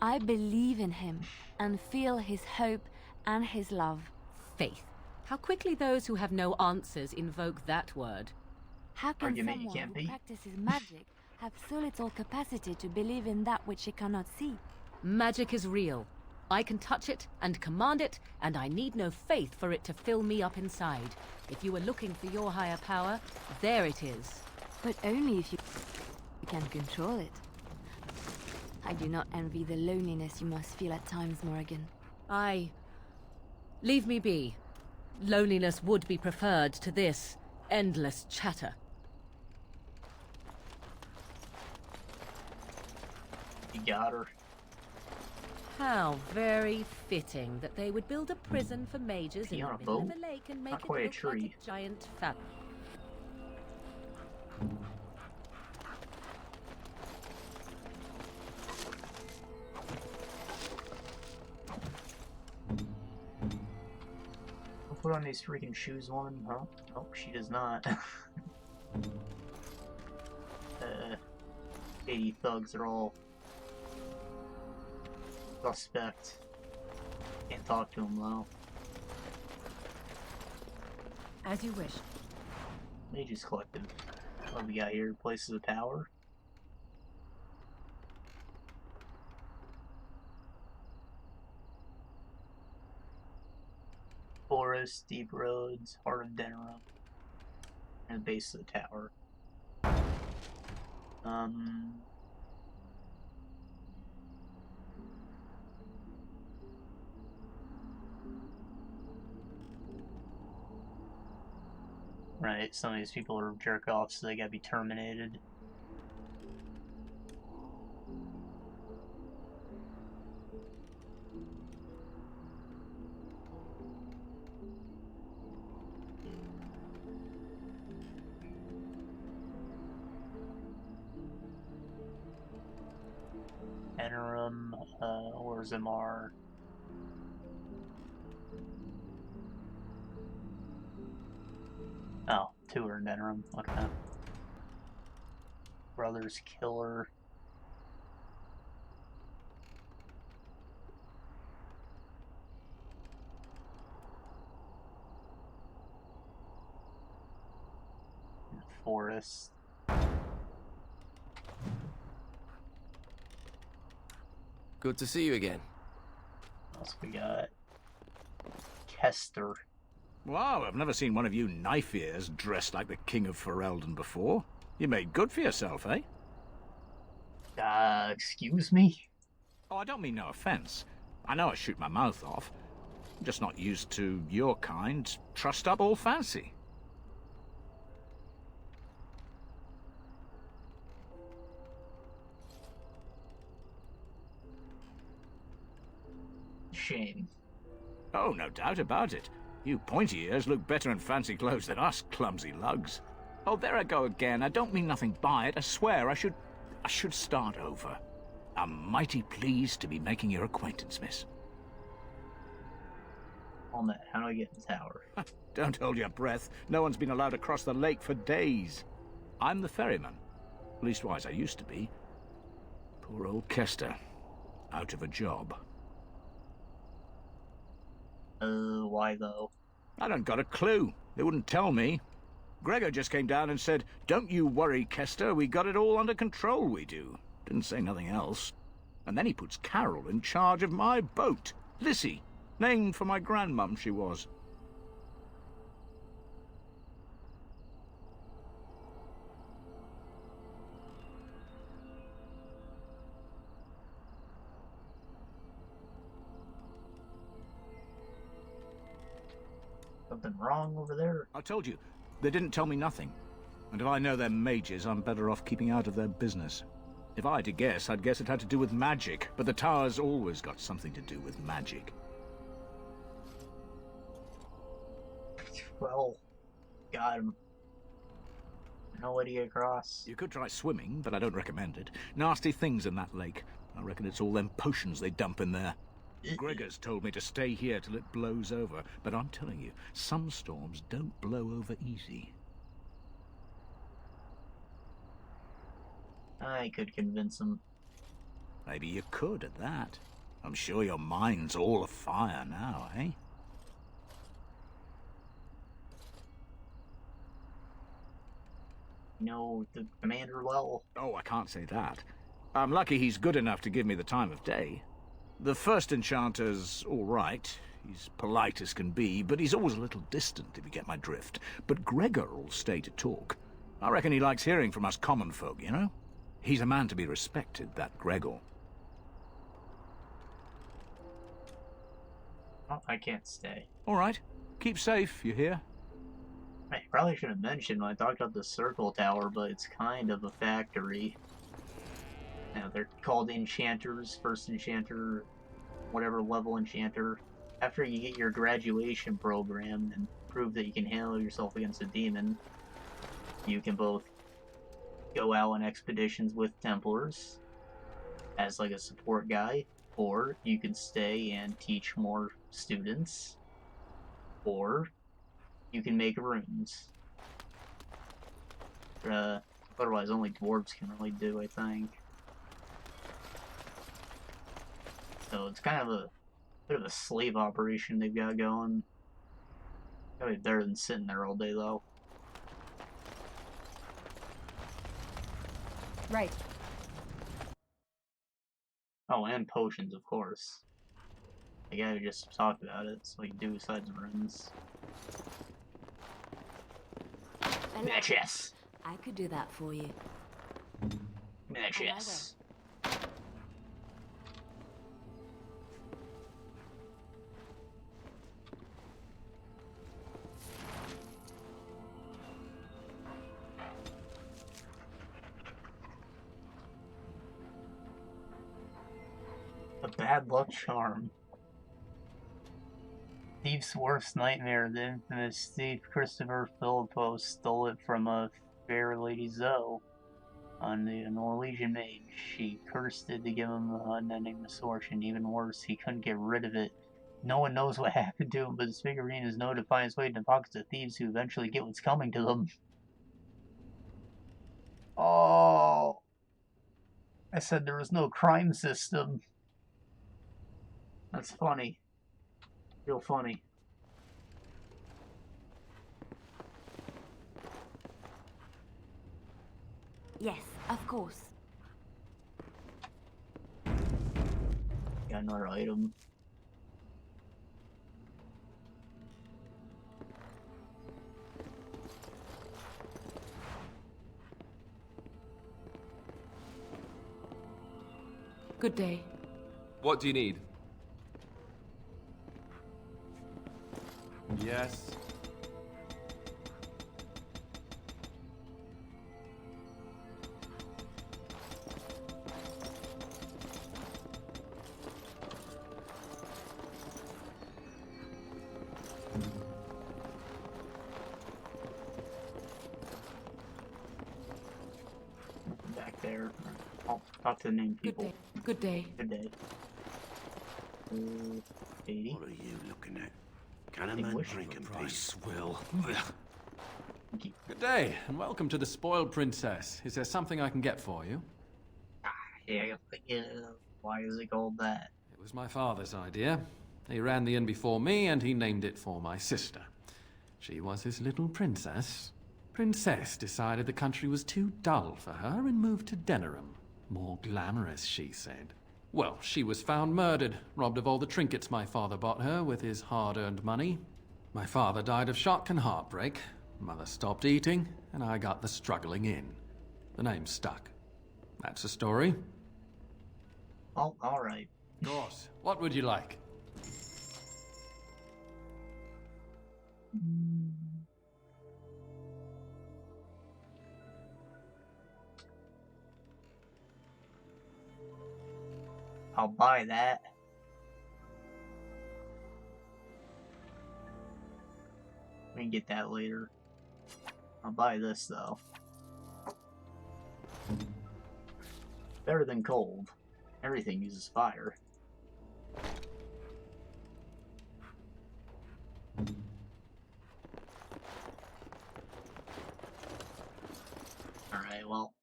I believe in him, and feel his hope and his love. Faith. How quickly those who have no answers invoke that word. How can someone who practices magic have so little capacity to believe in that which he cannot see? Magic is real. I can touch it and command it, and I need no faith for it to fill me up inside. If you were looking for your higher power, there it is. But only if you can control it. I do not envy the loneliness you must feel at times, Morrigan. Leave me be. Loneliness would be preferred to this endless chatter. You got her. How very fitting that they would build a prison for mages in the middle of a lake and make it look like a giant fat. Put on these freaking shoes, woman, huh? Oh, she does not. 80 thugs are all suspect. Can't talk to them though. As you wish. Mages Collective. What we got here? Places of power. Forest, deep roads, heart of Denra, and the base of the tower. Right, some of these people are jerk-offs, so they gotta be terminated. Interim, or Zamar. Oh, 2 are in Interim, okay. Brother's Killer. Forest. Good to see you again. What else we got? Kester. Wow, I've never seen one of you knife-ears dressed like the King of Ferelden before. You made good for yourself, eh? Excuse me? Oh, I don't mean no offense. I know I shoot my mouth off. I'm just not used to your kind, trussed up all fancy. Shame. Oh, no doubt about it. You pointy ears look better in fancy clothes than us clumsy lugs. Oh, there I go again. I don't mean nothing by it. I swear I should start over. I'm mighty pleased to be making your acquaintance, miss. On that, how do I get in the tower? Don't hold your breath. No one's been allowed across the lake for days. I'm the ferryman. Leastwise, I used to be. Poor old Kester. Out of a job. Why though? I don't got a clue. They wouldn't tell me. Gregor just came down and said, "Don't you worry, Kester, we got it all under control, we do." Didn't say nothing else. And then he puts Carol in charge of my boat. Lissy, named for my grandmum she was. Something wrong over there? I told you, they didn't tell me nothing. And if I know they're mages, I'm better off keeping out of their business. If I had to guess, I'd guess it had to do with magic, but the tower's always got something to do with magic. Well, got him. No way to get across. You could try swimming, but I don't recommend it. Nasty things in that lake. I reckon it's all them potions they dump in there. Gregor's told me to stay here till it blows over, but I'm telling you, some storms don't blow over easy. I could convince him. Maybe you could at that. I'm sure your mind's all afire now, eh? You know the commander well? Oh, I can't say that. I'm lucky he's good enough to give me the time of day. The first enchanter's all right. He's polite as can be, but he's always a little distant, if you get my drift. But Gregor'll stay to talk. I reckon he likes hearing from us common folk, you know? He's a man to be respected, that Gregor. Oh, I can't stay. All right. Keep safe, you hear? I probably should have mentioned when I talked about the Circle Tower, but it's kind of a factory. Now, they're called enchanters, first enchanter, whatever level enchanter. After you get your graduation program and prove that you can handle yourself against a demon, you can both go out on expeditions with Templars as like a support guy, or you can stay and teach more students, or you can make runes. Otherwise, only dwarves can really do, I think. So it's kind of a bit of a slave operation they've got going. Probably better than sitting there all day, though. Right. Oh, and potions, of course. The guy who just talked about it, so you do besides runes. Matches! I could do that for you. Matches. A bad luck charm. Thief's worst nightmare. The infamous thief Christopher Philippou stole it from a fair lady Zoe on the Norwegian mage. She cursed it to give him the unending misfortune. Even worse, he couldn't get rid of it. No one knows what happened to him, but his figurine is known to find its way into the pockets of thieves who eventually get what's coming to them. Oh, I said there was no crime system. That's funny. Real funny. Yes, of course. Got another item. Good day. What do you need? Yes. Back there. I'll talk to the named people. Good day. Good day. 80. What are you looking at? Can a man drink and Price will. Good day, and welcome to the Spoiled Princess. Is there something I can get for you? Yeah, why is it called that? It was my father's idea. He ran the inn before me, and he named it for my sister. She was his little princess. Princess decided the country was too dull for her and moved to Denerim. More glamorous, she said. Well, she was found murdered, robbed of all the trinkets my father bought her with his hard-earned money. My father died of shock and heartbreak. Mother stopped eating, and I got the struggling inn. The name stuck. That's the story. Oh, alright. Of course. What would you like? I'll buy that. We can get that later. I'll buy this though. Better than cold. Everything uses fire. Alright, well.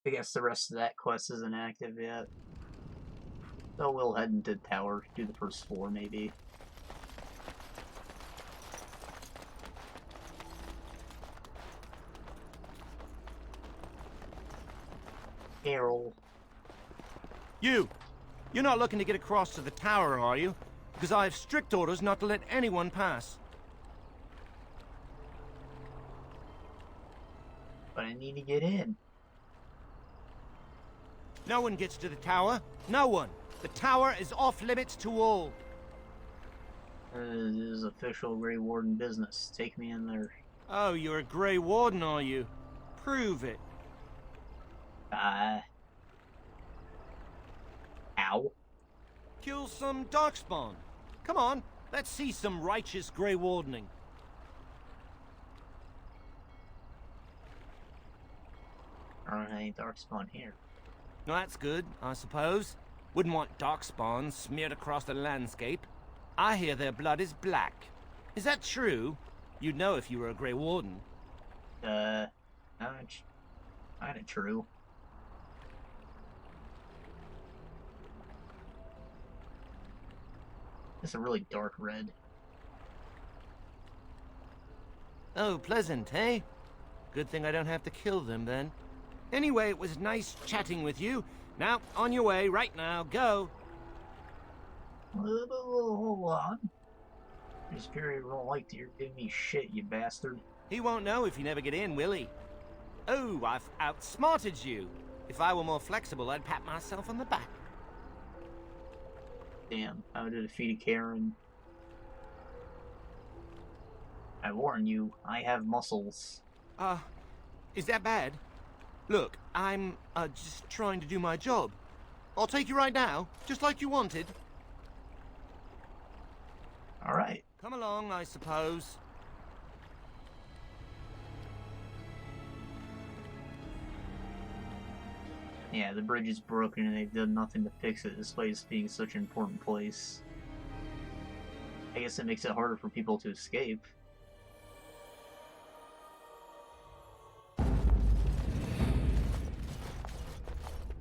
I guess the rest of that quest isn't active yet. So we'll head into the tower, do the first floor maybe. Errol. You're not looking to get across to the tower, are you? Because I have strict orders not to let anyone pass. But I need to get in. No one gets to the tower. No one. The tower is off limits to all. This is official Grey Warden business. Take me in there. Oh, you're a Grey Warden, are you? Prove it. Ow. Kill some Darkspawn. Come on, let's see some righteous Grey Wardening. I don't have any Darkspawn here. Well, that's good, I suppose. Wouldn't want Darkspawn smeared across the landscape. I hear their blood is black. Is that true? You'd know if you were a Grey Warden. No, it's kinda true. It's a really dark red. Oh, pleasant, eh? Good thing I don't have to kill them, then. Anyway, it was nice chatting with you. Now, on your way, right now, go. Hold on. This period won't like to give me shit, you bastard. He won't know if you never get in, will he? Oh, I've outsmarted you. If I were more flexible, I'd pat myself on the back. Damn, I would have defeated Karen. I warn you, I have muscles. Is that bad? Look, I'm, just trying to do my job. I'll take you right now, just like you wanted. Alright. Come along, I suppose. Yeah, the bridge is broken and they've done nothing to fix it despite it being such an important place. I guess it makes it harder for people to escape.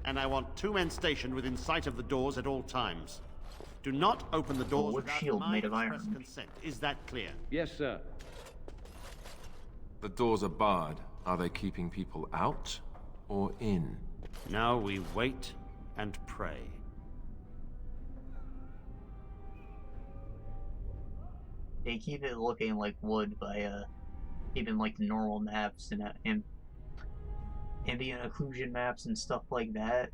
And I want 2 men stationed within sight of the doors at all times. Do not open the doors wood without shield my made of express iron. consent. Is that clear? Yes, sir. The doors are barred. Are they keeping people out or in? Now we wait and pray. They keep it looking like wood by keeping like the normal maps and ambient occlusion maps and stuff like that.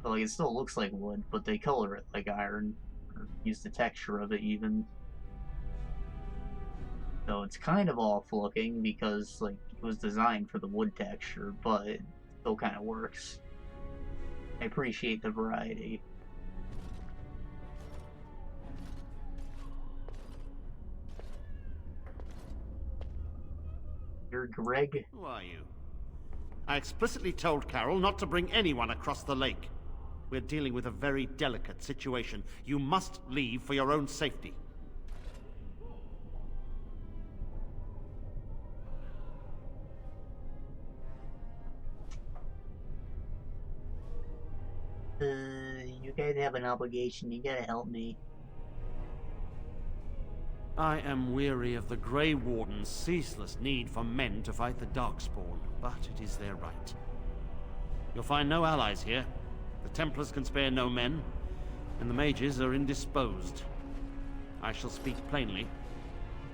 But like it still looks like wood, but they color it like iron, or use the texture of it even. So it's kind of off looking because like it was designed for the wood texture, but it still kind of works. I appreciate the variety. You're Greg? Who are you? I explicitly told Carol not to bring anyone across the lake. We're dealing with a very delicate situation. You must leave for your own safety. You guys have an obligation. You gotta help me. I am weary of the Grey Warden's ceaseless need for men to fight the Darkspawn, but it is their right. You'll find no allies here. The Templars can spare no men, and the mages are indisposed. I shall speak plainly.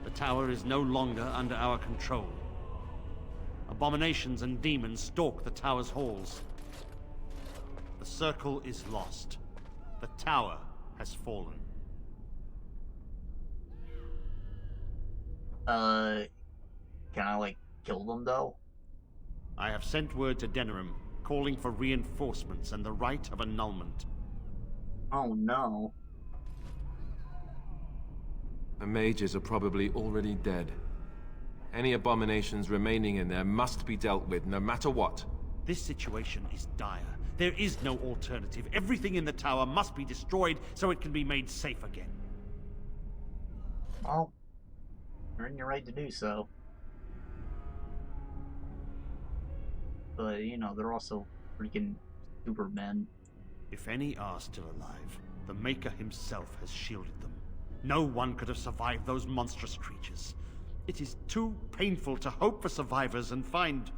The tower is no longer under our control. Abominations and demons stalk the tower's halls. The circle is lost. The tower has fallen. Can I, like, kill them, though? I have sent word to Denerim, calling for reinforcements and the right of annulment. Oh, no. The mages are probably already dead. Any abominations remaining in there must be dealt with, no matter what. This situation is dire. There is no alternative. Everything in the tower must be destroyed so it can be made safe again. Well, you're in your right to do so. But, you know, they're also freaking supermen. If any are still alive, the Maker himself has shielded them. No one could have survived those monstrous creatures. It is too painful to hope for survivors and find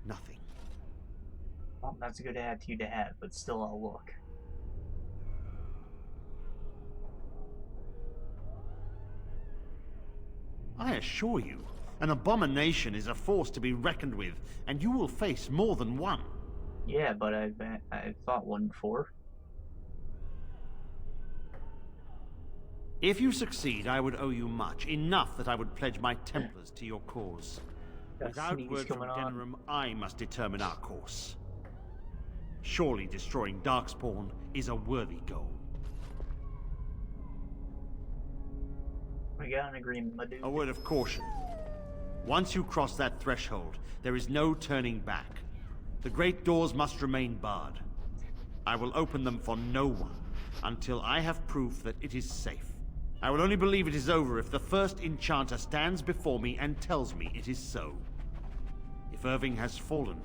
nothing. Well, that's a good attitude to have, but still I'll look. I assure you, an abomination is a force to be reckoned with, and you will face more than one. Yeah, but I've fought one before. If you succeed, I would owe you much. Enough that I would pledge my Templars to your cause. Without word from Denerim, I must determine our course. Surely destroying Darkspawn is a worthy goal. We got an agreement, my dude. A word of caution. Once you cross that threshold, there is no turning back. The great doors must remain barred. I will open them for no one until I have proof that it is safe. I will only believe it is over if the first enchanter stands before me and tells me it is so. If Irving has fallen,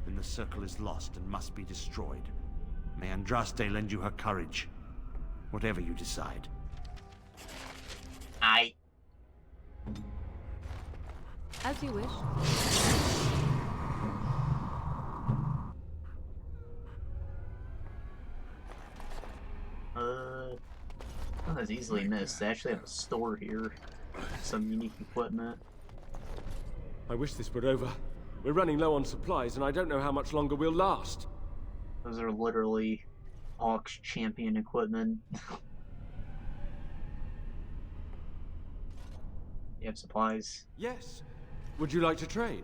then the circle is lost and must be destroyed. May Andraste lend you her courage, whatever you decide. As you wish. Not as easily missed. They actually have a store here. Some unique equipment. I wish this were over. We're running low on supplies, and I don't know how much longer we'll last. Those are literally Hawks champion equipment. You have supplies? Yes. Would you like to trade?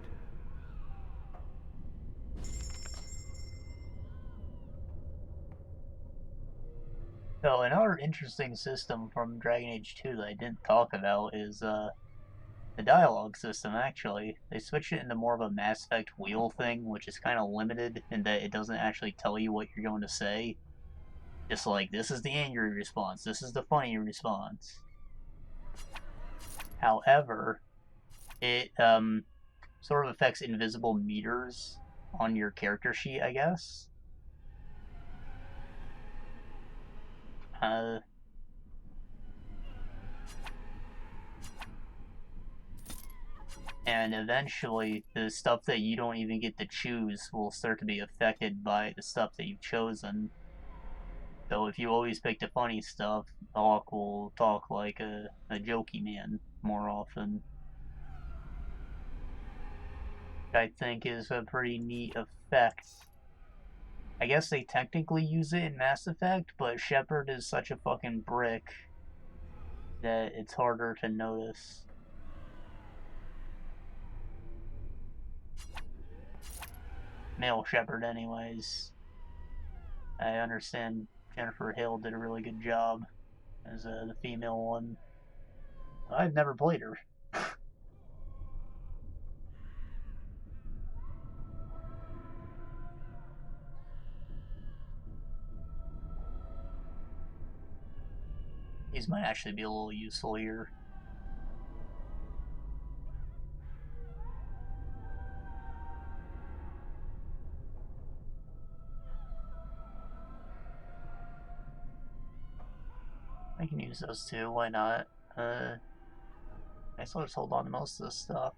So another interesting system from Dragon Age 2 that I didn't talk about is the dialogue system, actually. They switched it into more of a Mass Effect wheel thing, which is kind of limited in that it doesn't actually tell you what you're going to say. Just like, this is the angry response, this is the funny response. However, it sort of affects invisible meters on your character sheet, I guess. And eventually, the stuff that you don't even get to choose will start to be affected by the stuff that you've chosen. So if you always pick the funny stuff, Hawk will talk like a jokey man more often. I think is a pretty neat effect. I guess they technically use it in Mass Effect, but Shepard is such a fucking brick that it's harder to notice. Male Shepard, anyways. I understand Jennifer Hill did a really good job as the female one. I've never played her. These might actually be a little useful here. I can use those too, why not? I guess I'll just hold on to most of this stuff.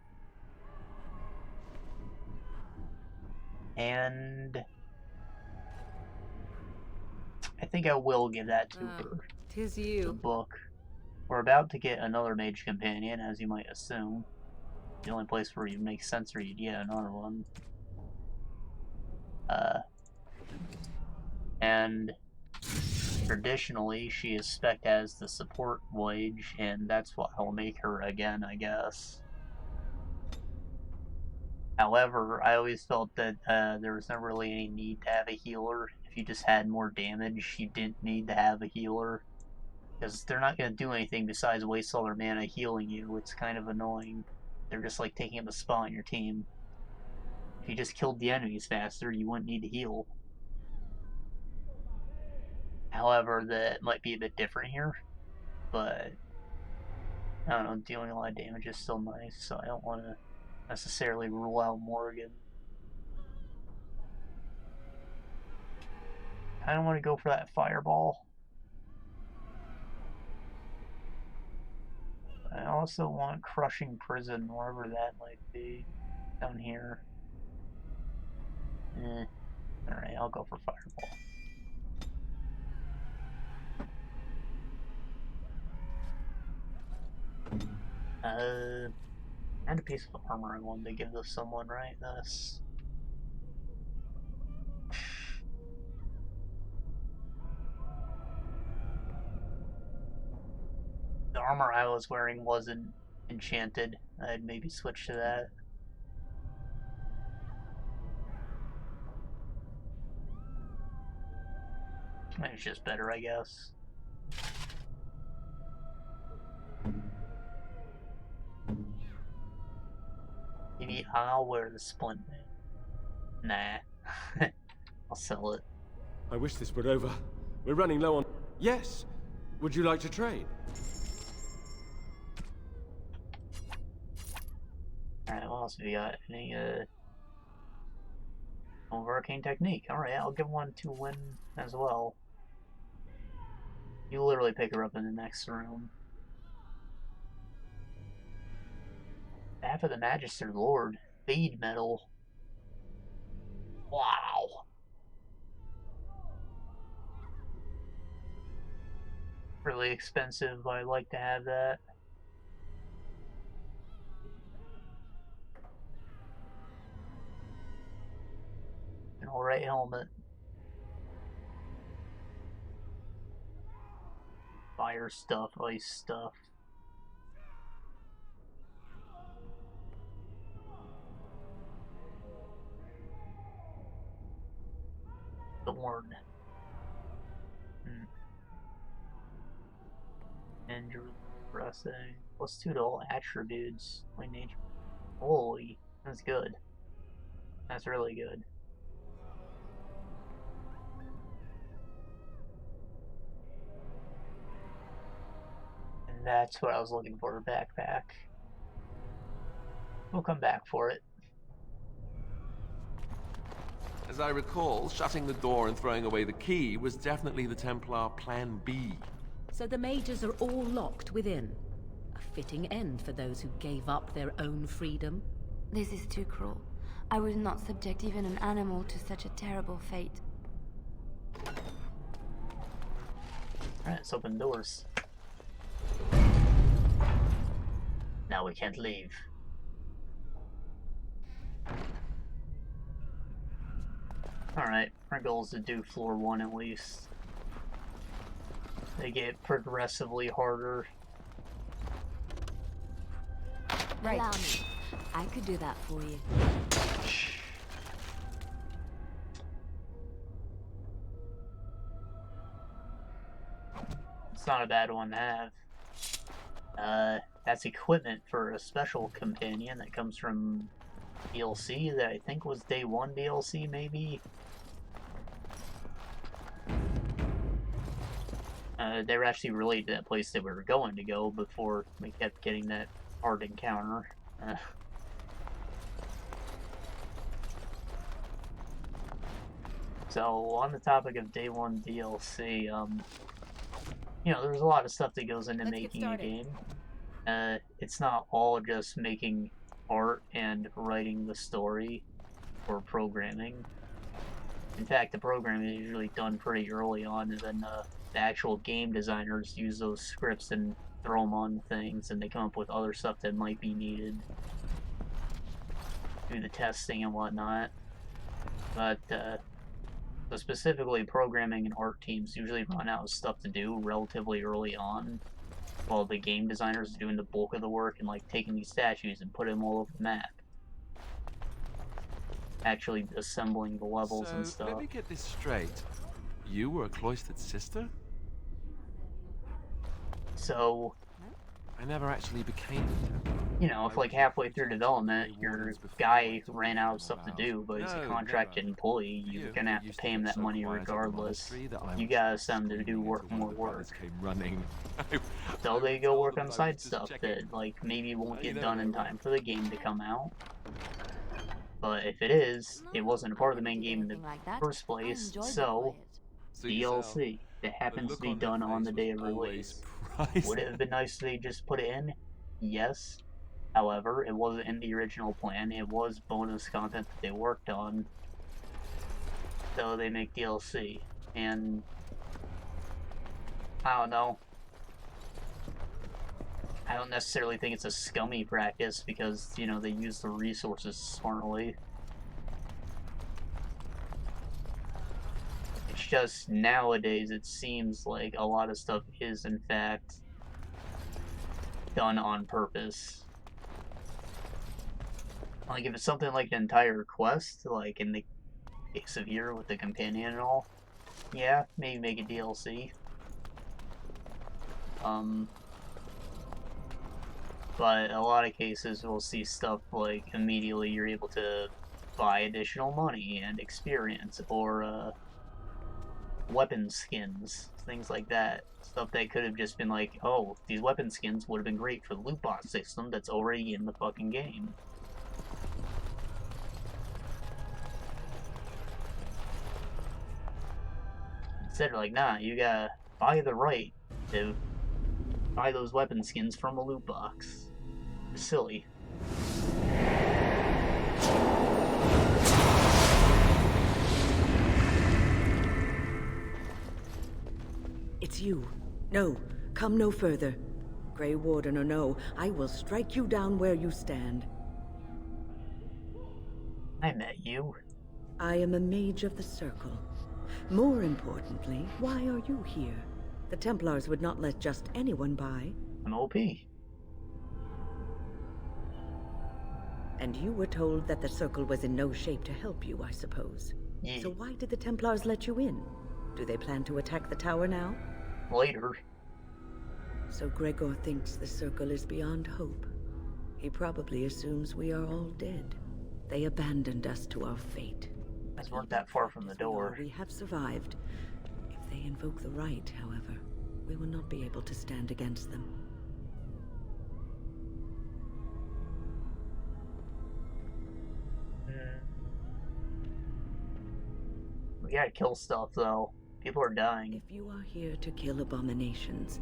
And I think I will give that to her. 'Tis you. The book. We're about to get another mage companion, as you might assume. The only place where it makes sense for you to get another one. And traditionally, she is spec'd as the support mage, and that's what I'll make her again, I guess. However, I always felt that there was never really any need to have a healer. If you just had more damage, you didn't need to have a healer. Because they're not going to do anything besides waste all their mana healing you. It's kind of annoying. They're just like taking up a spot on your team. If you just killed the enemies faster, you wouldn't need to heal. However, that might be a bit different here. But, I don't know, dealing a lot of damage is still nice, so I don't want to necessarily rule out Morgan. I don't want to go for that fireball. I also want Crushing Prison, wherever that might be. Down here. Alright, I'll go for Fireball. And a piece of armor I wanted to give to someone, right? This. The armor I was wearing wasn't enchanted. I'd maybe switch to that. It's just better, I guess. Maybe I'll wear the splint. Nah. I'll sell it. I wish this were over. We're running low on... Yes! Would you like to trade? Alright, what else have we got? Any, of Arcane Technique. Alright, I'll give one to Win as well. You literally pick her up in the next room. Staff of the Magister Lord. Fade Metal. Wow. Really expensive, but I'd like to have that. An alright helmet. Fire stuff, ice stuff. Thorn. Injury, pressing. +2 to all attributes. My nature. Holy, that's good. That's really good. And that's what I was looking for, a backpack. We'll come back for it. As I recall, shutting the door and throwing away the key was definitely the Templar Plan B. So the mages are all locked within. A fitting end for those who gave up their own freedom. This is too cruel. I would not subject even an animal to such a terrible fate. Alright, let's open doors. Now we can't leave. Alright, our goal is to do floor 1 at least. They get progressively harder. Right. Allow me. I could do that for you. It's not a bad one to have. That's equipment for a special companion that comes from DLC that I think was day 1 DLC, maybe? They were actually related to that place that we were going to go before we kept getting that hard encounter. So, on the topic of day 1 DLC, you know, there's a lot of stuff that goes into making a game. It's not all just making art and writing the story or programming. In fact, the programming is usually done pretty early on, and then the actual game designers use those scripts and throw them on things, and they come up with other stuff that might be needed. Do the testing and whatnot. But, so specifically, programming and art teams usually run out of stuff to do relatively early on, while the game designers are doing the bulk of the work and, like, taking these statues and putting them all over the map. Actually assembling the levels and stuff. Let me get this straight. You were a cloistered sister? So, I never actually became you know, if like halfway through development your guy ran out of stuff to do, but he's a contracted employee, you're gonna have to pay him that money regardless. You gotta send him to do more work. So they go work on side stuff that like maybe won't get done in time for the game to come out. But if it is, it wasn't a part of the main game in the first place, so DLC that happens to be done on the day of release. Would it have been nice if they just put it in? Yes. However, it wasn't in the original plan. It was bonus content that they worked on. So they make DLC. And I don't know. I don't necessarily think it's a scummy practice because, you know, they use the resources smartly. It's just nowadays it seems like a lot of stuff is in fact done on purpose. Like if it's something like an entire quest, like in the case of here with the companion and all, yeah, maybe make a DLC. But in a lot of cases we'll see stuff like immediately you're able to buy additional money and experience, or weapon skins, things like that. Stuff that could have just been like, oh, these weapon skins would have been great for the loot box system that's already in the fucking game. Instead of like, nah, you gotta buy the right to buy those weapon skins from a loot box. It's silly. It's you. No, come no further. Grey Warden or no, I will strike you down where you stand. I met you. I am a mage of the Circle. More importantly, why are you here? The Templars would not let just anyone by. I'm OP. And you were told that the Circle was in no shape to help you, I suppose. Yeah. So why did the Templars let you in? Do they plan to attack the tower now? Later. So Gregor thinks the Circle is beyond hope. He probably assumes we are all dead. They abandoned us to our fate. But weren't that far from the door. We have survived. If they invoke the right, however, we will not be able to stand against them. We gotta kill stuff, though. People are dying. If you are here to kill abominations,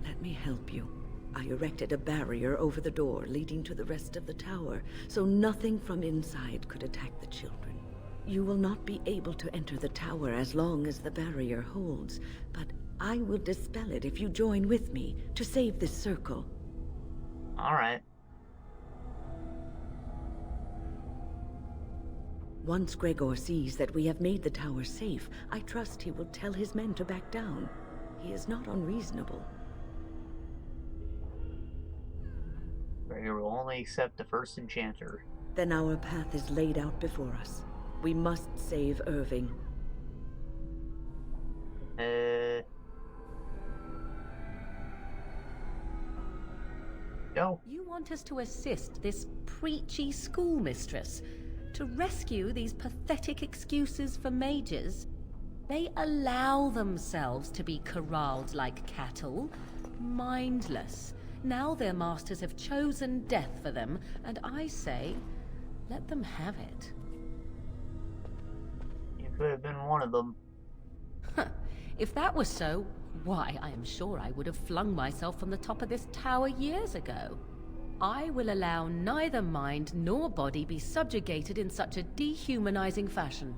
let me help you. I erected a barrier over the door leading to the rest of the tower, so nothing from inside could attack the children. You will not be able to enter the tower as long as the barrier holds, but I will dispel it if you join with me to save this Circle. Alright. Once Gregor sees that we have made the tower safe, I trust he will tell his men to back down. He is not unreasonable. Gregor will only accept the first enchanter. Then our path is laid out before us. We must save Irving. Go. You want us to assist this preachy schoolmistress to rescue these pathetic excuses for mages? They allow themselves to be corralled like cattle, mindless. Now their masters have chosen death for them, and I say, let them have it. You could have been one of them. If that was so, Why, I am sure I would have flung myself from the top of this tower years ago. I will allow neither mind nor body be subjugated in such a dehumanizing fashion.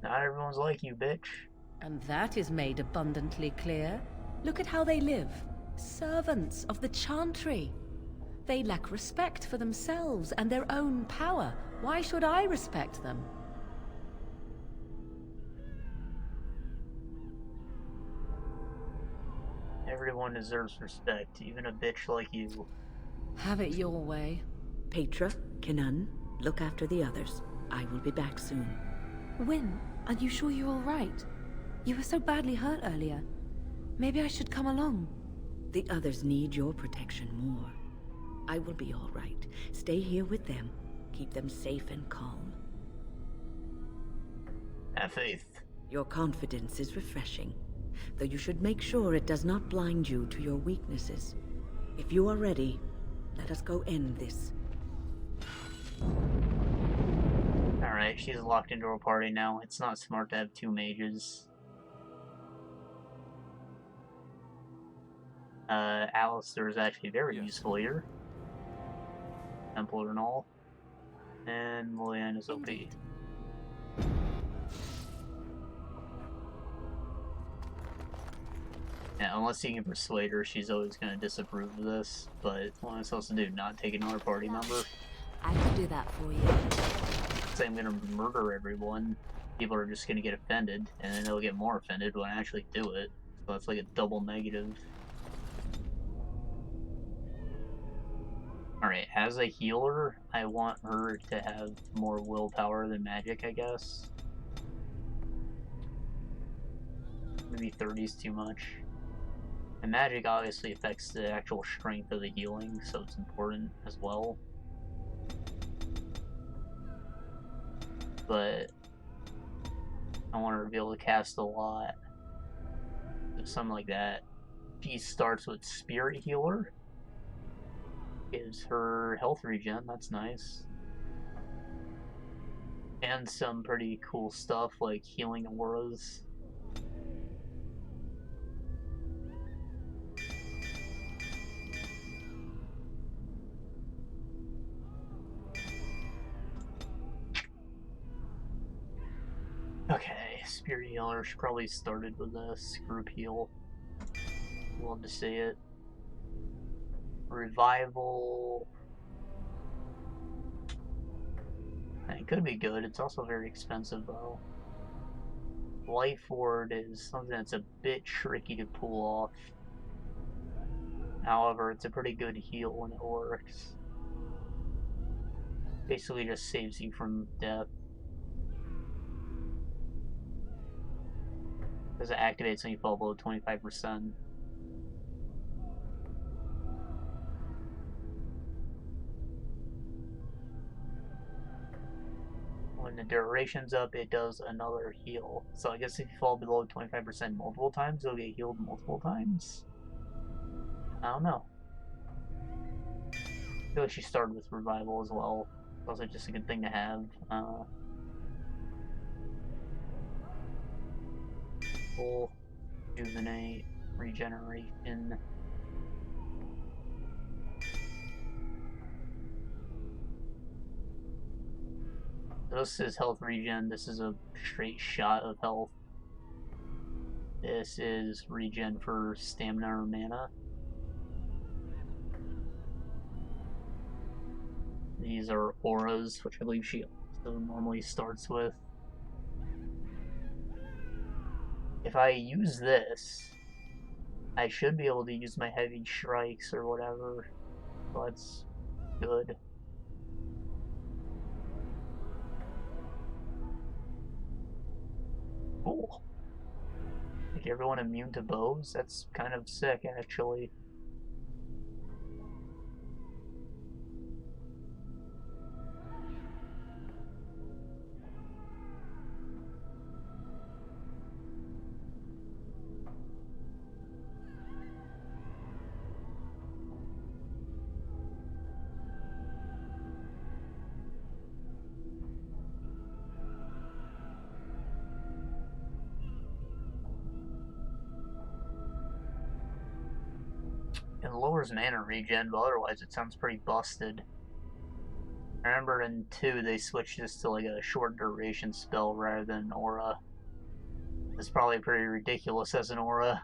Not everyone's like you, bitch. And that is made abundantly clear. Look at how they live. Servants of the Chantry. They lack respect for themselves and their own power. Why should I respect them? Everyone deserves respect, even a bitch like you. Have it your way. Petra, Kenan, look after the others. I will be back soon. Wyn, are you sure you're all right? You were so badly hurt earlier. Maybe I should come along. The others need your protection more. I will be all right. Stay here with them. Keep them safe and calm. Have faith. Your confidence is refreshing, though you should make sure it does not blind you to your weaknesses. If you are ready, let us go end this. Alright, she's locked into her party now. It's not smart to have two mages. Alistair is actually very useful here. Templar and all. And Lilian is OP. Yeah, unless you can persuade her, she's always going to disapprove of this. But what am I supposed to do? Not take another party member? I could do that for you. Say I'm going to murder everyone. People are just going to get offended, and then they'll get more offended when I actually do it. So that's like a double negative. Alright, as a healer, I want her to have more willpower than magic, I guess. Maybe 30 is too much. And magic obviously affects the actual strength of the healing, so it's important as well. But I want her to be able to cast a lot. Something like that. She starts with Spirit Healer. Gives her health regen, that's nice. And some pretty cool stuff like healing auras. Okay, Spirit Healer, she probably started with this group heal. Love to see it. Revival. It could be good, it's also very expensive though. Life Ward is something that's a bit tricky to pull off. However, it's a pretty good heal when it works. Basically just saves you from death. Because it activates when you fall below 25%. When the duration's up, it does another heal. So I guess if you fall below 25% multiple times, you'll get healed multiple times? I don't know. I feel like she started with Revival as well. It's also just a good thing to have. Full Rejuvenate, Regeneration. This is health regen, this is a straight shot of health. This is regen for stamina or mana. These are auras, which I believe she also normally starts with. If I use this, I should be able to use my heavy strikes or whatever. So that's good. Cool. Make everyone immune to bows? That's kind of sick, actually. lowers mana regen, but otherwise it sounds pretty busted. I remember in 2 they switched this to like a short duration spell rather than an aura. It's probably pretty ridiculous as an aura.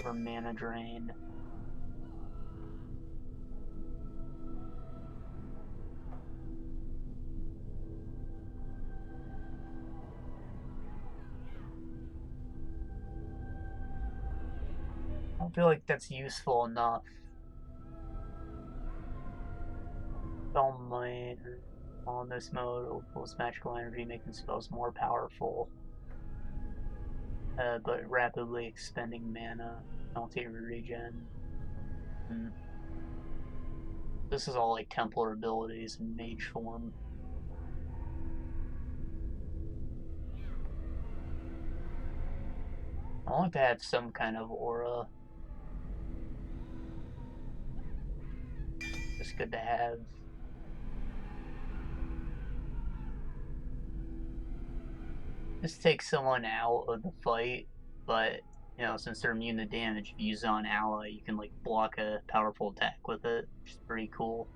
Or mana drain. I don't feel like that's useful enough. Spellmite on this mode equals magical energy, making spells more powerful. But rapidly expending mana, penalty regen. This is all like Templar abilities in mage form. I want to have some kind of aura. It's good to have. This takes someone out of the fight, but, you know, since they're immune to damage, if you use it on ally, you can, like, block a powerful attack with it, which is pretty cool.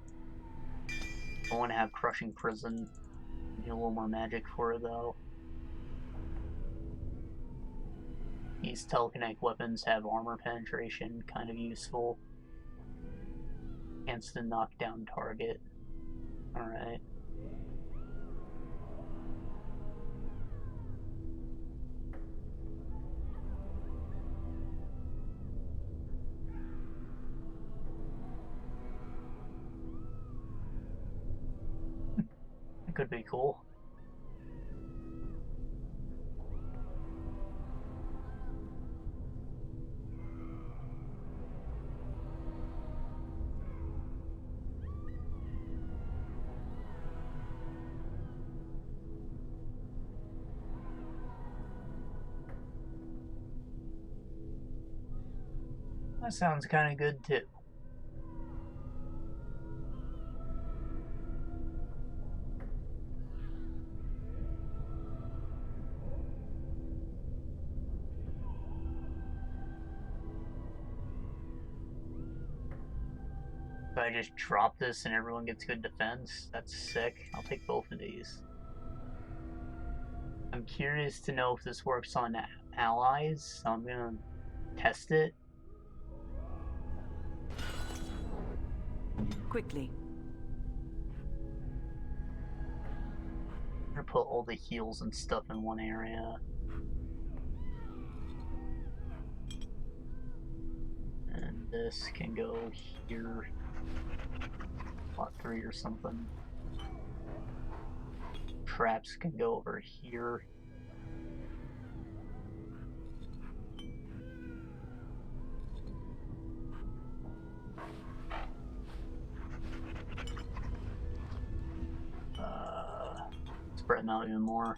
I want to have Crushing Prison. Need a little more magic for it, though. These telekinetic weapons have armor penetration, kind of useful. Instant knockdown target. Alright. It could be cool. That sounds kind of good too. So I just drop this and everyone gets good defense. That's sick. I'll take both of these. I'm curious to know if this works on allies, so I'm gonna test it. Quickly. I'm gonna put all the heals and stuff in one area. And this can go here. Lot 3 or something. Traps can go over here. Spread them out even more.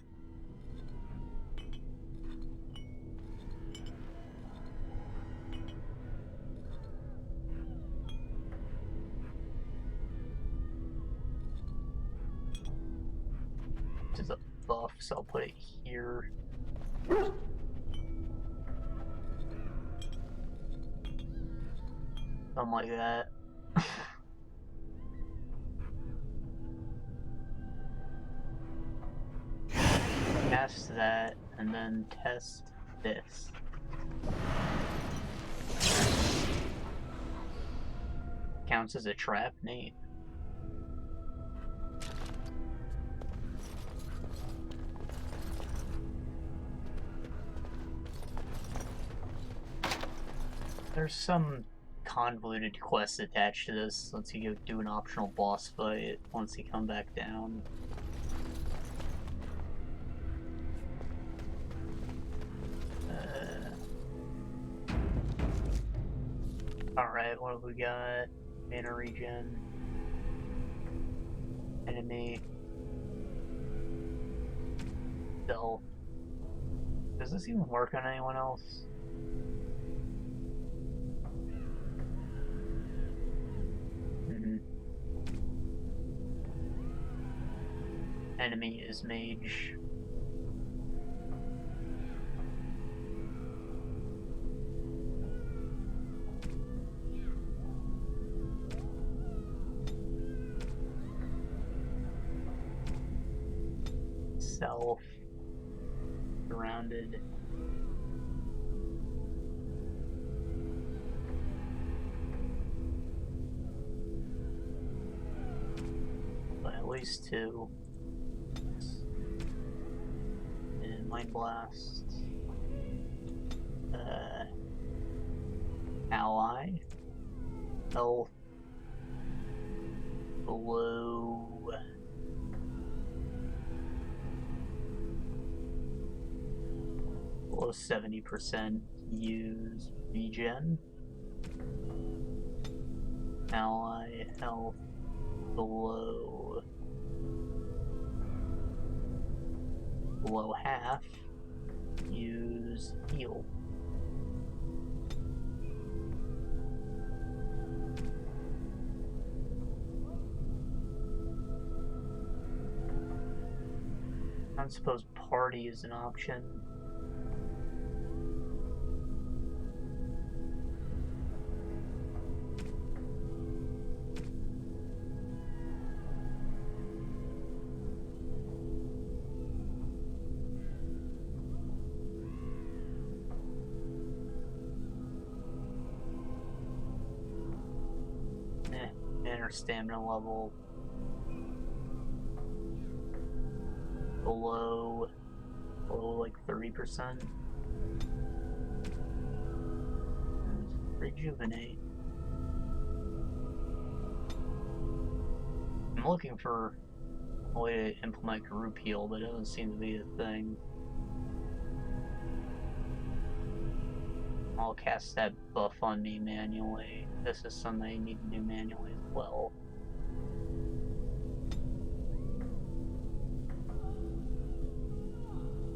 This is a buff, so I'll put it here. Something like that. Test that, and then test this. Counts as a trap, neat. There's some convoluted quest attached to this. Lets you go do an optional boss fight once you come back down. Alright, what have we got? Mana regen. Enemy. Stealth. Does this even work on anyone else? Enemy is mage. itself. Surrounded. By at least 2. And Mind Blast. Ally. Health. Below 70%, use regen. Ally health below half, use heal. I suppose party is an option. And our stamina level below like 30%. Rejuvenate. I'm looking for a way to implement group heal, but it doesn't seem to be a thing. I'll cast that buff on me manually. This is something I need to do manually as well.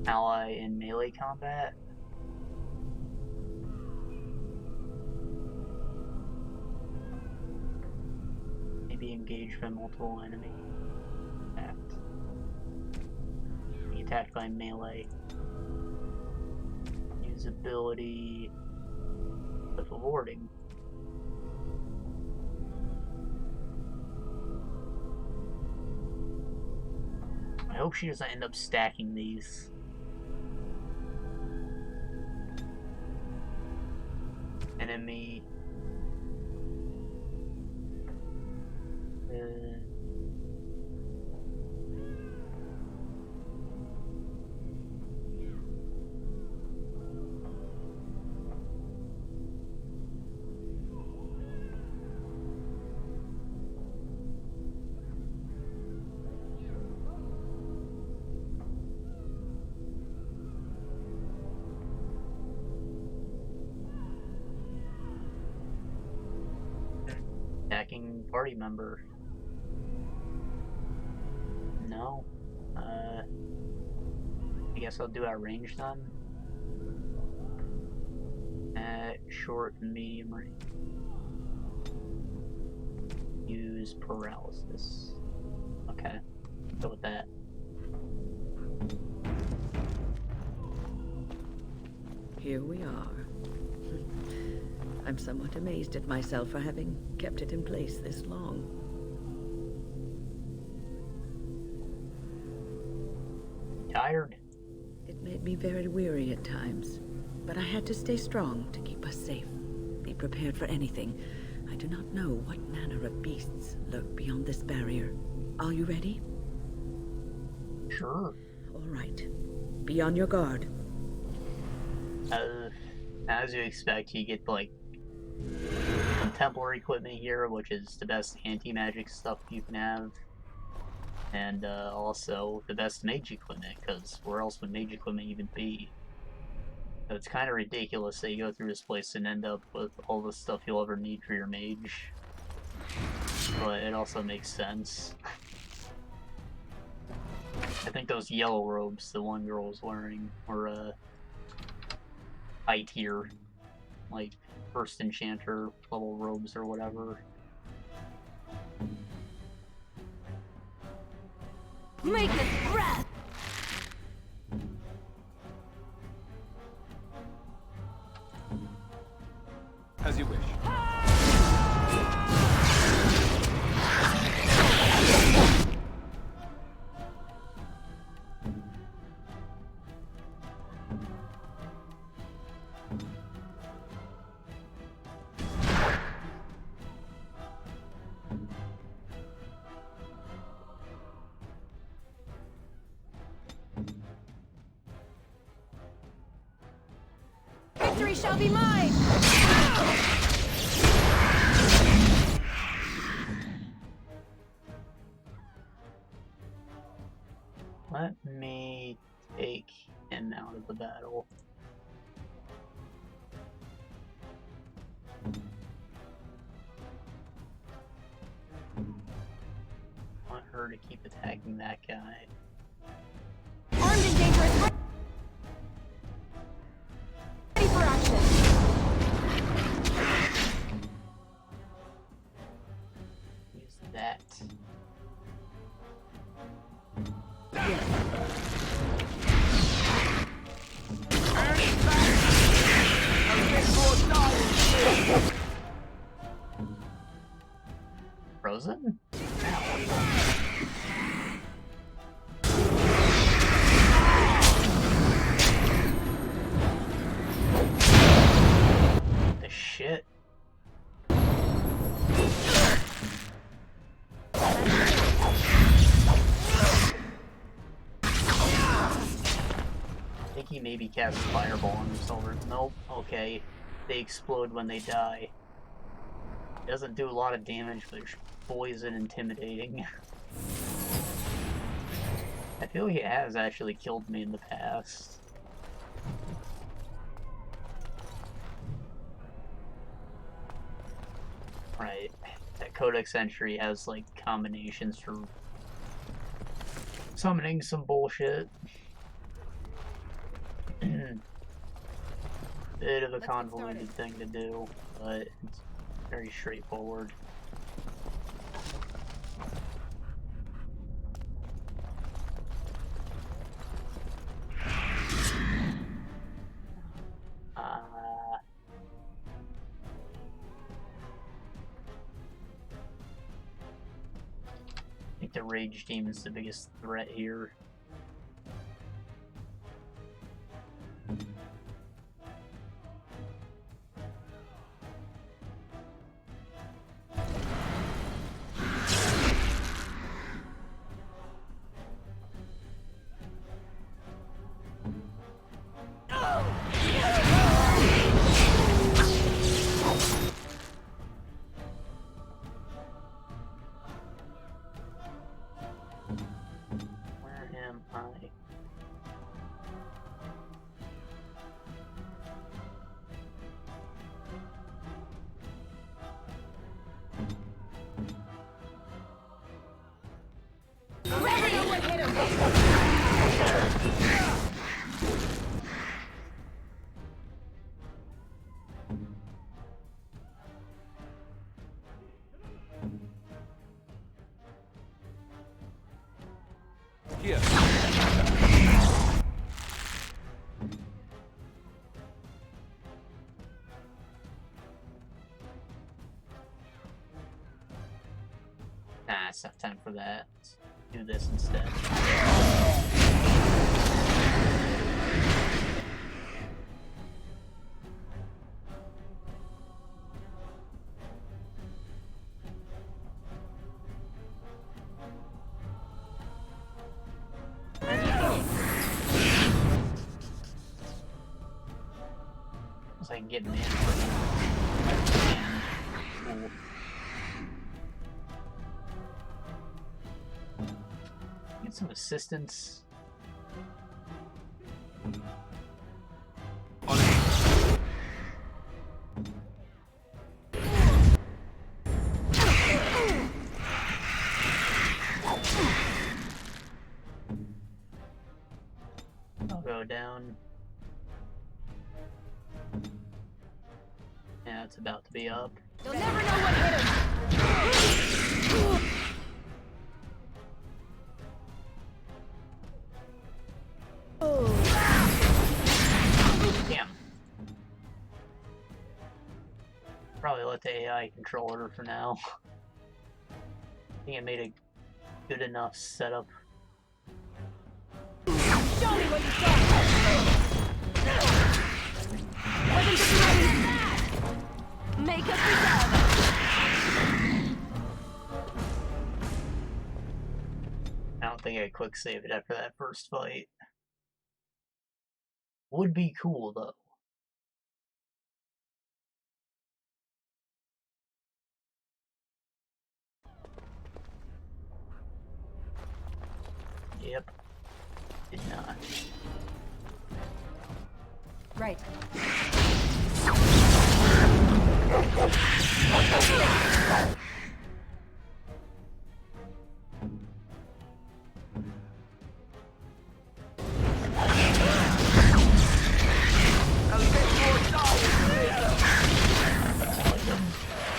Ally in melee combat. Maybe engage by multiple enemies. Attacked. Be attacked by melee. Use ability with warding. I hope she doesn't end up stacking these. Enemy. Attacking party member. No. I guess I'll do our range then. At short and medium range. Use paralysis. Okay. Go with that. Here we are. I'm somewhat amazed at myself for having kept it in place this long. Tired? It made me very weary at times, but I had to stay strong to keep us safe. Be prepared for anything. I do not know what manner of beasts lurk beyond this barrier. Are you ready? Sure. All right. Be on your guard. As you expect, you get like some Templar equipment here, which is the best anti-magic stuff you can have, and also the best mage equipment, because where else would mage equipment even be? So it's kind of ridiculous that you go through this place and end up with all the stuff you'll ever need for your mage, but it also makes sense. I think those yellow robes the one girl was wearing were high tier, like first enchanter level robes or whatever. Make it breath! As you wish. They shall be mine! Let me take him out of the battle. I want her to keep attacking that guy. Armed and dangerous. Ready for action. Use that. Frozen? The shit? I think he maybe cast Fireball on himself. Nope. Okay. They explode when they die. Doesn't do a lot of damage, but it's poison intimidating. I feel he has actually killed me in the past. Right. That Codex entry has like combinations for summoning some bullshit. Bit of a convoluted thing to do, but it's very straightforward. I think the Rage Demon's the biggest threat here. Here. Nah, it's not time for that. Let's do this instead. So I can get him in for cool. Get some assistance. I'll go down. Yeah, it's about to be up. You'll never know what hit him. Damn. Probably let the AI control her for now. I think I made a good enough setup. Show me what you got. Weapons at the ready. Make us together. I don't think I quick saved it after that first fight. Would be cool though. Yep. Did not. Right.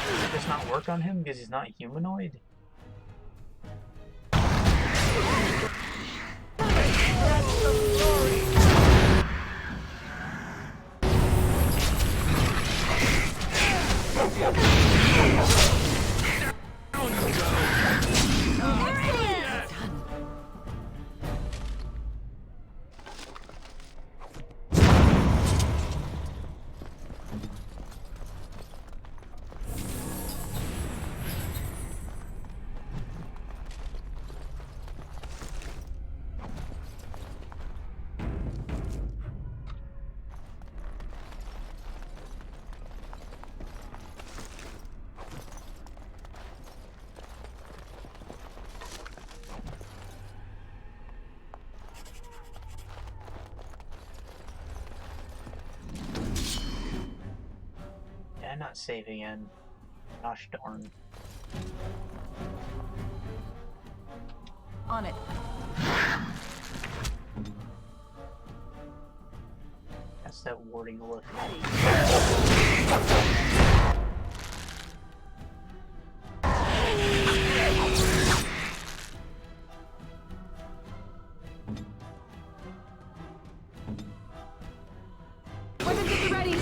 Does this not work on him because he's not humanoid? Yeah, I'm not saving in. Gosh darn. On it. That's that warding look. Weapons at the ready.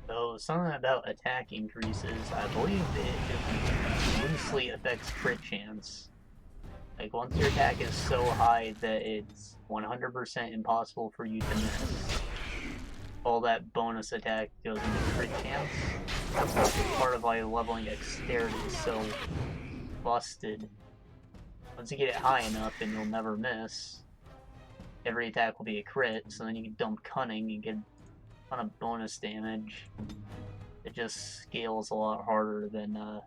So, something about attack increases, I believe it loosely affects crit chance. Like, once your attack is so high that it's 100% impossible for you to miss, all that bonus attack goes into crit chance. That's part of why leveling dexterity is so busted. Once you get it high enough and you'll never miss, every attack will be a crit, so then you can dump cunning and get a ton of bonus damage. It just scales a lot harder than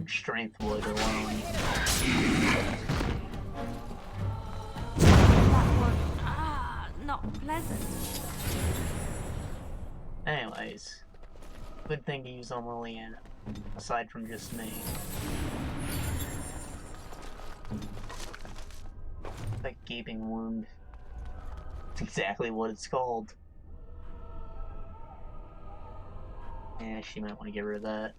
strength would alone. That was not pleasant. Anyways, good thing to use on Lillian, aside from just me. That gaping wound. It's exactly what it's called. Yeah, she might want to get rid of that.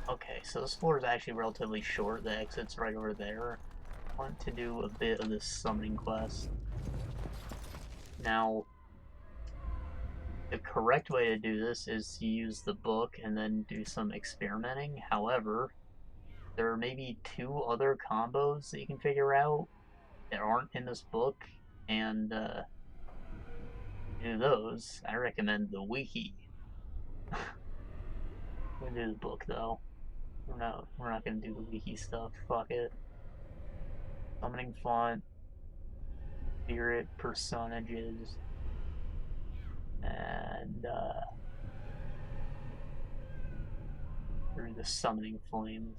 Okay, so this floor is actually relatively short. The exit's right over there. I want to do a bit of this summoning quest. Now, the correct way to do this is to use the book and then do some experimenting. However, there may be 2 other combos that you can figure out that aren't in this book, and to do those, I recommend the wiki. We'll do the book though. We're not gonna do the wiki stuff. Fuck it. Summoning font. spirit personages, and through the summoning flames.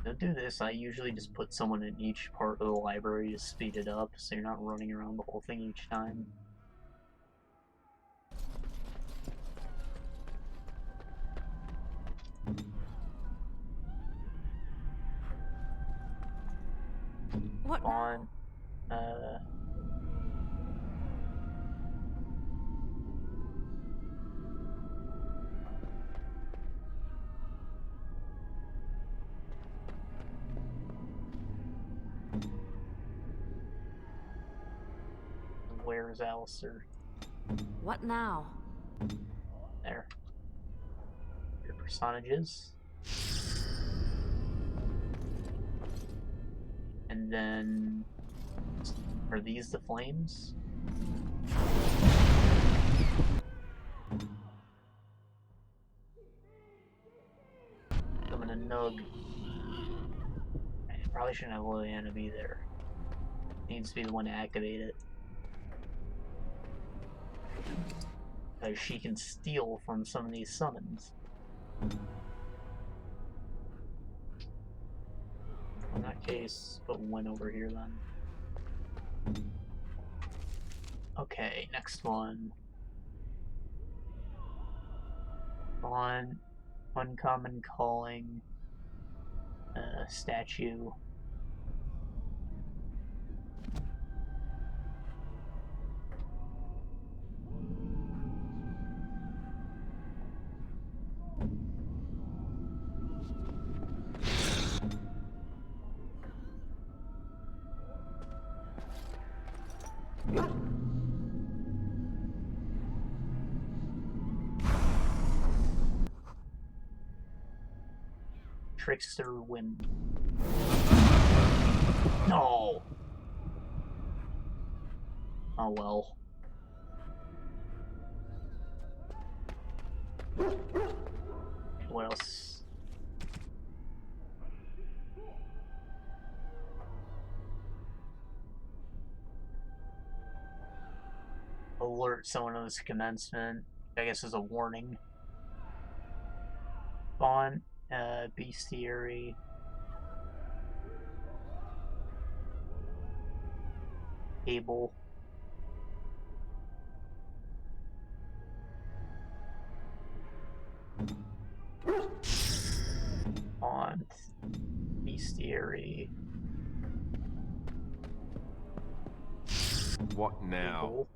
To do this, I usually just put someone in each part of the library to speed it up, so you're not running around the whole thing each time. What on where's Alistair? What now? There. Your personages. And then, are these the flames? I'm gonna nug. I probably shouldn't have Lenna be there. Needs to be the one to activate it. Because she can steal from some of these summons. In that case, put one over here then. Okay, next one. On uncommon calling statue. Trickster Wind. No! Oh well. What else? Alert someone of this commencement. I guess is a warning. Bann, bestiary. Able. On bestiary. What now? Able.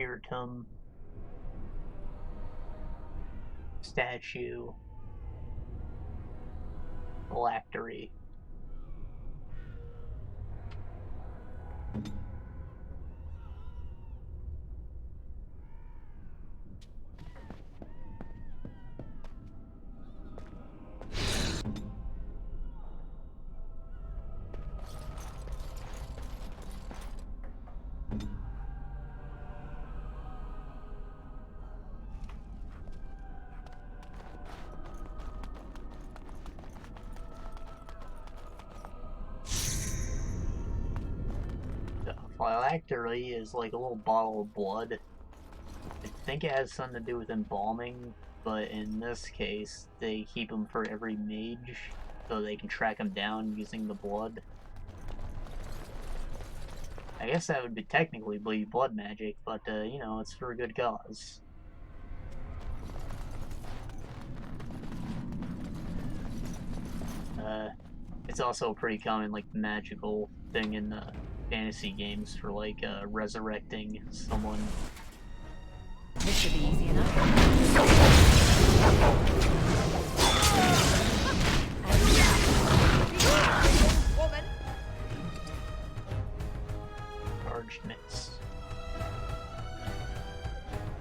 Spiritum. Statue. Phylactery. Phylactery is like a little bottle of blood. I think it has something to do with embalming, but in this case, they keep them for every mage, so they can track them down using the blood. I guess that would be technically bleed blood magic, but you know, it's for a good cause. It's also a pretty common, like, magical thing in fantasy games for, like, resurrecting someone. This should be easy enough. Woman. Charged mitts.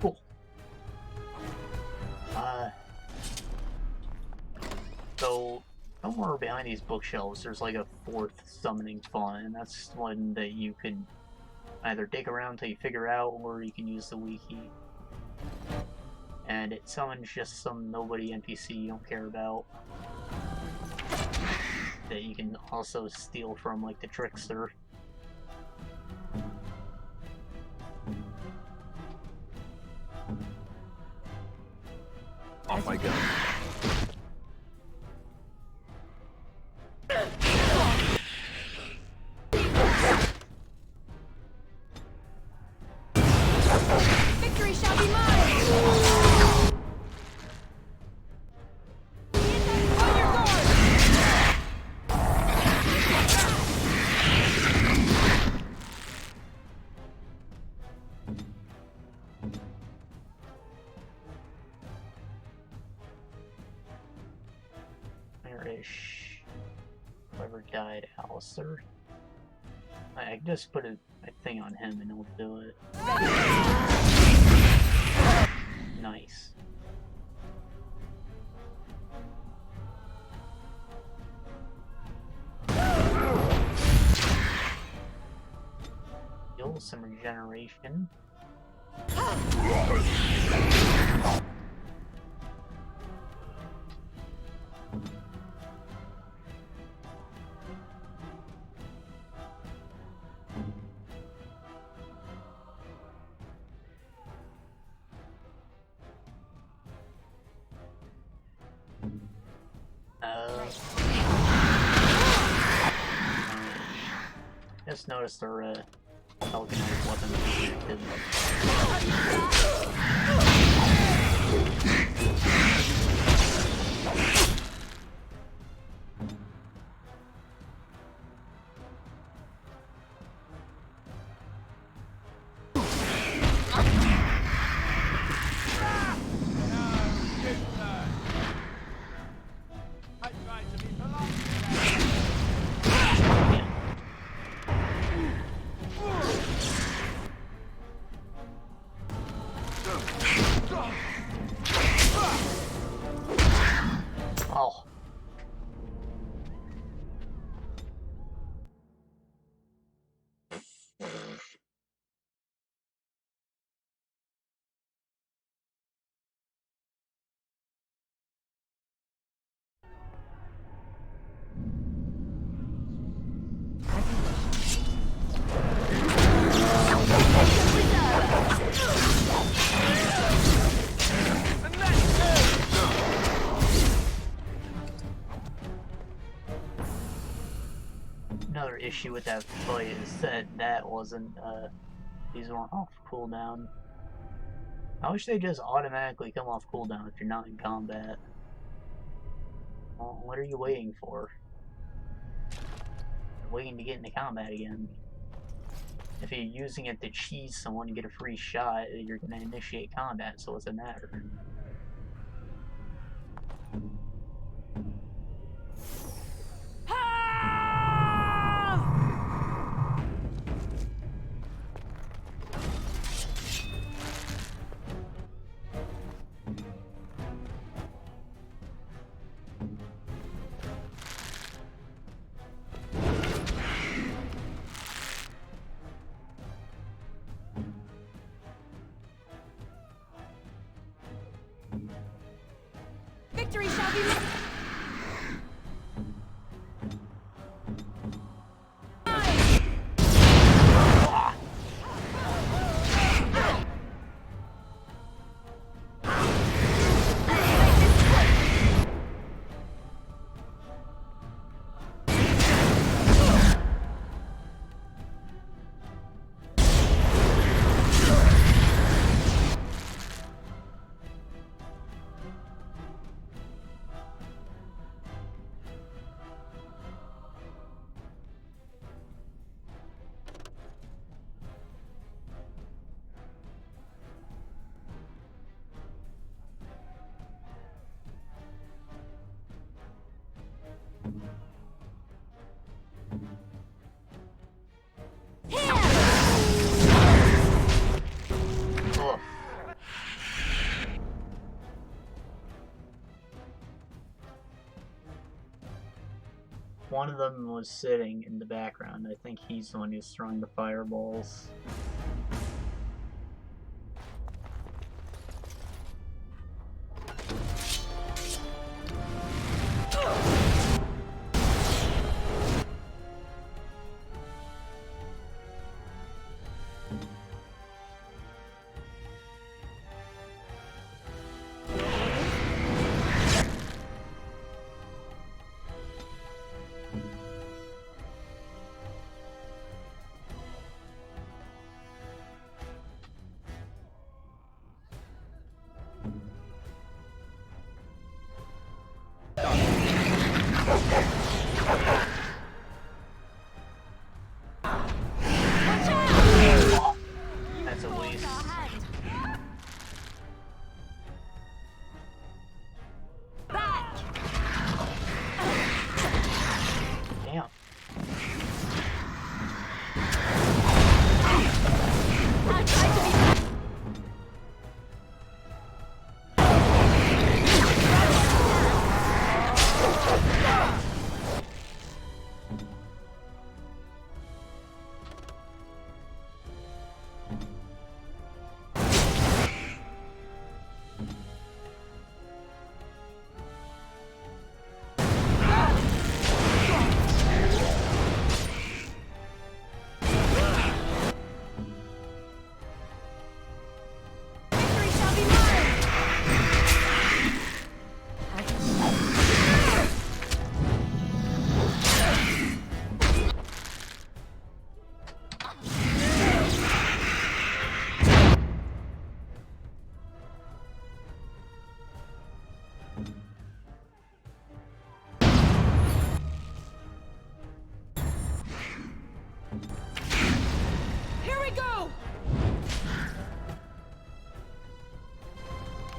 Cool. So Somewhere behind these bookshelves, there's like a 4th summoning font, and that's one that you could either dig around till you figure out, or you can use the wiki. And it summons just some nobody NPC you don't care about. That you can also steal from, like the Trickster. Off I go. Victory shall be mine! On your guard! There is whoever died, Alistair. I can just put a thing on him and it'll do it. Nice. Heal some regeneration. Just noticed their Calenhad weapons connected. Oh. Another issue with that fight is that wasn't, these weren't off cooldown. I wish they just automatically come off cooldown if you're not in combat. Well, what are you waiting for? You're waiting to get into combat again. If you're using it to cheese someone and get a free shot, you're gonna initiate combat, so what's the matter? Victory shall be mine! one of them was sitting in the background. I think he's the one who's throwing the fireballs. That's a waste. Damn.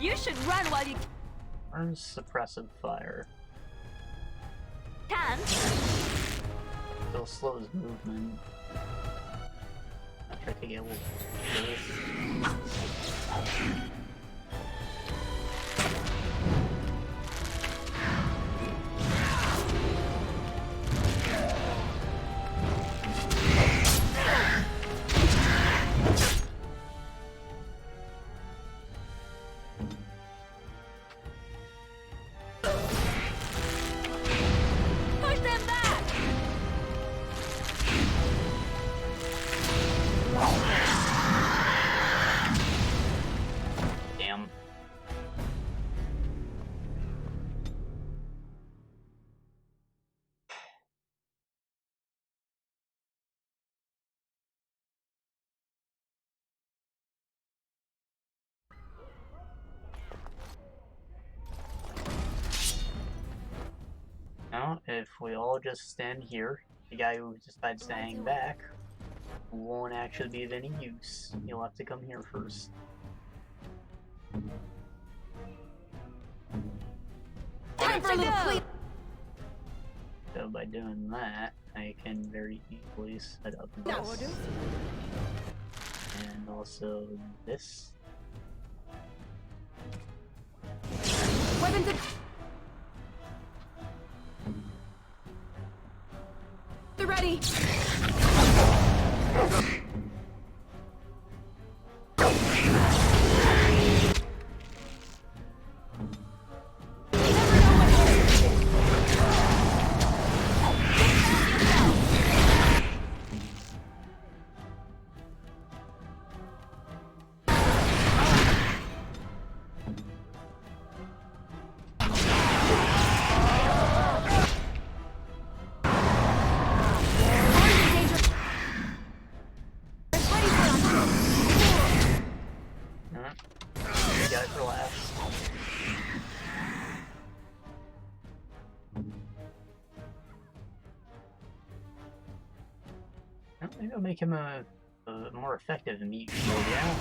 You should run while you Burns suppressive fire. can. Still slows movement. I'll try to get a little Now, if we all just stand here, the guy who decides to hang back won't actually be of any use. He'll have to come here first. Time for a little sleep. So by doing that, I can very easily set up this. And also this. Weapons in... They're ready. Maybe I'll make him a more effective meat shield, yeah.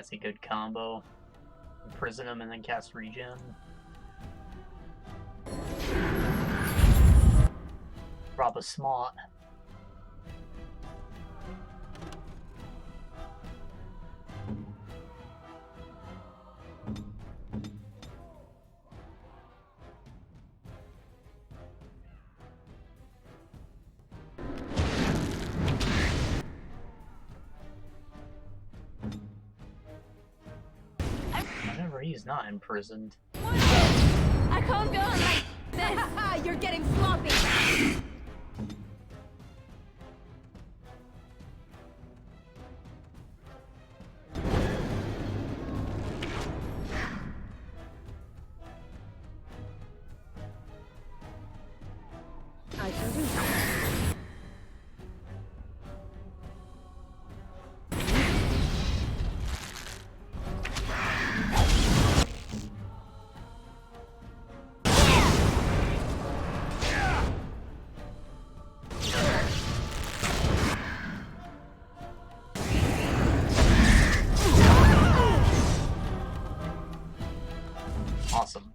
That's a good combo. Imprison him and then cast regen. Drop a smart. Whenever he's not imprisoned. I can't go on like this. You're getting sloppy. I shall do so. Awesome.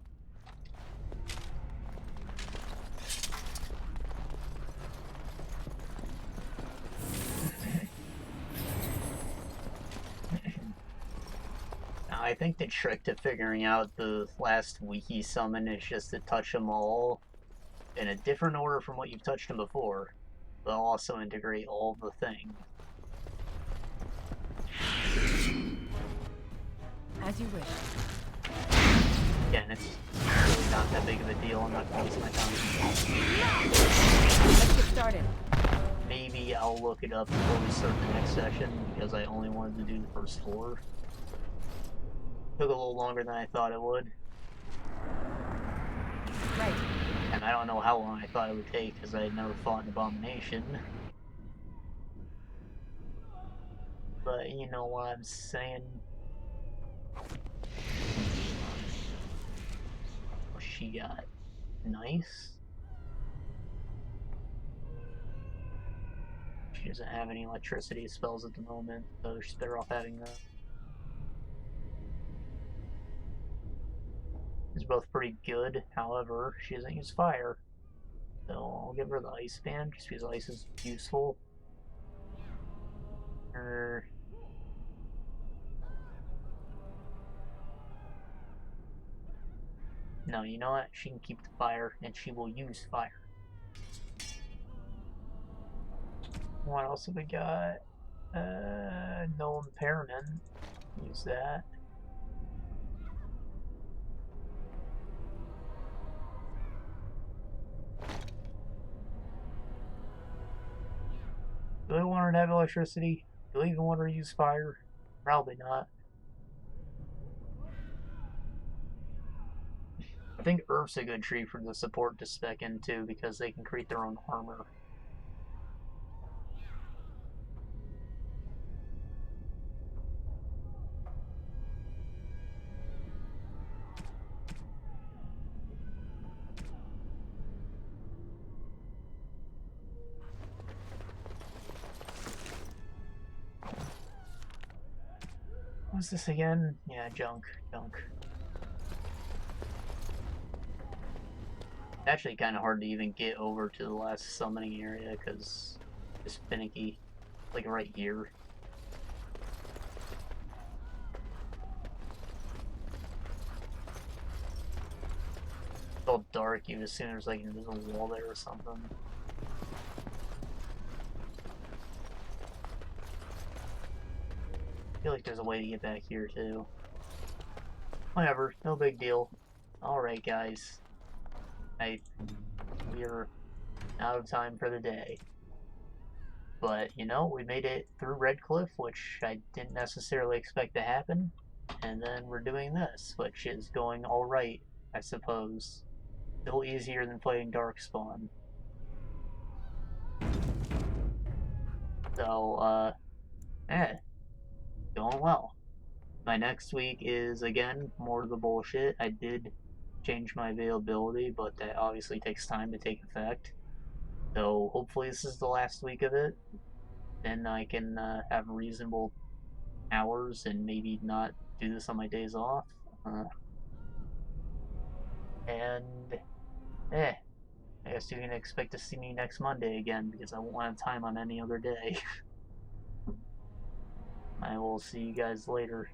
Now, I think the trick to figuring out the last wiki summon is just to touch them all in a different order from what you've touched them before, but also integrate all the things. As you wish. Again, it's really not that big of a deal. I'm not going to waste my time. Let's get started. Maybe I'll look it up before we start the next session, because I only wanted to do the first floor. Took a little longer than I thought it would. Right. And I don't know how long I thought it would take, because I had never fought an abomination. But you know what I'm saying. What she got? Nice. She doesn't have any electricity spells at the moment, so she's better off having that. Is both pretty good, however, she doesn't use fire. So I'll give her the ice band, just because ice is useful. No, you know what? She can keep the fire, and she will use fire. What else have we got? No impairment. Use that. Do I want her to have electricity? Do I even want her to use fire? Probably not. I think Earth's a good tree for the support to spec into because they can create their own armor. What's this again? Yeah, junk. Actually kind of hard to even get over to the last summoning area because it's finicky. Like right here. It's all dark, you assume there's like an invisible wall there or something. I feel like there's a way to get back here too. Whatever, no big deal. Alright guys. We're out of time for the day. But, you know, we made it through Red Cliff, which I didn't necessarily expect to happen. And then we're doing this, which is going alright, I suppose. Still easier than playing Darkspawn. So, going well. My next week is, again, more of the bullshit. I did change my availability, but that obviously takes time to take effect. So hopefully this is the last week of it. Then I can have reasonable hours and maybe not do this on my days off. I guess you're gonna expect to see me next Monday again because I won't have time on any other day. I will see you guys later.